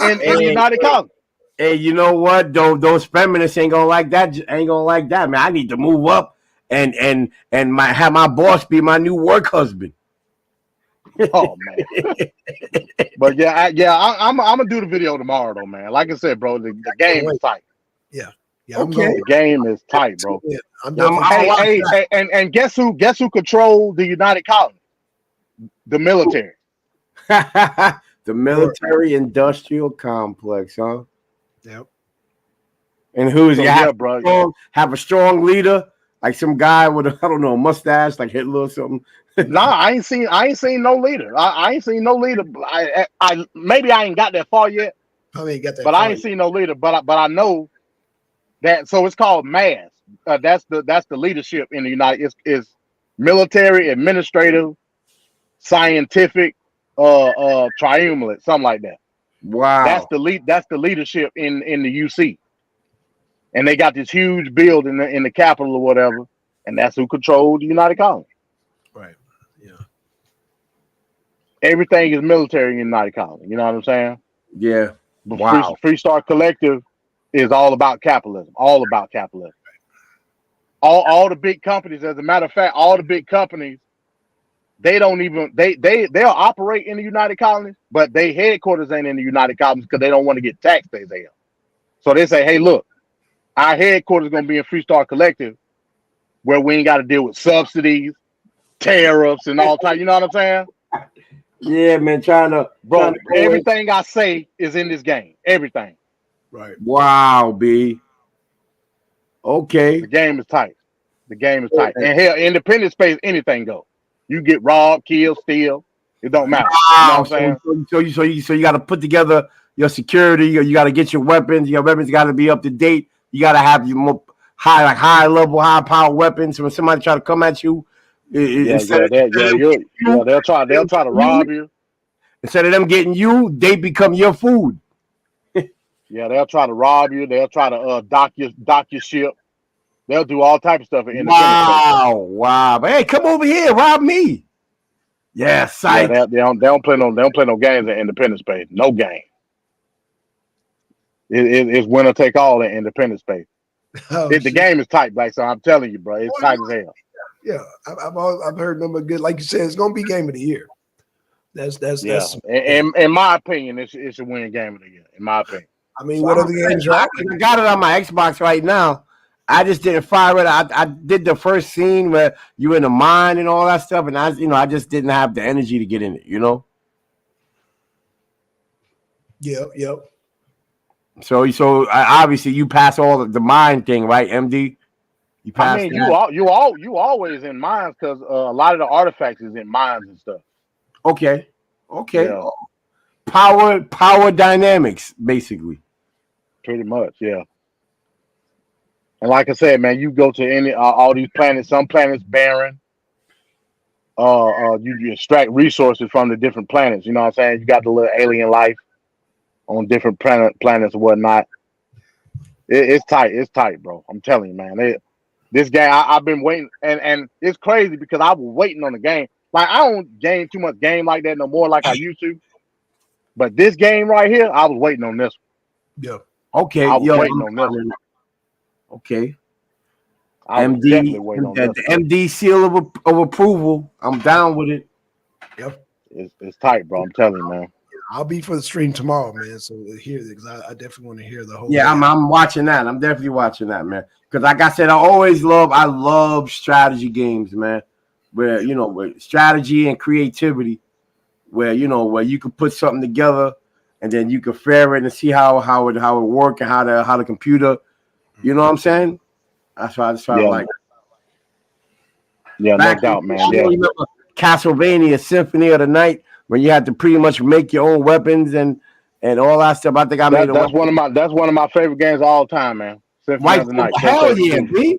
in the United Colonies. Hey, you know what? Those feminists ain't gonna like that. Ain't gonna like that, man. I need to move up and have my boss be my new work husband. Oh man. But I'm gonna do the video tomorrow though, man. Like I said, bro, the game is tight. Yeah, Okay. I'm going. The game is tight, bro. Yeah, I'm I'm- definitely. And guess who controlled the United Colonies? The military. The military industrial complex, huh? Yep. And who's So, you yeah, bro. have a strong leader, like some guy with a mustache, like Hitler or something. Nah, I ain't seen no leader. I ain't seen no leader. I maybe I ain't got that far yet, Probably ain't got that. but I ain't seen no leader. But I know that. So it's called MAS. That's the leadership in the United. Is military, administrative, scientific, triumvirate, something like that. Wow. That's the leadership in the UC, and they got this huge building in the Capitol or whatever, and that's who controlled the United Colonies. Right. Yeah. Everything is military in the United Colonies. You know what I'm saying? Yeah. But Wow. Free Star Collective is all about capitalism. All about capitalism. All the big companies, as a matter of fact, all the big companies, they don't even they'll operate in the United Colonies, but their headquarters ain't in the United Colonies because they don't want to get taxed there. So they say, hey, look, our headquarters is gonna be in Free Star Collective, where we ain't got to deal with subsidies, tariffs, and all type. You know what I'm saying? Yeah, man. Bro, everything I say is in this game. Everything. Right. Wow, B. Okay. The game is tight. The game is tight. And hell, independent space, anything goes. You get robbed, killed, steal. It don't matter. You know Wow. what I'm saying? So you got to put together your security. You got to get your weapons. Your weapons got to be up to date. You got to have your more high level, high power weapons. So when somebody try to come at you, They'll try to rob you. Instead of them getting you, they become your food. Yeah, they'll try to rob you. They'll try to dock your ship. They'll do all types of stuff in Wow. But hey, come over here, rob me. Yeah, psych. Yeah, they don't play no games in Independence Space. No game. It's winner take all in Independence Space. The game is tight, Black. So I'm telling you, bro, it's tight as hell. Yeah, I've heard number good. Like you said, it's gonna be game of the year. That's in my opinion, it's a winning game of the year. In my opinion. I mean, what other games are out there? I got it on my Xbox right now. I just didn't fire it. I did the first scene where you in the mine and all that stuff, and I just didn't have the energy to get in it. Yep. So obviously you pass all the mine thing, right, MD? You pass. I mean, you always in mines because a lot of the artifacts is in mines and stuff. Okay. Yeah. Power dynamics, basically. Pretty much, yeah. And like I said, man, you go to any all these planets. Some planets barren. You extract resources from the different planets. You know what I'm saying? You got the little alien life on different planets and whatnot. It's tight. It's tight, bro. I'm telling you, man. This game, I've been waiting, and it's crazy because I was waiting on the game. Like I don't game too much game like that no more, like I used to. But this game right here, I was waiting on this one. Yeah. Okay. I was waiting on this one. Okay. I was definitely waiting on this the MD seal of approval. I'm down with it. Yep. It's tight, bro. I'm telling you, man. I'll be for the stream tomorrow, man. So hear it because I definitely want to hear the whole. Yeah, I'm watching that. I'm definitely watching that, man. Because like I said, I love strategy games, man. Where with strategy and creativity, where you can put something together and then you can fare it and see how it work and how the computer, you know what I'm saying? That's why I like it. Yeah, no doubt, man. Yeah. Remember Castlevania Symphony of the Night when you had to pretty much make your own weapons and all that stuff. I think that's one of my favorite games of all time, man. Symphony of the Night. Hell yeah, B.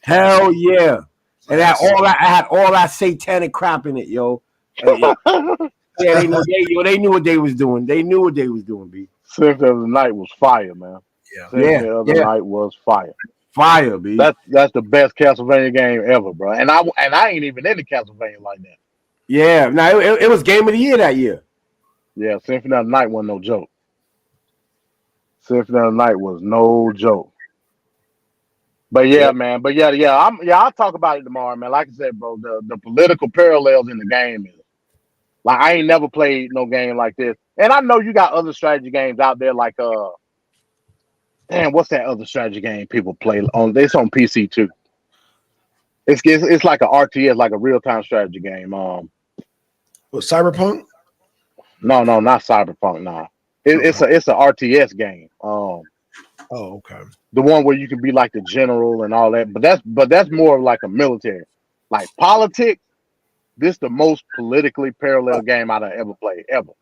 Hell yeah. And I had all that satanic crap in it, yo. Yeah, they knew what they was doing. They knew what they was doing, B. Symphony of the Night was fire, man. Yeah. Symphony of the Night was fire. Fire, B. That's the best Castlevania game ever, bro. And I ain't even into Castlevania like that. Yeah, no, it was game of the year that year. Yeah, Symphony of the Night wasn't no joke. Symphony of the Night was no joke. But yeah, man. But yeah, I'll talk about it tomorrow, man. Like I said, bro, the political parallels in the game is like I ain't never played no game like this. And I know you got other strategy games out there, like damn, what's that other strategy game people play on? It's on PC too. It's like a RTS, like a real time strategy game. Cyberpunk? No, not Cyberpunk. Nah, it's a RTS game. Oh, okay. The one where you can be like the general and all that, but that's more like a military, like politics. This the most politically parallel game I've ever played, ever.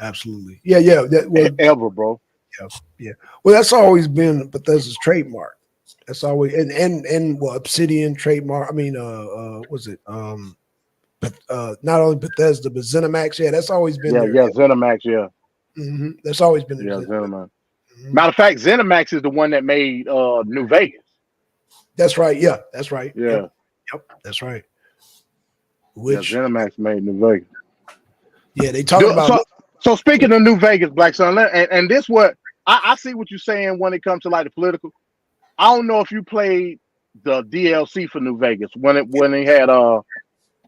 Absolutely. Yeah. Ever, bro. Yeah. Well, that's always been Bethesda's trademark. That's always and Obsidian trademark. I mean, was it but not only Bethesda but ZeniMax? Yeah, that's always been. Yeah, ZeniMax. Yeah. Mm-hmm. That's always been. Yeah, ZeniMax. Matter of fact, ZeniMax is the one that made New Vegas. That's right. Yeah, that's right. Yeah. Yep. That's right. ZeniMax made New Vegas. Yeah, they talk about. So speaking of New Vegas, Black Sun, and this what I see what you're saying when it comes to like the political. I don't know if you played the DLC for New Vegas when he had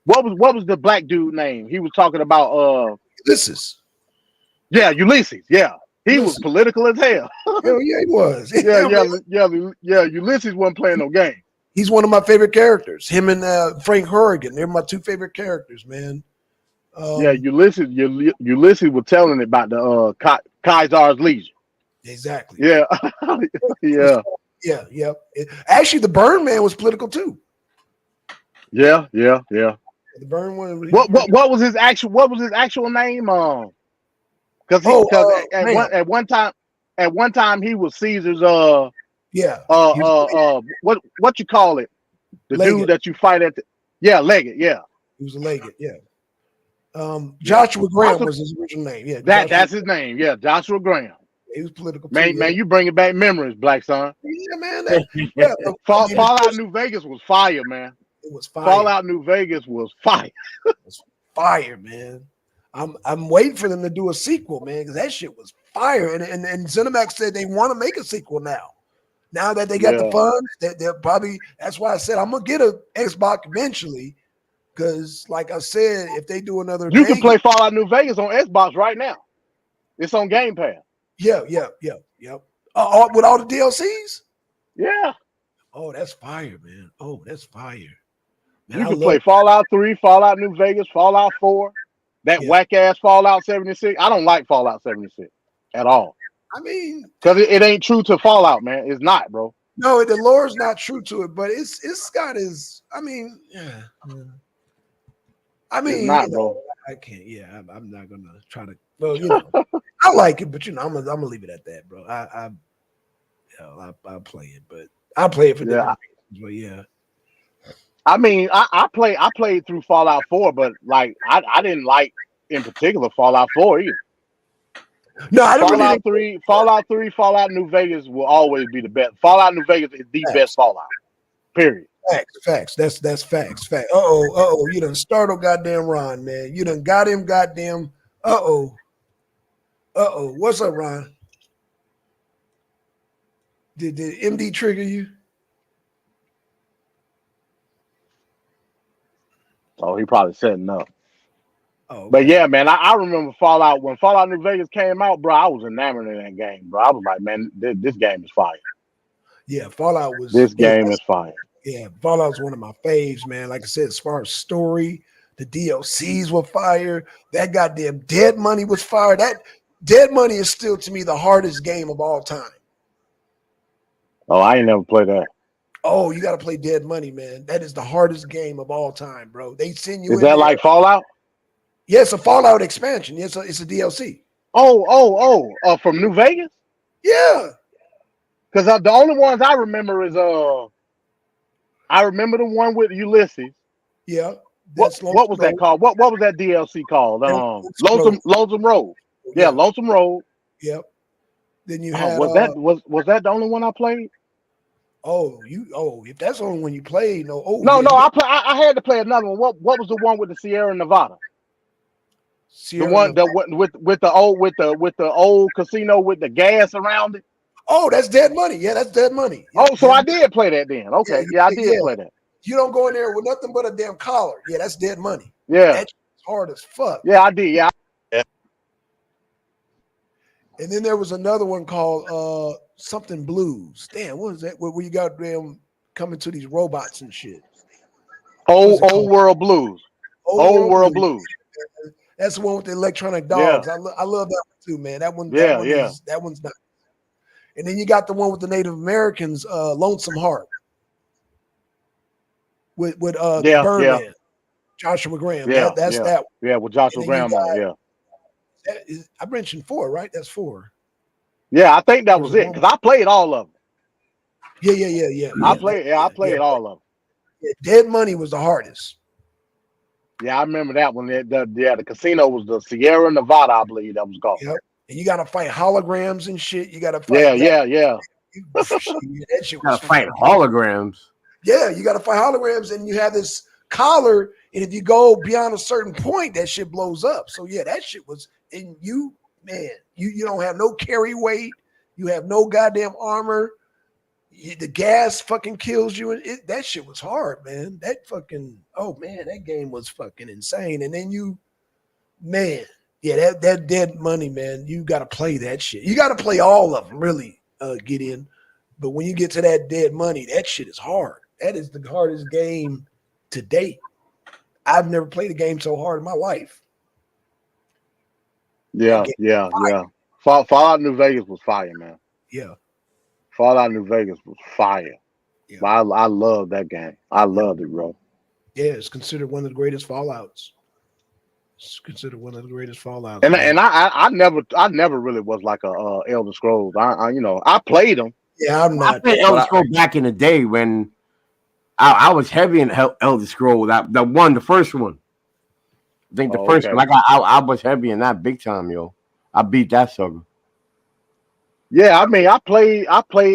what was the black dude name? He was talking about Ulysses. Yeah, Ulysses. Yeah. He was political as hell. Hell yeah, he was. Yeah. Ulysses wasn't playing no game. He's one of my favorite characters. Him and Frank Horrigan. They're my two favorite characters, man. Ulysses was telling it about the Kaiser's Legion. Exactly. Yeah. Yeah. Actually, the Burn Man was political too. Yeah. The Burn one. What was his actual name? Because Because Graham. at one time he was Caesar's Yeah. what you call it? The Leggett. dude that you fight at Leggett, yeah. He was a Leggett, yeah. Joshua Graham was his original name. Yeah, That's his name. Yeah, Joshua Graham. He was political too. Man, yeah. you bringing back memories, Black Son. Yeah, man. Fallout New Vegas was fire, man. It was fire. Fallout New Vegas was fire. It was fire, man. I'm waiting for them to do a sequel, man, because that shit was fire. And Cinemax said they want to make a sequel now. Now that they got the funds, they're probably. That's why I said I'm gonna get a Xbox eventually, because like I said, if they do another, you can play Fallout New Vegas on Xbox right now. It's on Game Pass. Yeah. With all the DLCs. Yeah. Oh, that's fire, man. Oh, that's fire. Man, You can play Fallout 3, Fallout New Vegas, Fallout 4, that whack ass Fallout 76. I don't like Fallout 76 at all. I mean, because it ain't true to Fallout, man. It's not, bro. No, the lore's not true to it, but it's got his. I mean, yeah. I mean, it's not, bro. I can't. Yeah, I'm not gonna try to. Well, I like it, but I'm gonna leave it at that, bro. I'll play it, but I'll play it for different reasons. But yeah. I mean, I played through Fallout 4, but like I didn't like in particular Fallout 4 either. No, I don't Fallout 3, Fallout New Vegas will always be the best. Fallout New Vegas is the best Fallout. Period. Facts. That's facts. Oh, you done startled goddamn Ron, man. You done got him goddamn. Uh-oh. What's up, Ron? Did MD trigger you? Oh, he probably setting up. Oh, okay. But yeah, man, I remember Fallout when Fallout New Vegas came out, bro. I was enamored in that game, bro. I was like, man, this game is fire. Yeah, Fallout was. This game is fire. Yeah, Fallout's one of my faves, man. Like I said, as far as story, the DLCs were fire. That goddamn Dead Money was fire. That Dead Money is still to me the hardest game of all time. Oh, I ain't never played that. Oh, you got to play Dead Money, man. That is the hardest game of all time, bro. They send you. Is that like Fallout? Yeah, it's a Fallout expansion. It's a DLC. Oh, from New Vegas? Yeah. Because the only ones I remember is I remember the one with Ulysses. Yeah. What was that called? What was that DLC called? Lonesome Road. Yeah, Lonesome Road. Yep. Then you had was that the only one I played? If that's the only one you played, no. I had to play another one. What was the one with the Sierra Nevada? The one with the old casino with the gas around it. Oh, that's Dead Money. Yeah, that's Dead Money. Yeah, so I did play that then. Okay, I did play that. You don't go in there with nothing but a damn collar. Yeah, that's Dead Money. Yeah, that's hard as fuck. Yeah, I did. Yeah. And then there was another one called something Blues. Damn, what was that? Where you got them coming to these robots and shit. Old World Blues. Old World Blues. That's the one with the electronic dogs. Yeah. I love that one too, man. That one's not. And then you got the one with the Native Americans, Lonesome Heart. With Birdman, Joshua Graham. That's that one. Yeah, with Joshua Graham on. Yeah. I mentioned 4, right? That's 4. Yeah, I think that was it because I played all of them. Yeah. I played all of them. Yeah, Dead Money was the hardest. Yeah, I remember that one. The casino was the Sierra Nevada, I believe that was called. Yep. And you got to fight holograms and shit. You got to fight. Yeah. That shit was fight holograms. Yeah, you got to fight holograms, and you have this collar, and if you go beyond a certain point, that shit blows up. So yeah, that shit was. And you don't have no carry weight. You have no goddamn armor. The gas fucking kills you. That shit was hard, man. That game was fucking insane. And then that Dead Money, man, you got to play that shit. You got to play all of them, really, get in. But when you get to that Dead Money, that shit is hard. That is the hardest game to date. I've never played a game so hard in my life. Yeah. Fallout New Vegas was fire, man. Yeah. Fallout New Vegas was fire. Yeah. I love that game. I loved it, bro. Yeah, it's considered one of the greatest Fallouts. It's considered one of the greatest Fallouts. And man. I never really was like a Elder Scrolls. I played them, Yeah, I'm I not. played but Elder Scrolls back in the day when I was heavy in Elder Scrolls. The first one. I think the Oh, first okay. one. I was heavy in that big time, yo. I beat that sucker. Yeah, I mean, I played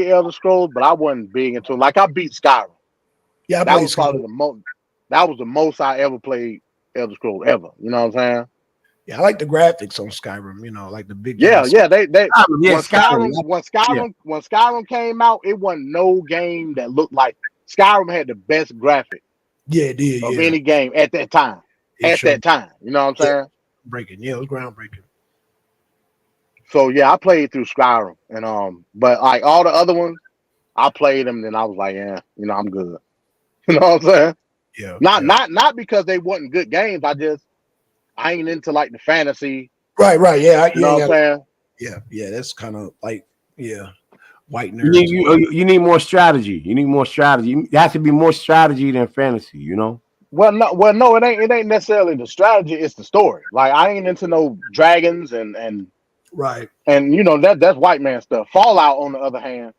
Elder Scrolls, but I wasn't big into it. Like I beat Skyrim. Yeah, I That played was probably Skyrim. the most. That was the most I ever played Elder Scrolls ever. You know what I'm saying? Yeah, I like the graphics on Skyrim. You know, like the big. Yeah, ass- yeah. They Yeah, when Skyrim. When Skyrim came out, it wasn't no game that looked like Skyrim had the best graphic Yeah, it did. of Yeah, any game at that time. it At showed that time, you know what I'm Yeah. saying? breaking. Yeah, it was groundbreaking. So yeah, I played through Skyrim, and but like all the other ones, I played them, and I was like, yeah, I'm good. You know what I'm saying? Yeah, Not yeah. not because they wasn't good games. I ain't into like the fantasy. Right. Yeah, You know what I'm saying? yeah. That's kind of like white You nerds. need, you need more strategy. You need more strategy. It has to be more strategy than fantasy, you know? No, it ain't necessarily the strategy. It's the story. Like I ain't into no dragons and Right. that's white man stuff. Fallout, on the other hand,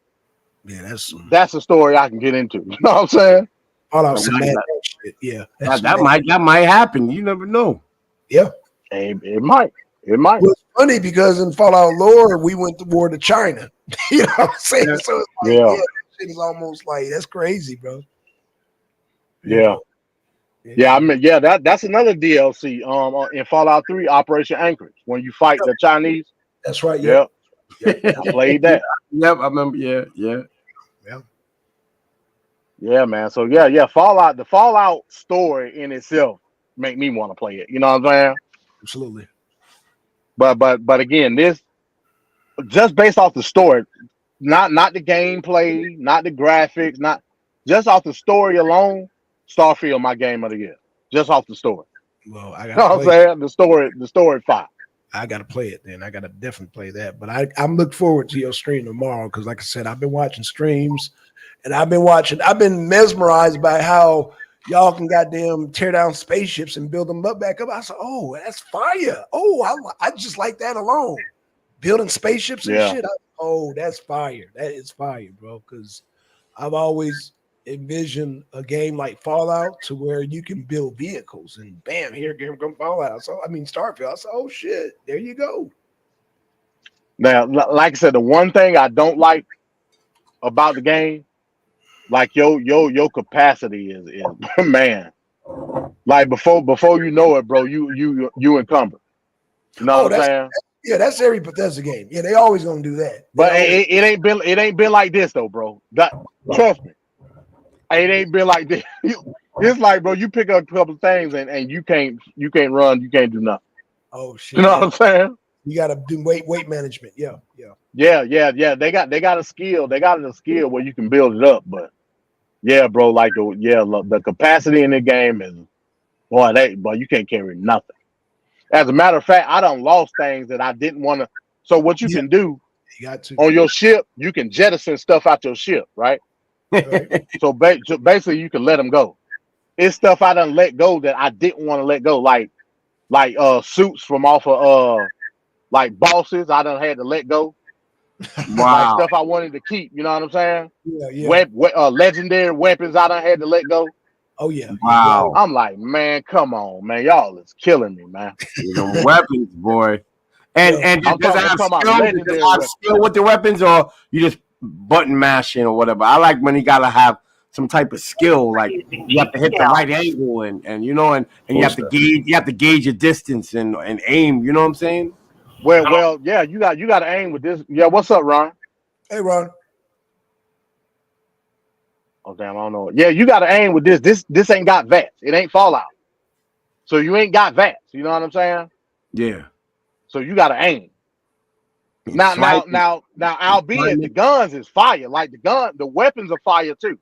Yeah, that's a story I can get into. You know what I'm saying? all out That some might, mad shit. Yeah, that's that might happen. You never know. yeah. It might. It might. Well, it's funny because in Fallout lore, we went to war to China. You know what I'm saying? Yeah. So it's like, Yeah. that shit is almost like that's crazy, bro. You Yeah. know? Yeah, I mean, yeah, that's another DLC. In Fallout 3, Operation Anchorage, when you fight the Chinese. That's right. Yeah, Yeah. I played that. Yep, I remember. Yeah. Yeah, man. So yeah, Fallout. The Fallout story in itself make me want to play it. You know what I'm saying? Absolutely. But again, this just based off the story, not the gameplay, not the graphics, not just off the story alone. Starfield, my game of the year, just off the story. Well, I You know gotta what I'm play. saying? The story fire. I gotta play it then. I gotta definitely play that. But I'm looking forward to your stream tomorrow because, like I said, I've been watching streams and I've been mesmerized by how y'all can goddamn tear down spaceships and build them up back up. I said, oh, that's fire. Oh, I just like that alone. Building spaceships and Yeah. shit. That's fire. That is fire, bro. Because I've always envisioned a game like Fallout to where you can build vehicles and bam, here come Fallout. So I mean Starfield. I said, oh shit, there you go. Now, like I said, the one thing I don't like about the game, like your capacity is man. Like before you know it, bro, you encumber. You know Oh, what I'm saying? Yeah, that's every Bethesda game. Yeah, they always gonna do that. But it ain't been like this though, bro. Trust me, it ain't been like this. It's like, bro, you pick up a couple of things and you can't run, you can't do nothing. Oh shit. You know what I'm saying? You gotta do weight management. Yeah. Yeah. They got a skill. They got a skill where you can build it up. But yeah, bro, like the capacity in the game is boy, you can't carry nothing. As a matter of fact, I done lost things that I didn't want to. So what you Yeah. can do You got to. on your ship, you can jettison stuff out your ship, right? Right. So basically, you can let them go. It's stuff I done let go that I didn't want to let go, like suits from off of like bosses. I done had to let go. Like Wow. stuff I wanted to keep. You know what I'm saying? Yeah. Legendary weapons I done had to let go. Oh yeah. Wow. I'm like, man, come on, man, y'all is killing me, man. Them weapons, boy. And Yeah. and I'm does it talking have about skill? Does legendary it have weapons. skill with the weapons, or you just button mashing or whatever? I like when you gotta have some type of skill, like you have to hit the right angle and you know, and you have to gauge your distance and aim. You know what I'm saying? Well, yeah, you got to aim with this. Yeah, what's up, Ron? Hey Ron. Oh damn, I don't know. Yeah, you got to aim with this. This ain't got VATS. It ain't Fallout. So you ain't got VATS. You know what I'm saying? Yeah. So you got to aim. Now, albeit the guns is fire. Like the weapons are fire too.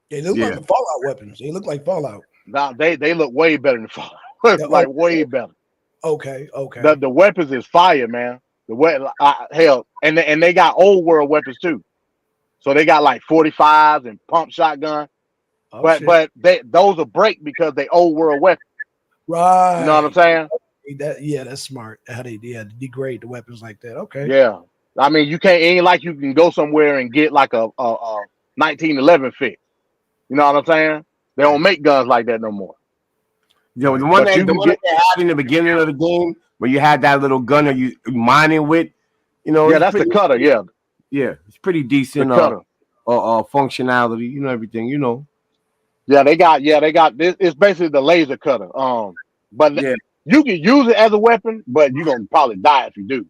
They look like the Fallout weapons. They look like Fallout. Now they look way better than Fallout. Like way better. Okay. The weapons is fire, man. Hell, and they got old world weapons too. So they got like 45s and pump shotgun. Oh, but shit. those are break because they old world weapons. Right. You know what I'm saying? That's smart. How they degrade the weapons like that. Okay. Yeah. I mean, you can't, ain't like you can go somewhere and get like a 1911 fix. You know what I'm saying? They don't make guns like that no more. You know, the Right. one But you that can get, they had in the beginning of the game where you had that little gun that you mining with, yeah, it's that's the cutter. Yeah, it's pretty the decent cutter. functionality, everything, Yeah, they got this. It's basically the laser cutter. But Yeah. you can use it as a weapon, but you're gonna probably die if you do.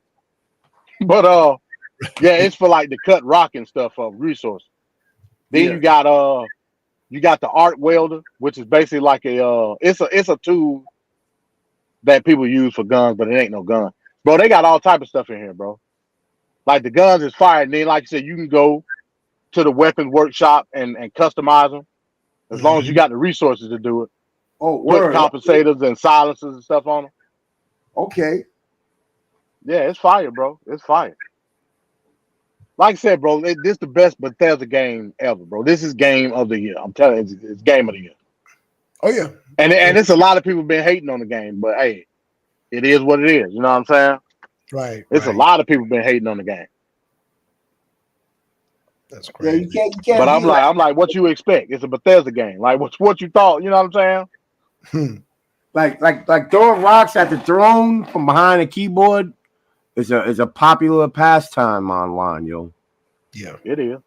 But yeah, it's for like to cut rock and stuff of resources. Then Yeah. you got the arc welder, which is basically like it's a tool that people use for guns, but it ain't no gun. Bro, they got all type of stuff in here, bro. Like the guns is fire, and then like you said, you can go to the weapons workshop and customize them as long as you Mhm. got the resources to do it. Oh, Put word. compensators and silencers and stuff on them. Okay. Yeah, it's fire, bro. It's fire. Like I said, bro, this the best Bethesda game ever, bro. This is game of the year. I'm telling you, it's game of the year. Oh yeah. And it's a lot of people been hating on the game, but hey, it is what it is. You know what I'm saying? Right. It's a Right. lot of people been hating on the game. That's Yeah, crazy. you can't But be like what you expect? It's a Bethesda game. Like what you thought, you know what I'm saying? Hmm. like throwing rocks at the throne from behind a keyboard is a popular pastime online, yo. Yeah. It is.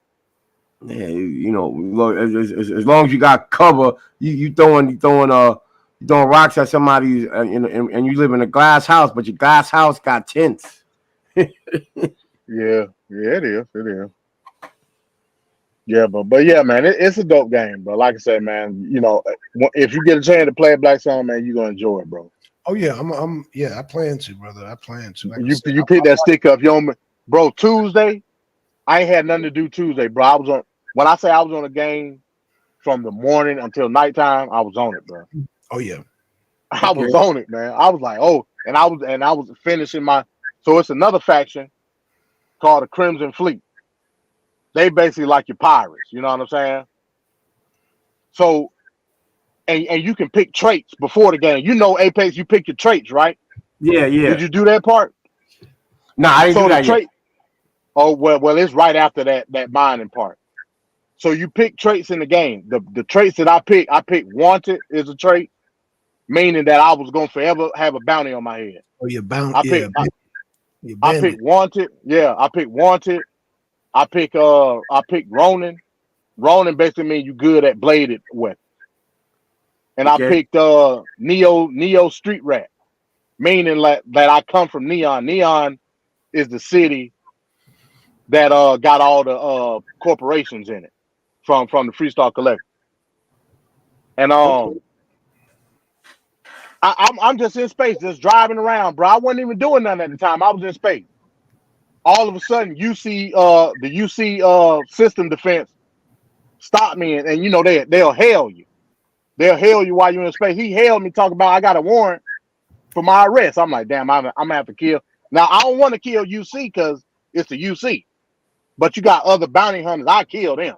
Yeah, look, as long as you got cover, you throwing rocks at somebody, and you live in a glass house, but your glass house got tints. Yeah, it is. It is. Yeah, but yeah, man, it's a dope game, bro. Like I said, man, if you get a chance to play a Black Song, man, you're gonna enjoy it, bro. Oh yeah. Yeah. I plan to, brother. I plan to. Like I You said, you pick that stick up, bro. Tuesday, I ain't had nothing to do Tuesday, bro. When I say I was on a game from the morning until nighttime, I was on it, bro. oh yeah. I Okay. was on it, man. I was like, oh, and I was finishing so it's another faction called the Crimson Fleet. They basically like your pirates, you know what I'm saying? So and you can pick traits before the game. You know Apex, you pick your traits, right? Yeah. Did you do that part? Nah, I didn't So do the that yet. trait oh well it's right after that mining part. So you pick traits in the game. The traits that I picked wanted is a trait, meaning that I was gonna forever have a bounty on my head. Oh yeah. Bound. I Yeah. picked I, You I bandit. picked wanted. Yeah, I picked wanted. I picked Ronin. Ronin basically means you good at bladed weapons. And I Okay. picked Neo Street Rat, meaning that I come from Neon. Neon is the city that got all the corporations in it from the Freestar Collective. And Okay. I'm just in space, just driving around, bro. I wasn't even doing nothing at the time. I was in space. All of a sudden, the UC system defense stopped me, and they'll hail you. They'll hail you while you're in space. He hailed me talking about I got a warrant for my arrest. I'm like, damn, I'm gonna have to kill. Now I don't want to kill UC because it's the UC, but you got other bounty hunters. I kill them,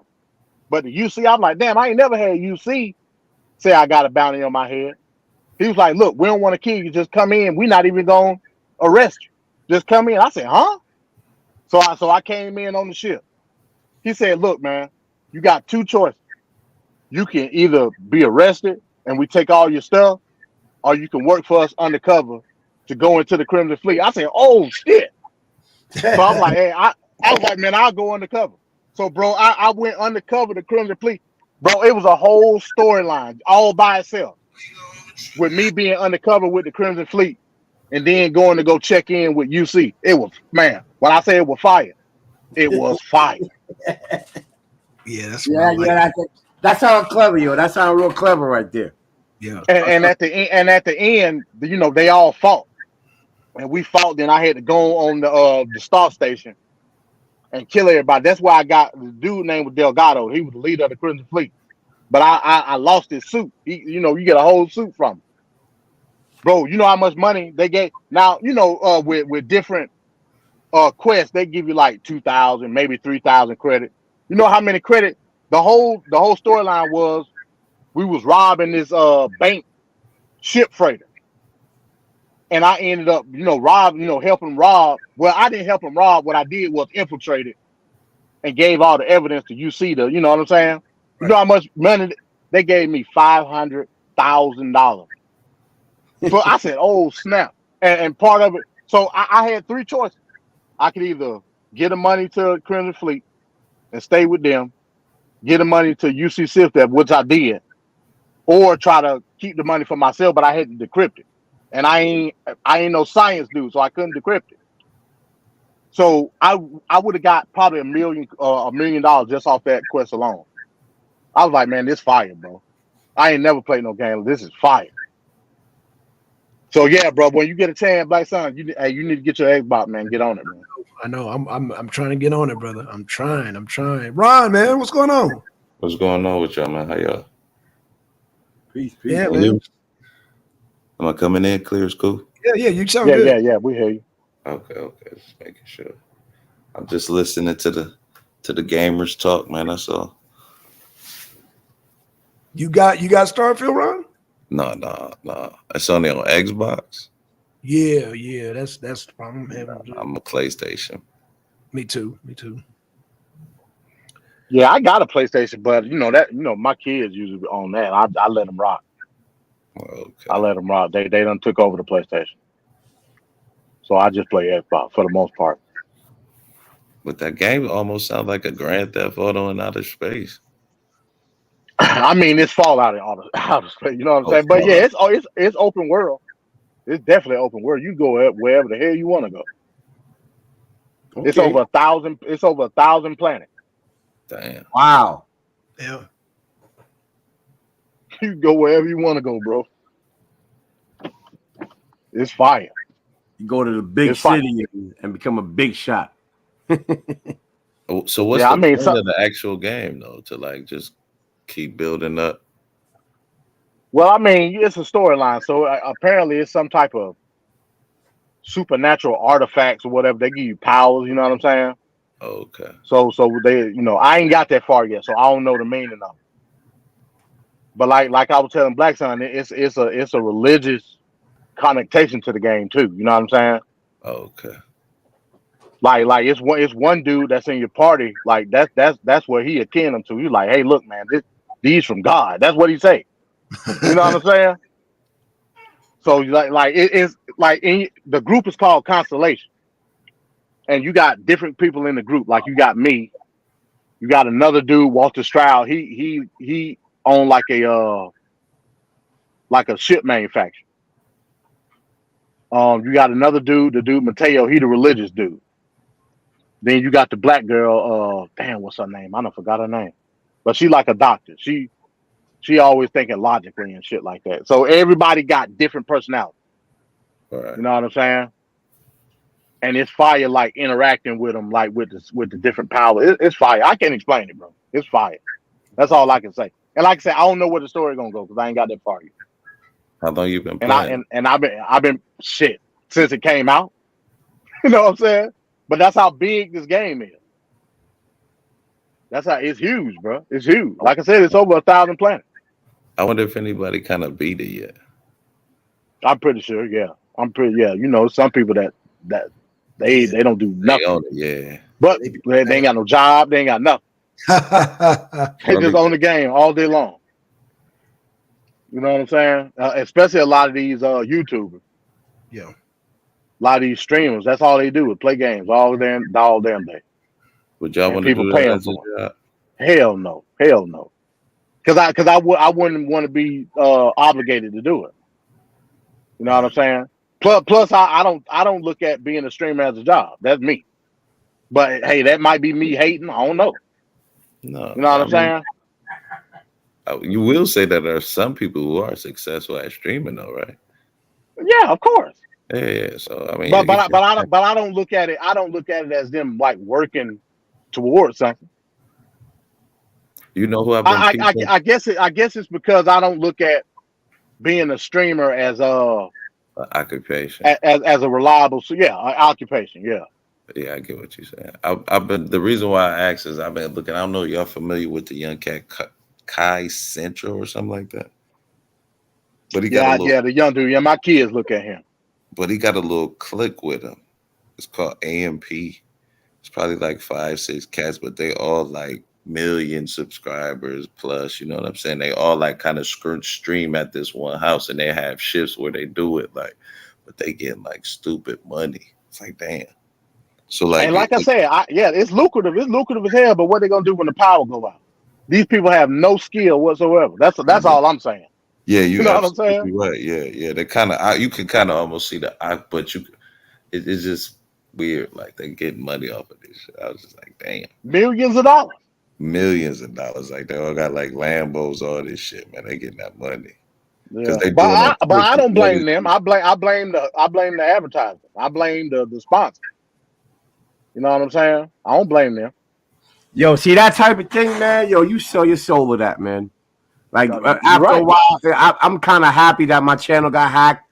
but the UC, I'm like, damn, I ain't never had UC say I got a bounty on my head. He was like, look, we don't want to kill you. Just come in. We're not even gonna arrest you. Just come in. I said, huh? So I came in on the ship. He said, look, man, you got two choices. You can either be arrested and we take all your stuff, or you can work for us undercover to go into the Crimson Fleet. I said, oh shit. So I'm like, hey, I was like, man, I'll go undercover. So bro, I went undercover to Crimson Fleet. Bro, it was a whole storyline all by itself. With me being undercover with the Crimson Fleet and then going to go check in with UC. It was, man, when I say it was fire, it was fire. Yeah. That's what I Yeah, like. yeah. That sounds clever, yo. That sounds real clever right there. Yeah. And at the end, they all fought. And we fought, then I had to go on the start station and kill everybody. That's why I got the dude named was Delgado. He was the leader of the Crimson Fleet. But I lost his suit. You get a whole suit from him. Bro, you know how much money they gave? Now, with different quests, they give you like 2,000, maybe 3,000 credit. You know how many credit? The whole storyline was we was robbing this bank ship freighter. and I ended up, helping Rob. Well, I didn't help him rob. What I did was infiltrated and gave all the evidence to UC to, you know what I'm saying? You know how much money they gave me? $500,000. But I said, oh snap. And part of it, so I had three choices. I could either get the money to Crimson Fleet and stay with them, get the money to UC CIFTEP, which I did, or try to keep the money for myself, but I had to decrypt it. And I ain't no science dude, so I couldn't decrypt it. So I would have got probably $1 million just off that quest alone. I was like, man, this fire, bro. I ain't never played no game. This is fire. So yeah, bro. When you get a chance, Black Sun, you need to get your Xbox, man. Get on it, man. I know. I'm trying to get on it, brother. I'm trying. Ron, man, what's going on? What's going on with y'all, man? How y'all? Peace. Yeah, man. Am I coming in clear as cool? Yeah. You sound good. Yeah. We hear you. Okay. Just making sure. I'm just listening to the gamers talk, man. That's all. You got Starfield, Ron? No. It's only on Xbox. Yeah. That's the problem I'm having. I'm a PlayStation. Me too. Yeah, I got a PlayStation, but my kids usually on that. I let them rock. Okay. I let them rock. They done took over the PlayStation, so I just play Xbox for the most part. But that game almost sounds like a Grand Theft Auto in outer space. I mean, it's Fallout in outer space. You know what I'm saying? But yeah, it's open world. It's definitely open world. You go wherever the hell you want to go. Okay. It's over 1,000. It's over 1,000 planets. Damn. Wow. Yeah. You go wherever you want to go, bro. It's fire. You go to the big It's fire. city and become a big shot. So what's Yeah, the I mean, point of the actual game though? To like just keep building up. Well, I mean, it's a storyline, so apparently it's some type of supernatural artifacts or whatever. They give you powers. You know what I'm saying? Okay. So they, I ain't got that far yet, so I don't know the meaning of it. But like I was telling Black Sun, it's a religious connotation to the game too. You know what I'm saying? Okay. Like it's one dude that's in your party. Like that's what he akin them to. He's like, hey, look, man, these from God. That's what he say. You know what I'm saying? So it's like the group is called Constellation, and you got different people in the group. Like you got me, you got another dude, Walter Stroud. He owned like a ship manufacturer. You got another dude, the dude Mateo. He the religious dude. Then you got the black girl. Damn, what's her name? I don't forgot her name, but she like a doctor. She always thinking logically and shit like that. So everybody got different personalities. Right. You know what I'm saying? And it's fire, like interacting with them, like with the different powers. It's fire. I can't explain it, bro. It's fire. That's all I can say. And like I said, I don't know where the story gonna go because I ain't got that far yet. How long you been And playing? I've been shit since it came out. You know what I'm saying? But that's how big this game is. That's how it's huge, bro. It's huge. Like I said, it's over 1,000 planets. I wonder if anybody kind of beat it yet. I'm pretty sure. Yeah, some people that they don't do They nothing. own it, yeah. But they ain't got no job. They ain't got nothing. They just own the game all day long. You know what I'm saying? Especially a lot of these YouTubers. Yeah. A lot of these streamers. That's all they do is play games all damn day. Would y'all And want to people do pay that them as a for job? Hell no. Because I wouldn't want to be obligated to do it. You know what I'm saying? Plus I don't look at being a streamer as a job. That's me. But hey, that might be me hating. I don't know. No. You know what I'm saying? You will say that there are some people who are successful at streaming, though, right? Yeah, of course. Yeah. So I mean, But I don't look at it. I don't look at it as them like working towards something. You know who I've been peeping? I guess it's because I don't look at being a streamer as Occupation. as a reliable occupation. Yeah, I get what you're saying. I've been the reason why I asked is I've been looking. I don't know if y'all familiar with the young cat Kai Central or something like that. But he got a little, The young dude. Yeah, my kids look at him. but he got a little clique with him. It's called AMP. It's probably like 5-6 cats, but they all like million subscribers plus. You know what I'm saying? They all like kind of stream at this one house, and they have shifts where they do it like, but they getting like stupid money. It's like damn. So like, And like I said, it's lucrative. It's lucrative as hell. But what they gonna do when the power go out? These people have no skill whatsoever. That's all I'm saying. yeah, You know what I'm saying? right. Yeah. They kind of you can kind of almost see the but it's just weird. Like they getting money off of this shit. I was just like, damn. Millions of dollars. Millions of dollars. Like they all got like Lambos, all this shit, man. They getting that money. Yeah. They But I don't blame Twitch. them. I blame the advertiser. I blame the sponsor. You know what I'm saying? I don't blame them. Yo, see that type of thing, man. Yo, you sell your soul to that, man. Like You're after right. a while, I'm kind of happy that my channel got hacked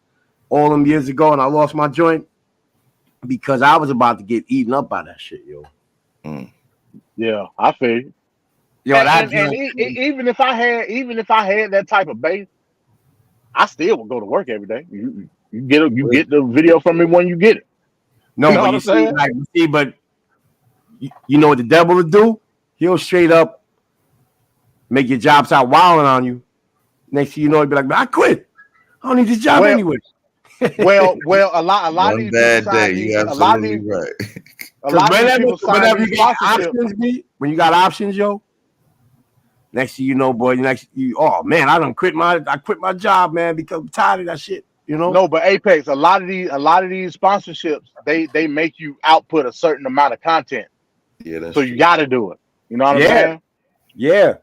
all them years ago, and I lost my joint because I was about to get eaten up by that shit, yo. Yeah, I feel you. Yo, Even if I had that type of base, I still would go to work every day. You get the video from me when you get it. no, you know but what you I'm see, saying? like you see, but you know what the devil will do? He'll straight up make your job start wilding on you. Next thing you know, he'll be like, I quit. I don't need this job Well, anyway. Well, a lot of One these bad people day, sign you these, a lot of absolutely these, right. a lot of these people sign Whenever these you got sponsorships. options, when you got options, yo, next thing you know, boy, oh man, I quit my job, man, because I'm tired of that shit. You know? No, but Apex, a lot of these sponsorships, they make you output a certain amount of content. Yeah, that's So true. you got to do it. You know what I'm Yeah. saying? Yeah,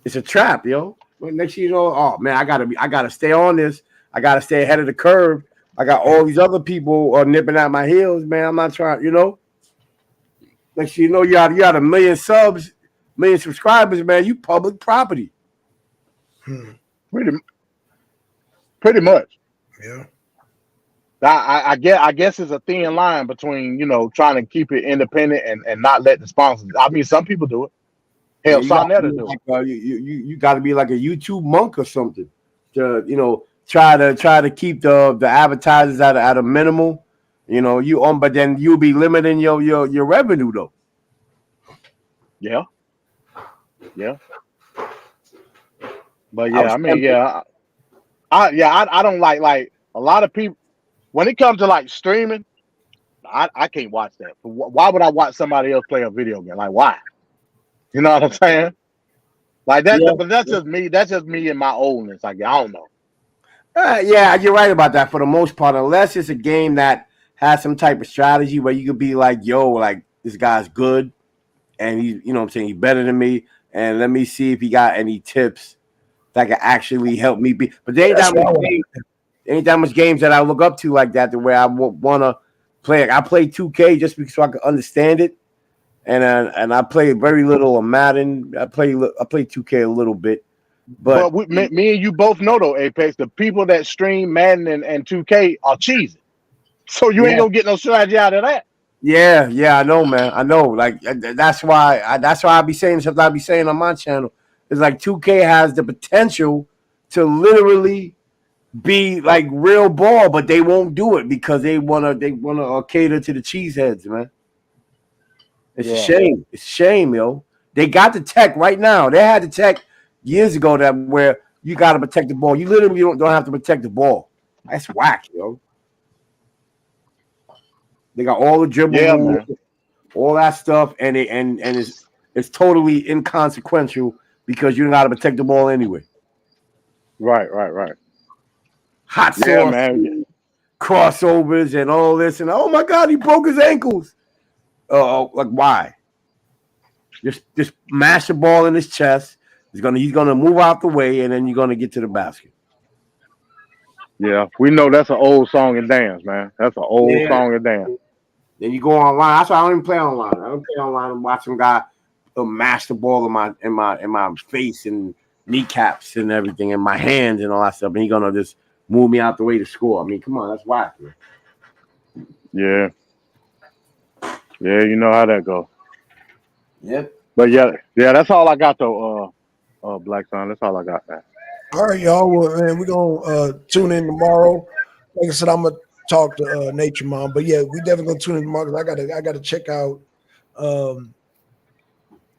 it's a trap, yo. Well, next thing you know, oh man, I gotta stay on this. I gotta stay ahead of the curve. I got all these other people nipping at my heels, man. I'm not trying, you know. Next thing you know, you got 1 million subs, 1 million subscribers, man. You public property. Pretty much. Yeah. I guess it's a thin line between, trying to keep it independent and not let the sponsors. I mean, some people do it. Hell, you gotta Sonetta be do it. like, you got to be like a YouTube monk or something to try to keep the advertisers at a minimal. But then you'll be limiting your revenue though. Yeah. But yeah, I mean, yeah, I don't like a lot of people when it comes to like streaming. I can't watch that. Why would I watch somebody else play a video game? Like, why? You know what I'm saying? Like that, Yeah. but that's just me. That's just me and my oldness. Like, I don't know. Yeah, you're right about that for the most part. Unless it's a game that has some type of strategy where you could be like, yo, like this guy's good, and he's, you know what I'm saying, he's better than me, and let me see if he got any tips that can actually help me be. But there ain't that much games that I look up to like that, the way I want to play. Like, I play 2K just because so I can understand it, and I play very little of Madden. I play 2K a little bit, but me and you both know though, Apex, the people that stream Madden and 2K are cheesy. So you ain't gonna get no strategy out of that. Yeah, I know, man. I know. Like that's why I be saying something I be saying on my channel. It's like 2K has the potential to literally be like real ball, but they won't do it because they wanna cater to the cheeseheads, man. It's a shame. It's a shame, yo. They got the tech right now. They had the tech years ago that where you got to protect the ball. You literally don't have to protect the ball. That's whack, yo. They got all the dribble rules, all that stuff, and it's totally inconsequential because you don't got to protect the ball anyway. Right. Hot sauce, man. Crossovers and all this, and oh my God, he broke his ankles. Like why? Just mash the ball in his chest. He's gonna move out the way, and then you're gonna get to the basket. Yeah, we know that's an old song and dance, man. That's an old song and dance. Then you go online. That's why I don't even play online. I don't play online and watch some guy mash the ball in my face and kneecaps and everything, and my hands and all that stuff. And he's gonna just move me out the way to score. I mean, come on, that's whack, man. Yeah, you know how that goes. Yep. But yeah, that's all I got though. Black Sun, that's all I got, man. All right, y'all. Well, man, we're gonna tune in tomorrow. Like I said, I'm gonna talk to Nature Mom. But yeah, we definitely gonna tune in tomorrow. I gotta check out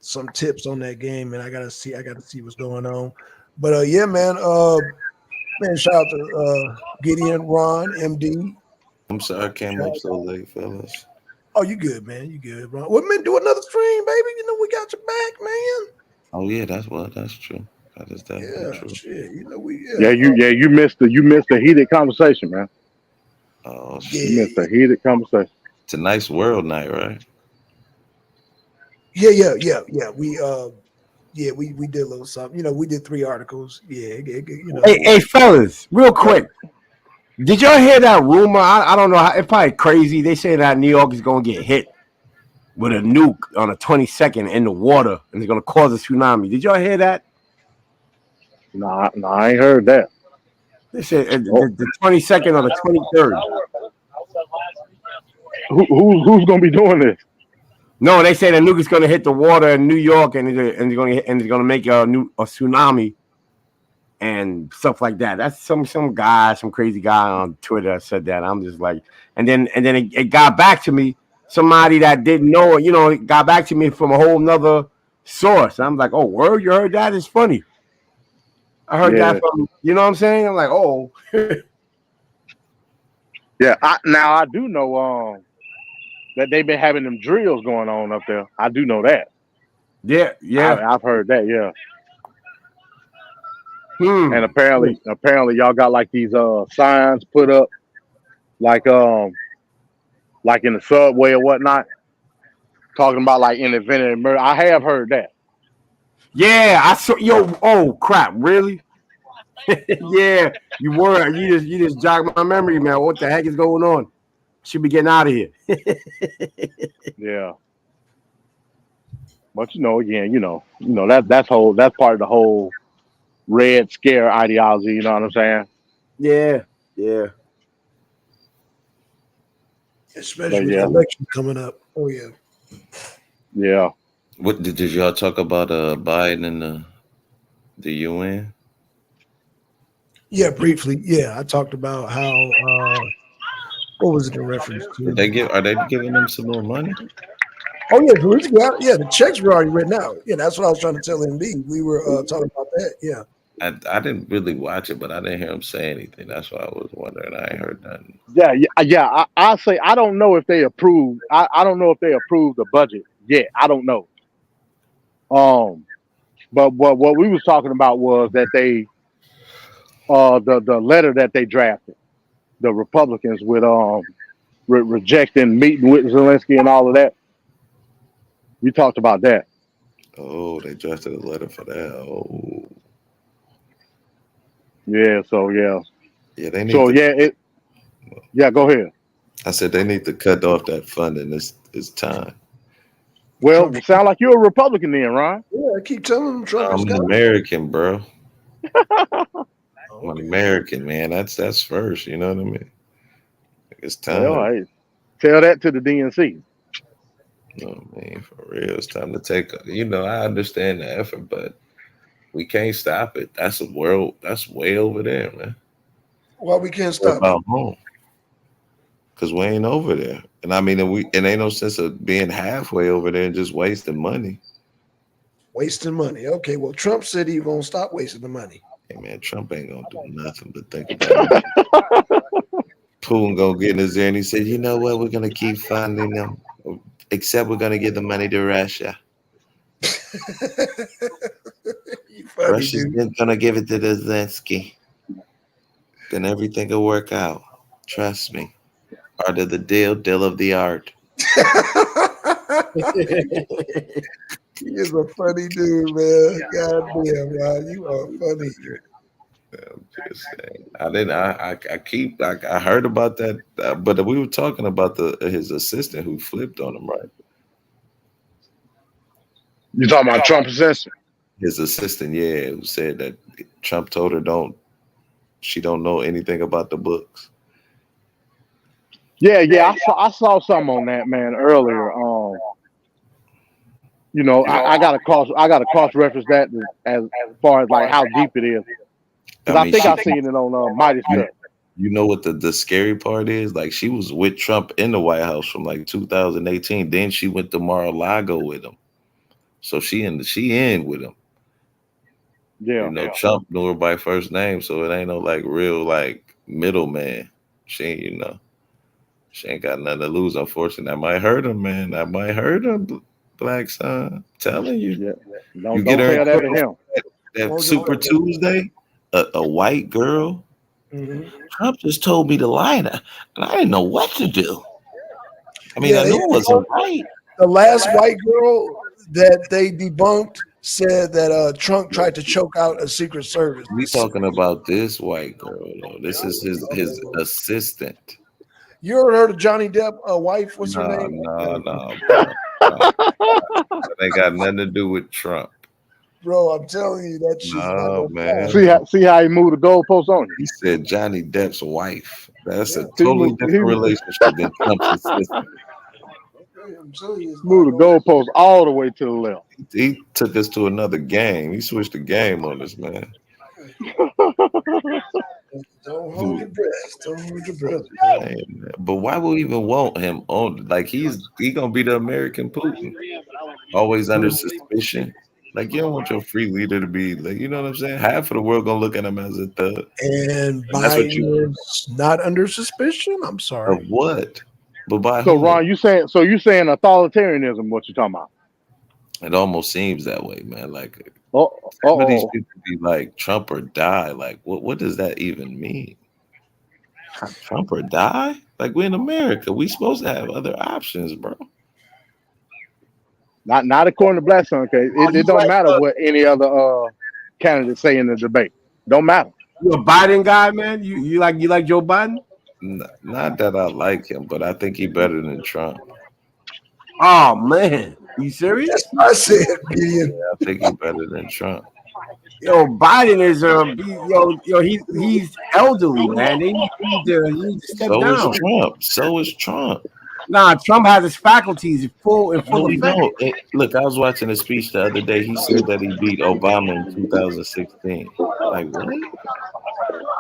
some tips on that game, and I gotta see what's going on. But yeah, man, shout out to Gideon, Ron, MD. I'm sorry I came up so late, fellas. Oh, you good, man? You good, Ron? Well, man, do another stream, baby. You know we got your back, man. Oh yeah, that's true. That is definitely true. Shit, you know we. You missed the heated conversation, man. Oh Yeah. shit. You missed the heated conversation. It's a nice world night, right? Yeah. We did a little something. You know, we did 3 articles. Yeah, you know. Hey, fellas, real quick. Did y'all hear that rumor? I don't know. It's probably crazy. They say that New York is going to get hit with a nuke on the 22nd in the water, and it's going to cause a tsunami. Did y'all hear that? No, I ain't heard that. They said the 22nd or the 23rd. Who's gonna be doing this? No, they say the nuke is going to hit the water in New York, and it's going to make a tsunami and stuff like that. That's some crazy guy on Twitter that said that. I'm just like, and then it got back to me. Somebody that didn't know it, it got back to me from a whole nother source. I'm like, oh, word, you heard that? It's funny. I heard that from, you know what I'm saying? I'm like, oh. Yeah, I do know that they've been having them drills going on up there. I do know that. Yeah. I've heard that, yeah. And Hmm. apparently y'all got like these signs put up like in the subway or whatnot, talking about like in the event of murder. I have heard that. Yeah, I saw. Yo, oh crap, really? Yeah, you were. You just jogged my memory, man. What the heck is going on? Should be getting out of here. Yeah. But again, that's part of the whole Red Scare ideology. You know what I'm saying? Yeah. Especially with yeah. the election coming up. Oh yeah. Yeah. What did y'all talk about Biden and the UN? Yeah, briefly. Yeah, I talked about how what was it in reference to? Are they giving them some more money? Oh yeah, the checks were already written out. Yeah, that's what I was trying to tell MD. We were talking about that. Yeah. I didn't really watch it, but I didn't hear him say anything. That's why I was wondering. I ain't heard nothing. Yeah. I say I don't know if they approved. I don't know if they approved the budget yet. I don't know. But what we was talking about was that they the letter that they drafted, the Republicans with rejecting meeting with Zelensky and all of that. We talked about that. Oh, they drafted a letter for that. Oh. Yeah, so yeah. Yeah, they need go ahead. I said they need to cut off that funding. It's time. Well, sound like you're a Republican then, Ron. Yeah, I keep telling them Trump is I'm an American, bro. I'm an American, man. That's first. You know what I mean? It's time. Well, hey, tell that to the DNC. No, man, for real. It's time to take. I understand the effort, but we can't stop it. That's a world. That's way over there, man. Well, we can't stop about home because we ain't over there. And I mean, it ain't no sense of being halfway over there and just wasting money. Wasting money. Okay, well, Trump said he gonna stop wasting the money. Hey man, Trump ain't gonna do nothing but think about it. Putin gonna get in his ear and he said, "You know what? We're gonna keep funding them, except we're gonna give the money to Russia. Russia's gonna give it to Zelensky. Then everything will work out. Trust me. Art of the deal of the art." He is a funny dude, man. God damn, man, you are funny. I'm just saying. I heard about that, but we were talking about his assistant who flipped on him, right? You talking about Trump's assistant? His assistant, yeah, who said that Trump told her she don't know anything about the books. Yeah, I saw something on that, man, earlier. I got to cross reference that as far as like how deep it is, because I think I seen it on Midas Cut. You know what the scary part is? Like she was with Trump in the White House from like 2018. Then she went to Mar-a-Lago with him. So she in with him. Yeah. You know, Trump knew her by first name, so it ain't no like real like middleman. She ain't, she ain't got nothing to lose. Unfortunately, that might hurt him, man. That might hurt him, Black Son. Telling you. Yeah. You Don't get her tell in that to court him. that Won't Super get- Tuesday, a white girl. Mhm. Trump just told me to lie, and I didn't know what to do. I mean, Yeah, I knew they- it wasn't right. The last white girl that they debunked said that Trump tried to choke out a Secret Service. We talking about this white girl though. This is his assistant. You ever heard of Johnny Depp? Wife, what's her name? No, bro. No. They got nothing to do with Trump. Bro, I'm telling you that shit's not No, gonna man. fly. See how he moved the goalposts on you. He said Johnny Depp's wife. That's a Yeah. totally He different moved- relationship than Trump's assistant. I'm telling you, it's Moved the not goalposts all the way to the left. He took us to another game. He switched the game on us, man. Don't hold your breath. Don't hold your breath. Man, but why would we even want him on? Like he gonna be the American Putin, always under suspicion. Like you don't want your free leader to be like, you know what I'm saying? Half of the world gonna look at him as a thug. And That's what Biden is not under suspicion. I'm Of sorry. what? But by So whom? Ron, you saying authoritarianism? What you talking about? It almost seems that way, man. Like Oh, some of these people be like Trump or die. Like what does that even mean? Trump or die? Like we're in America. We supposed to have other options, bro. not according to Black Son. Okay, it don't matter what any other candidates say in the debate. Don't matter. You a Biden guy, man? You like Joe Biden? Not that I like him, but I think he better than Trump. Oh man, you serious? That's what I said, Gideon. I think he better than Trump. Yo, Biden is he's elderly, man. He need to step So down. is Trump. So is Trump. Nah, Trump has his faculties in full No, he effect. don't. Look, I was watching a speech the other day. He said that he beat Obama in 2016. Like what?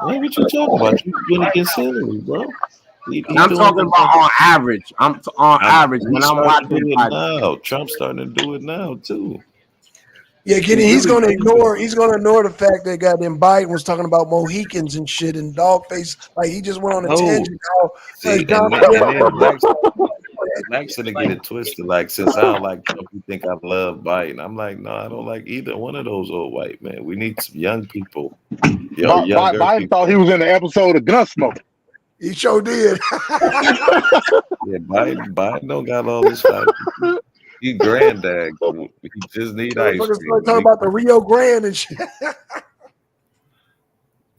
What you talking about? You went against Hillary, bro. I'm talking about on average. On average when I'm watching it Biden. now. Trump's starting to do it now too. Yeah, Gideon, he's gonna ignore the fact that goddamn Biden was talking about Mohicans and shit and dog face. Like he just went on a No. tangent. How See, like, and Donald then Trump- Black's gonna get it twisted. Like, since I don't like Trump, you think I love Biden. I'm like, no, I don't like either one of those old white men. We need some young people. Younger Biden people. thought he was in the episode of Gunsmoke. he sure did. Yeah, Biden don't got all this fight. He granddad. He just need ice Motherfuckers cream. started talking about the Rio Grande and shit.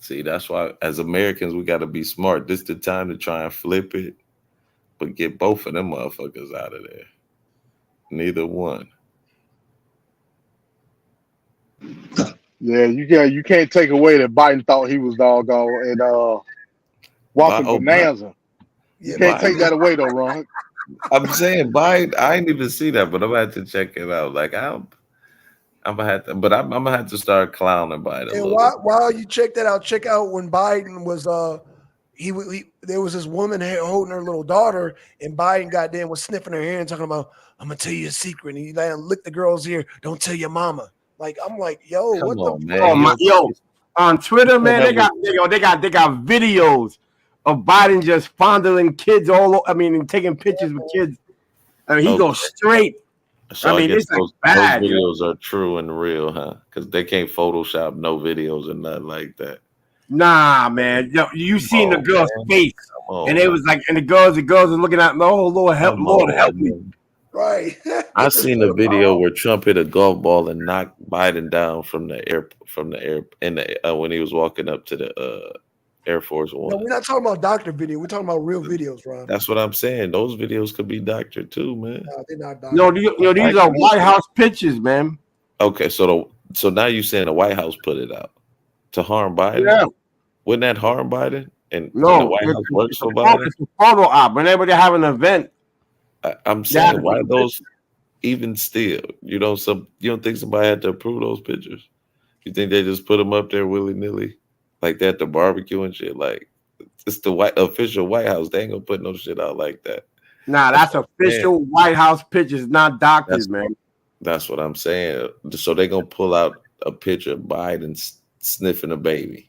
See, that's why as Americans we got to be smart. This the time to try and flip it, but get both of them motherfuckers out of there. Neither one. Yeah, you can't take away that Biden thought he was doggone and walking Obama. bonanza. Yeah, You can't Biden. take that away though, Ron. I'm saying Biden. I ain't even see that, but I'm gonna have to check it out. Like I'm gonna have to, but I'm gonna have to start clowning Biden. A and little while you check that out, check out when Biden was there was this woman holding her little daughter, and Biden goddamn was sniffing her hair and talking about, "I'm gonna tell you a secret," and he like licked the girl's ear. Don't tell your mama. Like I'm like, yo, Come what on, the man. Oh my, yo, on Twitter, man, they got videos of Biden just fondling kids and taking pictures with kids. I mean, he goes straight. So I mean, guess it's like those bad, videos are true and real, huh? Because they can't Photoshop no videos or nothing like that. Nah, man. Yo, you seen the girl's face, Come on, and it was like, and the girls are looking at me. Oh Lord, help me. right? I seen a video where Trump hit a golf ball and knocked Biden down from the air when he was walking up to the Air Force No, One. we're not talking about doctor video. We're talking about real videos, Ron. That's what I'm saying. Those videos could be doctored too, man. No, they're not doctor. No, these are White House pictures, man. Okay, so now you saying the White House put it out to harm Biden? Yeah. Wouldn't that harm Biden? And No, the White House works for Biden. It's a photo op. Whenever they have an event, I'm saying, Yeah. why those even still? You don't think somebody had to approve those pictures? You think they just put them up there willy nilly, like that at the barbecue and shit? Like it's the official White House. They ain't gonna put no shit out like that. Nah, that's official White House pictures, not doctors, man. That's what I'm saying. So they gonna pull out a picture of Biden sniffing a baby.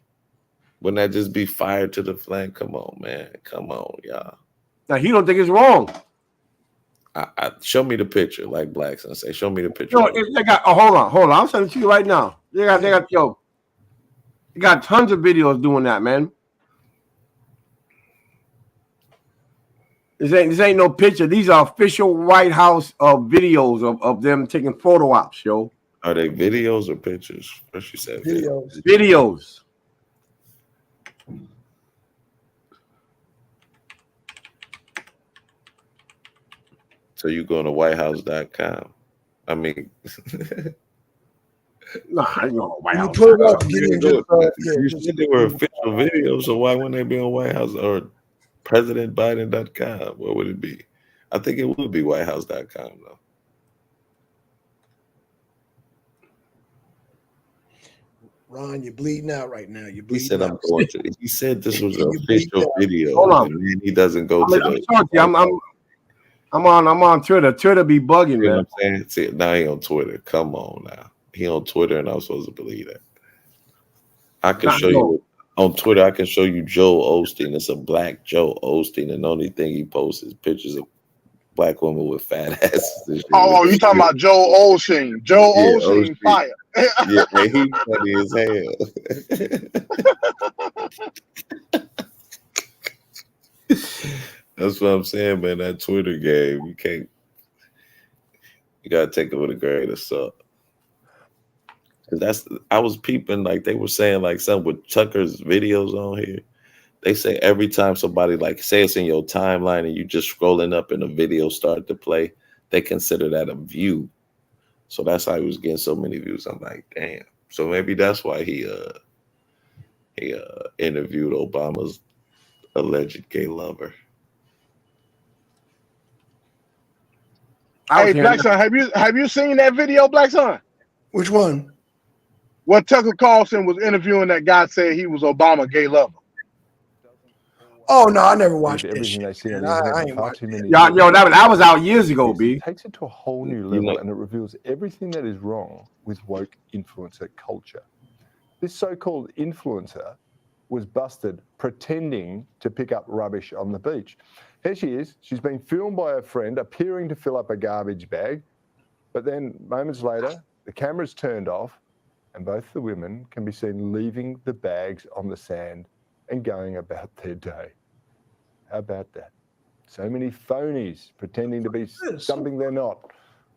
Wouldn't that just be fire to the flame? Come on, man. Come on, y'all. Now he don't think it's wrong. Show me the picture, like Black Son say. Show me the picture. No, they got. Oh, hold on. I'm sending it to you right now. They got tons of videos doing that, man. This ain't no picture. These are official White House videos of them taking photo ops, yo. Are they videos or pictures? First you said Videos. Videos. So you go to whitehouse.com. I mean, Nah, I know White You House. put it up. Get in just, you said they were official videos, so why wouldn't they be on White House or presidentbiden.com? What would it be? I think it would be whitehouse.com though. Ron, you're bleeding out right now. You're He bleeding said out. he said this was an You bleed official out. video. Hold on. And then he doesn't go to the I'm on Twitter. Twitter be bugging, you know man. what I'm saying? See, now he on Twitter. Come on now. He on Twitter and I'm supposed to believe that. I can show you on Twitter, I can show you Joel Osteen. It's a black Joel Osteen, and the only thing he posts is pictures of black women with fat asses. And shit. Oh, you talking about Joel Osteen? Joel Yeah, Osteen, Osteen. fire. Yeah, man, he funny as hell. That's what I'm saying, man. That Twitter game, you gotta take it with a grain of salt. Cause I was peeping, like they were saying, like something with Tucker's videos on here. They say every time somebody, like, say it's in your timeline and you just scrolling up and a video start to play, they consider that a view. So that's how he was getting so many views. I'm like, damn. So maybe that's why he interviewed Obama's alleged gay lover. Hey, Black Son, have you seen that video, Black Son? Which one? What Tucker Carlson was interviewing that guy said he was Obama gay lover. Oh no, I never watched that everything shit. they see on Man. the internet. I and ain't far watched too it. many. Yo, that was out years ago, B. It takes it to a whole new level, and it reveals everything that is wrong with woke influencer culture. This so-called influencer was busted pretending to pick up rubbish on the beach. Here she is. She's been filmed by her friend appearing to fill up a garbage bag, but then moments later, the camera's turned off, and both the women can be seen leaving the bags on the sand and going about their day. How about that? So many phonies pretending to be something they're not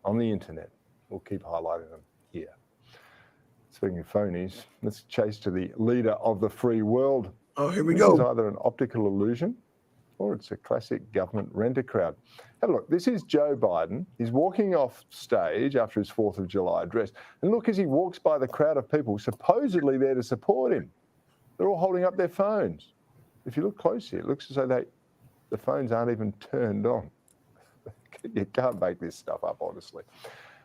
on the internet. We'll keep highlighting them here. Speaking of phonies, let's chase to the leader of the free world. Oh, here we This is go. either an optical illusion or it's a classic government rent-a-crowd. Have a look. This is Joe Biden. He's walking off stage after his 4th of July address. And look as he walks by the crowd of people supposedly there to support him. They're all holding up their phones. If you look closely, it looks as though the phones aren't even turned on. You can't make this stuff up, honestly.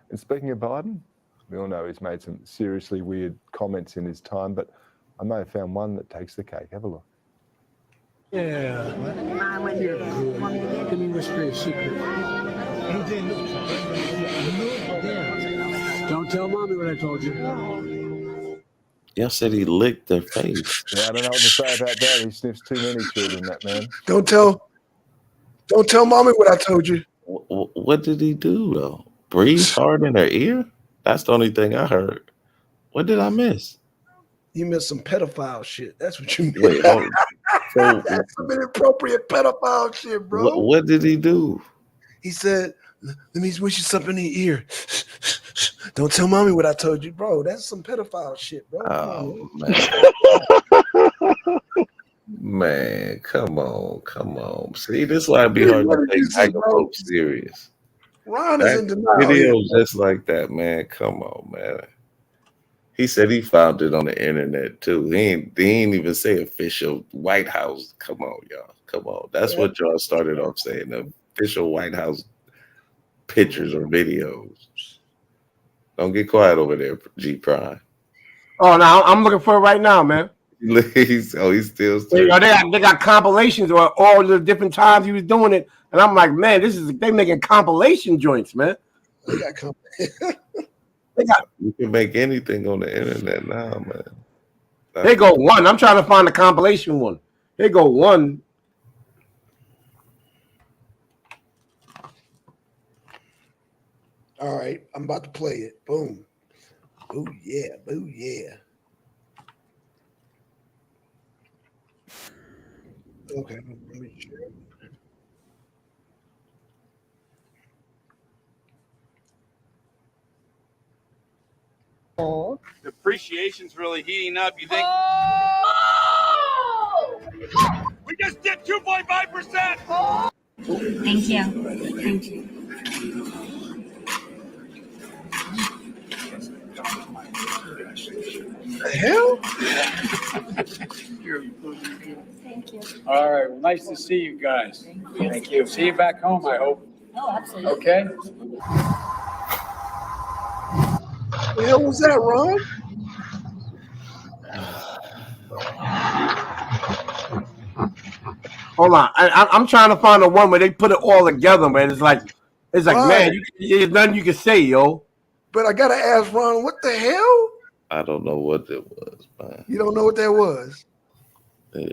And speaking of Biden, we all know he's made some seriously weird comments in his time, but I may have found one that takes the cake. Have a look. Yeah. You're good. Let me whisper a secret. Don't tell mommy what I told you. Y'all said he licked their face. Yeah, I don't know what to say about that. He sniffs too many children, that man. Don't tell mommy what I told you. What did he do though? Breathe hard in her ear? That's the only thing I heard. What did I miss? You missed some pedophile shit. That's what you missed. Wait, so That's some inappropriate pedophile shit, bro. what did he do? He said, "Let me whisper something in your ear. Don't tell mommy what I told you, bro. That's some pedophile shit, bro. Oh man, come on. See, this is why it'd be hard to take Tiger folks serious. Ron is in denial. Videos just like that, man. Come on, man. He said he found it on the internet too. He ain't even say official White House. Come on, y'all. Come on. That's what y'all started off saying. The official White House pictures or videos. Don't get quiet over there, G Prime. Oh, no, I'm looking for it right now, man. He's still They got compilations of all the different times he was doing it, and I'm like, man, they making compilation joints, man. They got come. You can make anything on the internet now, man. They go one. I'm trying to find the compilation one. They go one. All right, I'm about to play it. Boom. Boo yeah, boo yeah. Okay, let me share. The appreciation's really heating up. You think? We just did 2.5%. Thank you. Thank you. The hell? Thank you. All right. Well, nice to see you guys. Thank you. See you back home, I hope. Oh, absolutely. Okay? The hell was that, Ron? Hold on, I'm trying to find the one where they put it all together, man. It's like, Right. man, there's nothing you can say, yo. But I gotta ask Ron, what the hell? I don't know what it was, man. You don't know what that was? Yeah.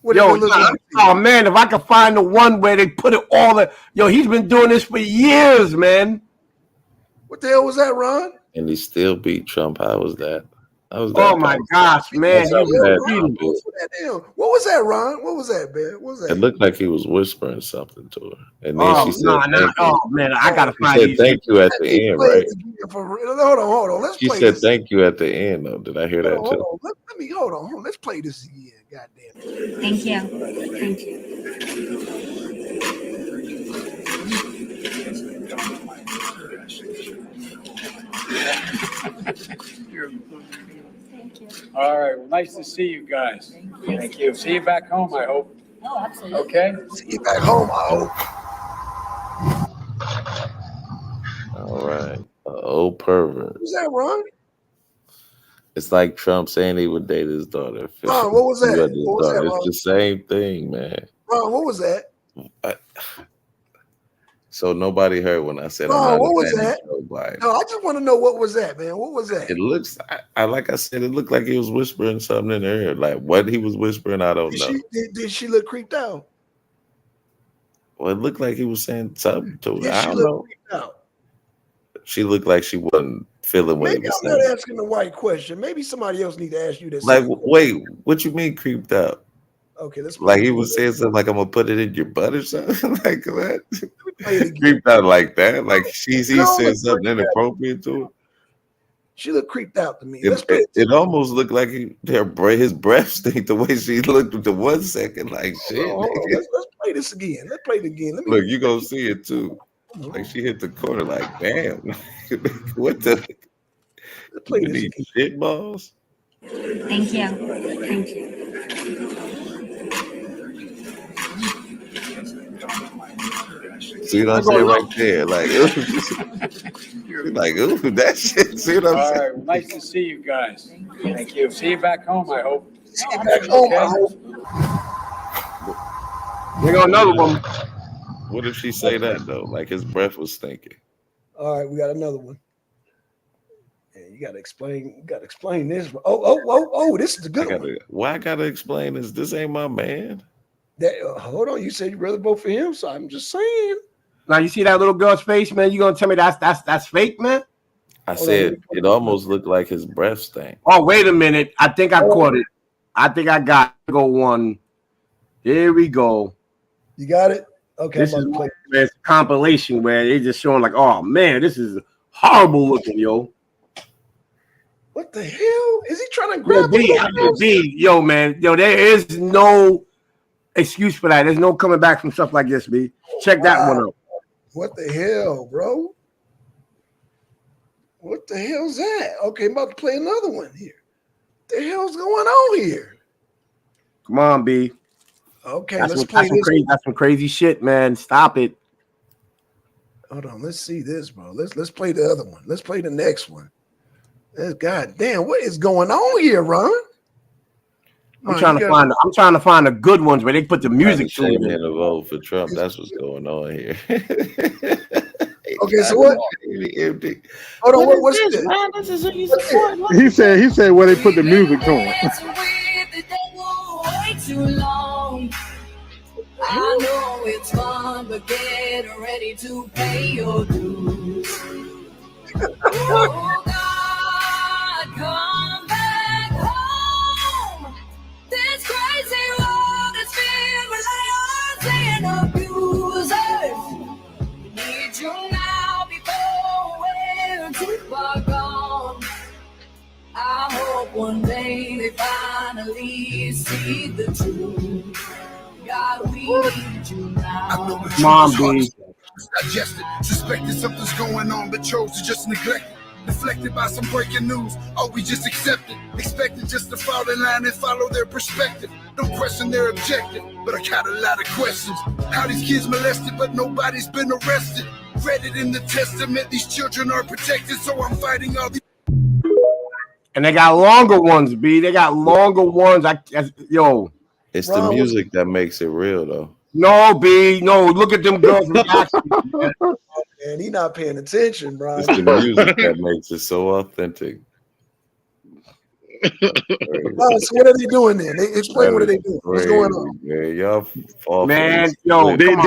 What Yo, did it look like? oh man, if I could find the one where they put it all, he's been doing this for years, man. What the hell was that, Ron? And he still beat Trump. How was that? Oh my gosh, man. That's how bad You- Trump is. What was that, Ron? What was that, man? What was that? It looked like he was whispering something to her. And then Oh, she said, no, thank you. oh man, I gotta She find said these. thank you at the end, Play right? it again hold on. Let's She play said this. thank you at the end, though. Did I hear that Hold too? on. Let me hold on. Let's play this again. Goddamn. Thank you. Thank you. Thank you. All right. Well, nice to see you guys. Thank you. See you back home, I hope. Oh, absolutely. Okay? See you back home, I hope. All right. Old pervert. What was that, Ron? It's like Trump saying he would date his daughter. Ron, what was that? He would his What was that, daughter. Ron? It's the same thing, man. Ron, what was that? So nobody heard when I said Ron, I'm not what a was fan of that? Joe Biden. No, I just want to know what was that, man. What was that? It looks, I like I said, it looked like he was whispering something in her ear. Like what he was whispering, I don't know. Did she look creeped out? Well, it looked like he was saying something to her. Did I she don't look know. creeped out? She looked like she wasn't feeling what Maybe he was I'm not saying. asking the right question. Maybe somebody else need to ask you this. Like, wait, what you mean creeped out? Okay, let's Like play he it was again. saying something like I'm gonna put it in your butt or something like that. Play it again. Creeped out like that. Like he No, said let's something play it. inappropriate to her. She looked creeped out to me. Let's It, play it, it almost looked like his breath stink the way she looked at the 1 second. Like shit. Hold on. nigga. Let's play this again. Let's play it again. Let me Look, you gonna see it too. Like she hit the corner. Like damn. What the? let's play You this need again. shit balls. Thank you. Thank you. See what I'm saying right there? Like it was just, you're like, ooh, that shit. See what I'm All saying? right. Well, nice to see you guys. Thank you. See you back home, I hope. See you back home, I hope. We got another one. What if she say that though? Like his breath was stinking. All right, we got another one. And you gotta explain. You gotta explain this. Oh! This is the good one. Why I gotta explain this? This ain't my man. Hold on. You said you'd rather vote for him, so I'm just saying. Now you see that little girl's face, man. You gonna tell me that's fake, man? I said it almost looked like his breath stank. Oh, wait a minute. I think I caught it. I think I got it. Go one. Here we go. You got it. Okay. This is a compilation where they just showing like, oh man, this is horrible looking, yo. What the hell is he trying to Yo, grab? B, yo, man, yo, there is no excuse for that. There's no coming back from stuff like this, B. Check that one out. What the hell, bro? What the hell's that? Okay, I'm about to play another one here. What the hell's going on here? Come on, B. Okay, That's let's some, play that's some this. crazy. That's some crazy shit, man. Stop it. Hold on, let's see this, bro. Let's play the other one. Let's play the next one. God damn, what is going on here, Ron? I'm trying to find the good ones where they put the music to Shame it. in to vote for Trump. That's what's going on here. Okay, so what? Hold on, what's this? He said where they put the music to him. I know it's fun, but get ready to pay your dues. Oh God, come back home. This crazy world is filled with liars and abusers. We need you now before we're too far gone. I hope one day they finally see the truth. God, we need you now. Come on, B. Digested, suspected something's going on, but chose to just neglect it. Deflected by some breaking news, oh, we just accept it. Expected just to fall in line and follow their perspective. Don't question their objective, but I got a lot of questions. How these kids molested, but nobody's been arrested. Read it in the testament, these children are protected, so I'm fighting all these. And they got longer ones, B. They got longer ones. Yo. It's the music that makes it real, though. No, B. No, look at them girls. Man, he not paying attention, bro. It's the music that makes it so authentic. So what are they doing then? Explain what are they doing? What's going on? Yeah, y'all fall. Man, yo, did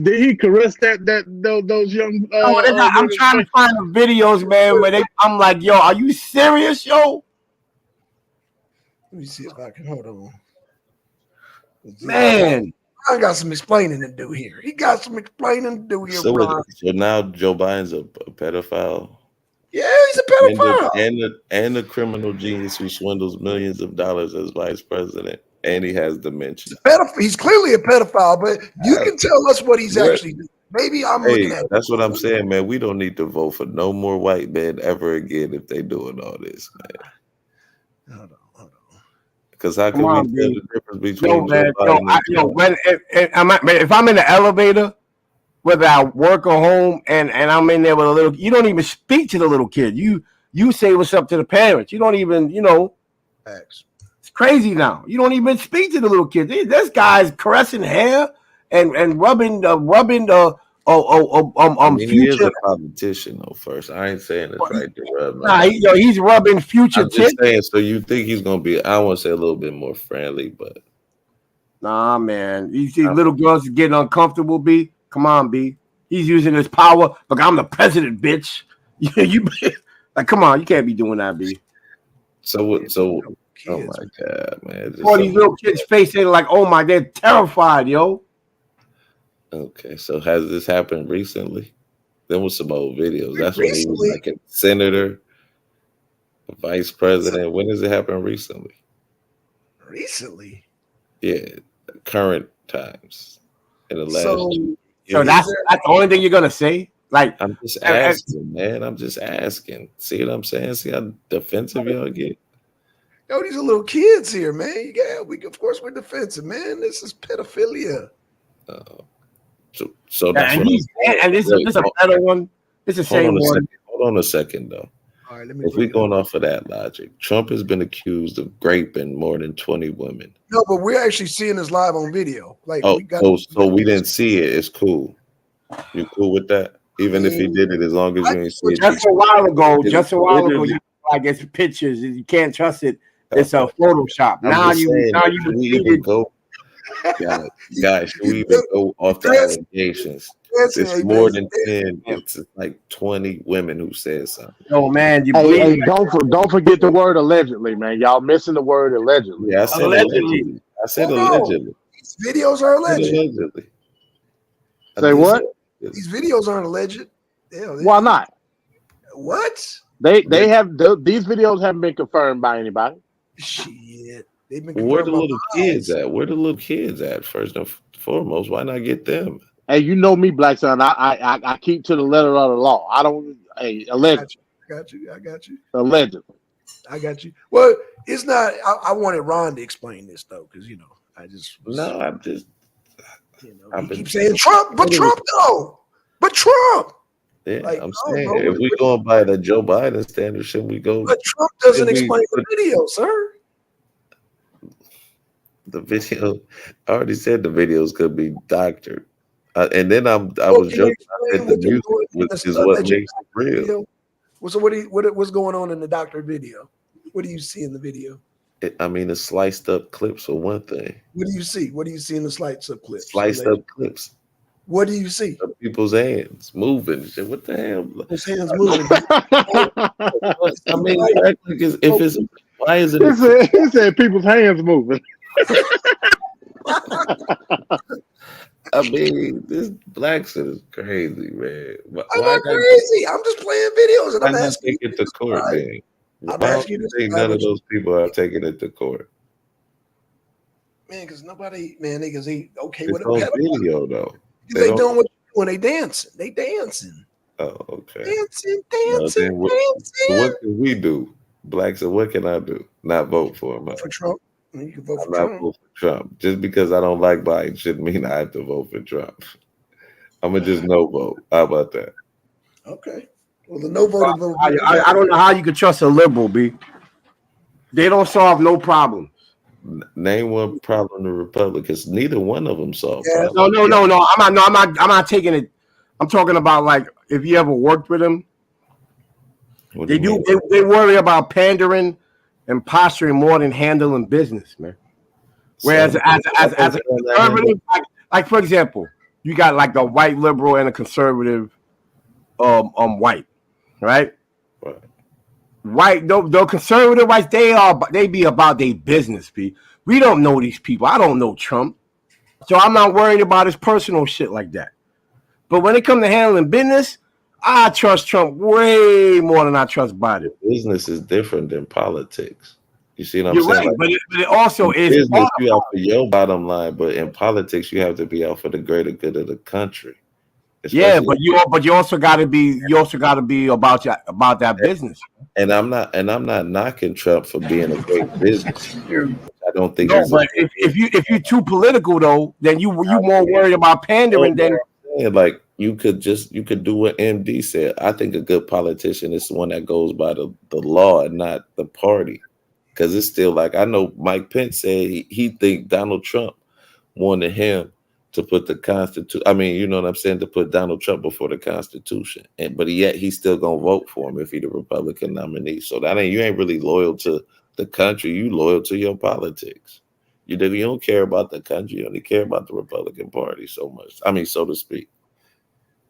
he caress those young? I'm trying to find the videos, man. Where I'm like, yo, are you serious, yo? Let me see if I can hold on. Man, I got some explaining to do here. He got some explaining to do here, So bro. now Joe Biden's a pedophile. Yeah, he's a pedophile. And a criminal genius who swindles millions of dollars as vice president. And he has dementia. He's clearly a pedophile, but you can tell us what he's actually doing. Maybe I'm looking at it. That's what I'm saying, man. We don't need to vote for no more white men ever again if they doing all this, man. Hold on. Because how can we tell the difference between Joe Biden if I'm in the elevator, whether I work or home, and I'm in there with a little, you don't even speak to the little kid. You say what's up to the parents. You don't even, Facts. It's crazy now. You don't even speak to the little kids. This guy's caressing hair and rubbing he is Future. a politician though. First, I ain't saying it's right to rub. Nah, he's rubbing Future. I'm just saying. So you think he's gonna be? I want to say a little bit more friendly, but nah, man. You see little girls getting uncomfortable. B, come on, B. He's using his power. Look, I'm the president, bitch. you like, come on, you can't be doing that, B. So oh my god, man! All these little kids' face, they're like, oh my, they're terrified, yo. Okay, so has this happened recently? There was some old videos. That's when he was like a senator, a vice president. When does it happen recently? Recently? Yeah, current times. In the last. So that's the only thing you're gonna say? Like, I'm just asking, man. I'm just asking. See what I'm saying? See how defensive y'all get? Yo, these are little kids here, man. Yeah, of course we're defensive, man. This is pedophilia. So that's what this is a better one. It's the same one. Hold on a second, though. All right, if we're going off of that logic, Trump has been accused of raping more than 20 women. No, but we're actually seeing this live on video. Like, so we didn't see it. It's cool. You cool with that? Even if he did it, as long as you ain't see it. Just a while ago, you like it's pictures. You can't trust it. It's a Photoshop. Now you go. Guys, should we even go off the allegations? It's more than 10. It's like 20 women who said something. Oh man, don't forget the word allegedly, man. Y'all missing the word allegedly. Yeah, I said allegedly. Allegedly. These videos are alleged. Allegedly. Say what? These videos aren't alleged. Why not? What? They have these videos haven't been confirmed by anybody. Shit. Where the little kids at? Where the little kids at? First and foremost, why not get them? Hey, you know me, Black Son. I keep to the letter of the law. I don't. Hey, allegedly. I got you. Allegedly. I got you. Well, it's not. I wanted Ron to explain this though, because I just. I'm just. He keeps saying Trump, but Trump though. But Trump. Yeah, I'm saying if we going by the Joe Biden standard, should we go? But Trump doesn't explain the video, sir. The video, I already said the videos could be doctored. And then I Well, was can you joking. I explain said the what you're music doing in the is stuff what that you makes it real. video? Well, so what's going on in the doctor video? What do you see in the video? I mean, the sliced up clips for one thing. What do you see? What do you see in the slides of clips? Sliced up clips What do you see? of people's hands moving. and shit. What the hell? His hands moving. I mean, act like if it's why is it? He said people's hands moving. I mean, this black shit is crazy, man. I'm not crazy. I'm just playing videos and Why I'm not asking take it to court, man? I'm Why asking don't you you think none of those people are taking it to court? man, because nobody, man, niggas ain't okay It's with a on pedophile. video though. They don't- doing what when they dancing. They dancing. Oh, okay. Dancing, Well, dancing, then what can we do? Black, so what can I do? Not vote for him. For Trump. You can vote I'm for not Trump. vote for Trump. Just because I don't like Biden shouldn't mean I have to vote for Trump. I'm gonna just no vote. How about that? Okay. Well, the no vote vote. I don't know how you could trust a liberal, B. They don't solve no problem. Name one problem the Republicans. Neither one of them solve No, problems. I'm not taking it. I'm talking about like if you ever worked with them. What They do you do. They worry about pandering and posturing more than handling business, man. Whereas So- as a conservative, like for example, you got like the white liberal and a conservative, white, right? Right. White, the conservative whites, they be about their business, B. We don't know these people. I don't know Trump. So I'm not worried about his personal shit like that. But when it comes to handling business, I trust Trump way more than I trust Biden. Business is different than politics. You see what I'm You're saying? right, Like, but it also in is business, you out for your bottom line, but in politics, you have to be out for the greater good of the country. yeah, Especially- but you also got to be about that business. And I'm not knocking Trump for being a great business. I don't think No, he's but if you're too political though, then you more worried about pandering than like you could do what MD said. I think a good politician is the one that goes by the law and not the party. Because it's still like I know Mike Pence said he think Donald Trump wanted him to put the Constitution. I mean, you know what I'm saying, to put Donald Trump before the Constitution. But yet he's still gonna vote for him if he's the Republican nominee. So you ain't really loyal to the country. You loyal to your politics. You don't care about the country. You only care about the Republican Party so much. I mean, so to speak.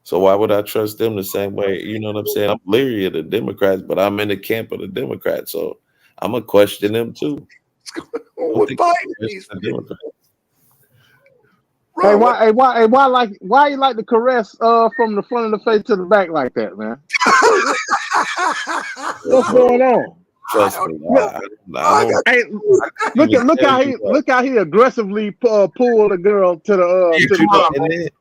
So why would I trust them the same way? You know what I'm saying? I'm leery of the Democrats, but I'm in the camp of the Democrats. So I'm gonna question them too. What Biden needs The Democrats. Hey, why you like to caress from the front of the face to the back like that, man? What's going on? Trust me. I don't, Hey, look how he aggressively pulled the girl to the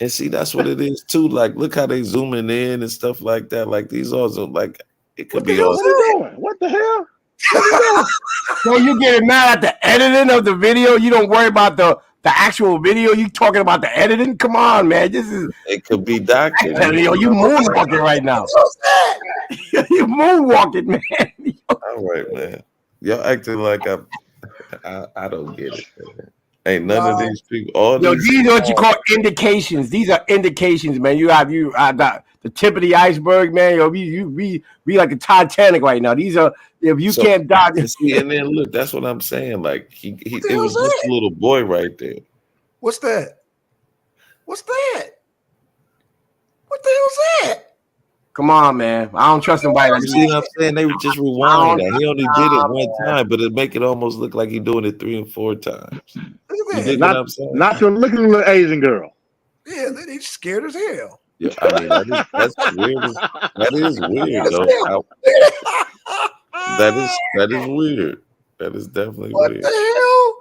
and see, that's what it is too. Like, look how they zooming in and stuff like that. Like these also like it could be What all. are you doing? What the hell? So you getting mad at the editing of the video? You don't worry about the actual video. You talking about the editing? Come on, man. This is It could be doctored. you moonwalking right now. You moonwalking, man. All right, man. Y'all acting like I don't get it, man. Ain't none of these people. All These are what you call indications. These are indications, man. You have the tip of the iceberg, man. Yo, we like the Titanic right now. These are if you can't die. See, and then look, that's what I'm saying. Like it was just a little boy right there. What's that? What's that? What the hell's that? Come on, man. I don't trust nobody like You see what I'm saying? They would just rewind that. He only did it one time, but it make it almost look like he's doing it 3 and 4 times. You dig what I'm saying? Not to look at the little Asian girl. Yeah, they scared as hell. Yeah, I mean that's weird. That is weird, though. That is weird. That is definitely What weird. the hell?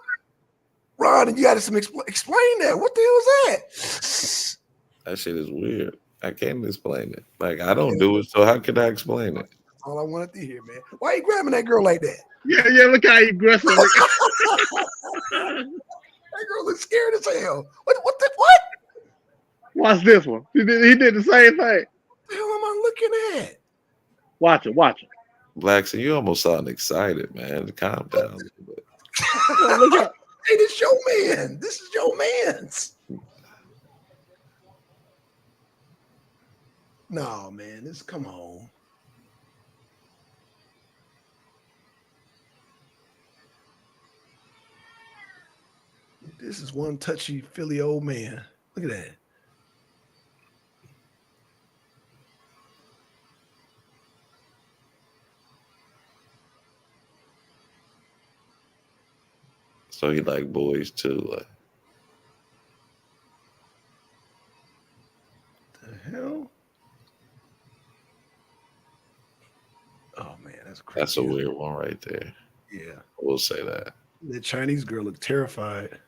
Ron, you got to explain that. What the hell is that? That shit is weird. I can't explain it. Like I don't do it, so how can I explain it? That's all I wanted to hear, man. Why are you grabbing that girl like that? Yeah, look how he aggressive. That girl is scared as hell. What? Watch this one. He did the same thing. What the hell am I looking at? Watch it. Blackson, you almost sound excited, man. Calm down a little bit. Well, look at Hey, this man. This is your man's. No, man. Come on. This is one touchy Philly old man. Look at that. So he like boys too. Like, the hell? Oh man, that's crazy. that's a weird one right there. Yeah. We'll say that. The Chinese girl looked terrified.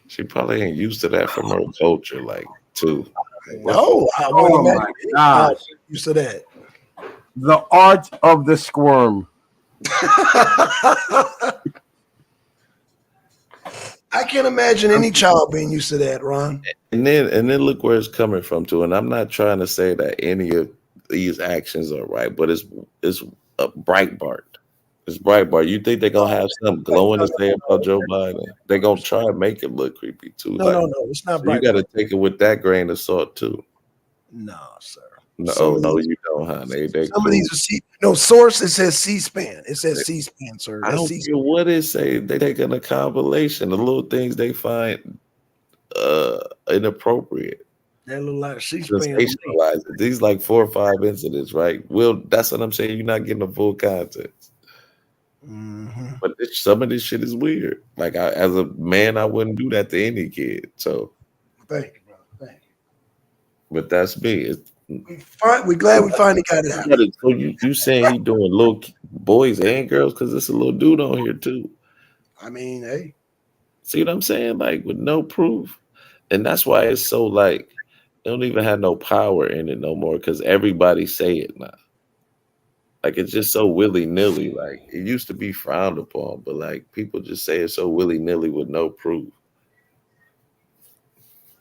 She probably ain't used to that from her culture, like, too. No, I wouldn't Oh imagine. my God. Used to that. The art of the squirm. I can't imagine any child being used to that, Ron. And then look where it's coming from too. And I'm not trying to say that any of these actions are right, but it's a Breitbart. It's Breitbart. You think they're gonna have something glowing to say about Joe Biden? They're gonna try to make it look creepy too. No, it's not so Breitbart. you gotta take it with that grain of salt too. No, sir. No, Some of these- you don't, huh? They Some of these are source. It says C-SPAN. It says C-SPAN, sir. I That's don't C-SPAN. care what it say. They taking a compilation, the little things they find inappropriate. That look like C-SPAN. Sensationalize it. These like 4 or 5 incidents, right? That's what I'm saying. You're not getting the full context. Mm-hmm. But some of this shit is weird. Like as a man, I wouldn't do that to any kid. So, Thank you, brother. Thank but that's me. We're glad we finally got it out. So you saying he doing little boys and girls because there's a little dude on here too. I mean, hey, see what I'm saying? Like with no proof, and that's why it's so like they don't even have no power in it no more because everybody say it now. Like it's just so willy nilly. Like it used to be frowned upon, but like people just say it so willy nilly with no proof.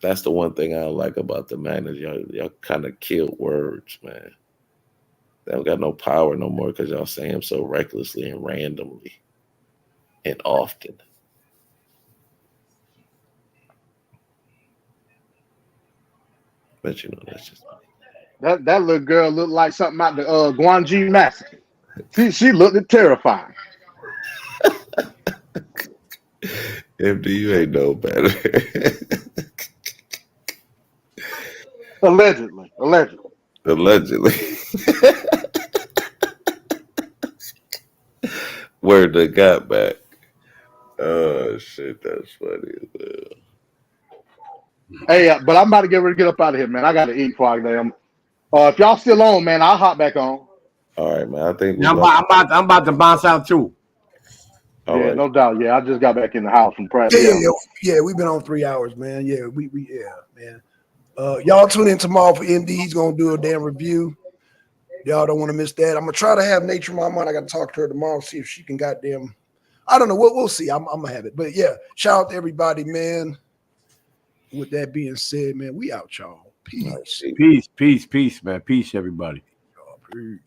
That's the one thing I don't like about the man is y'all kind of killed words, man. They don't got no power no more because y'all say them so recklessly and randomly and often. But you know, that's just That little girl looked like something out the Guangxi massacre. She looked terrifying. MD, you ain't no better. Allegedly. Word they got back. Oh shit, that's funny as hell. Hey, but I'm about to get ready to get up out of here, man. I got to eat before I damn. If y'all still on, man, I'll hop back on. All right, man. I think I'm about to bounce out too. All right. No doubt. Yeah, I just got back in the house from practice. Yeah, we've been on 3 hours, man. Yeah, man. Y'all tune in tomorrow for MD. He's gonna do a damn review. Y'all don't want to miss that. I'm gonna try to have Nature Mama on. I gotta talk to her tomorrow, see if she can goddamn. I don't know. We'll see. I'm gonna have it. But yeah, shout out to everybody, man. With that being said, man, we out, y'all. Peace. Peace, man. Peace, everybody. Peace.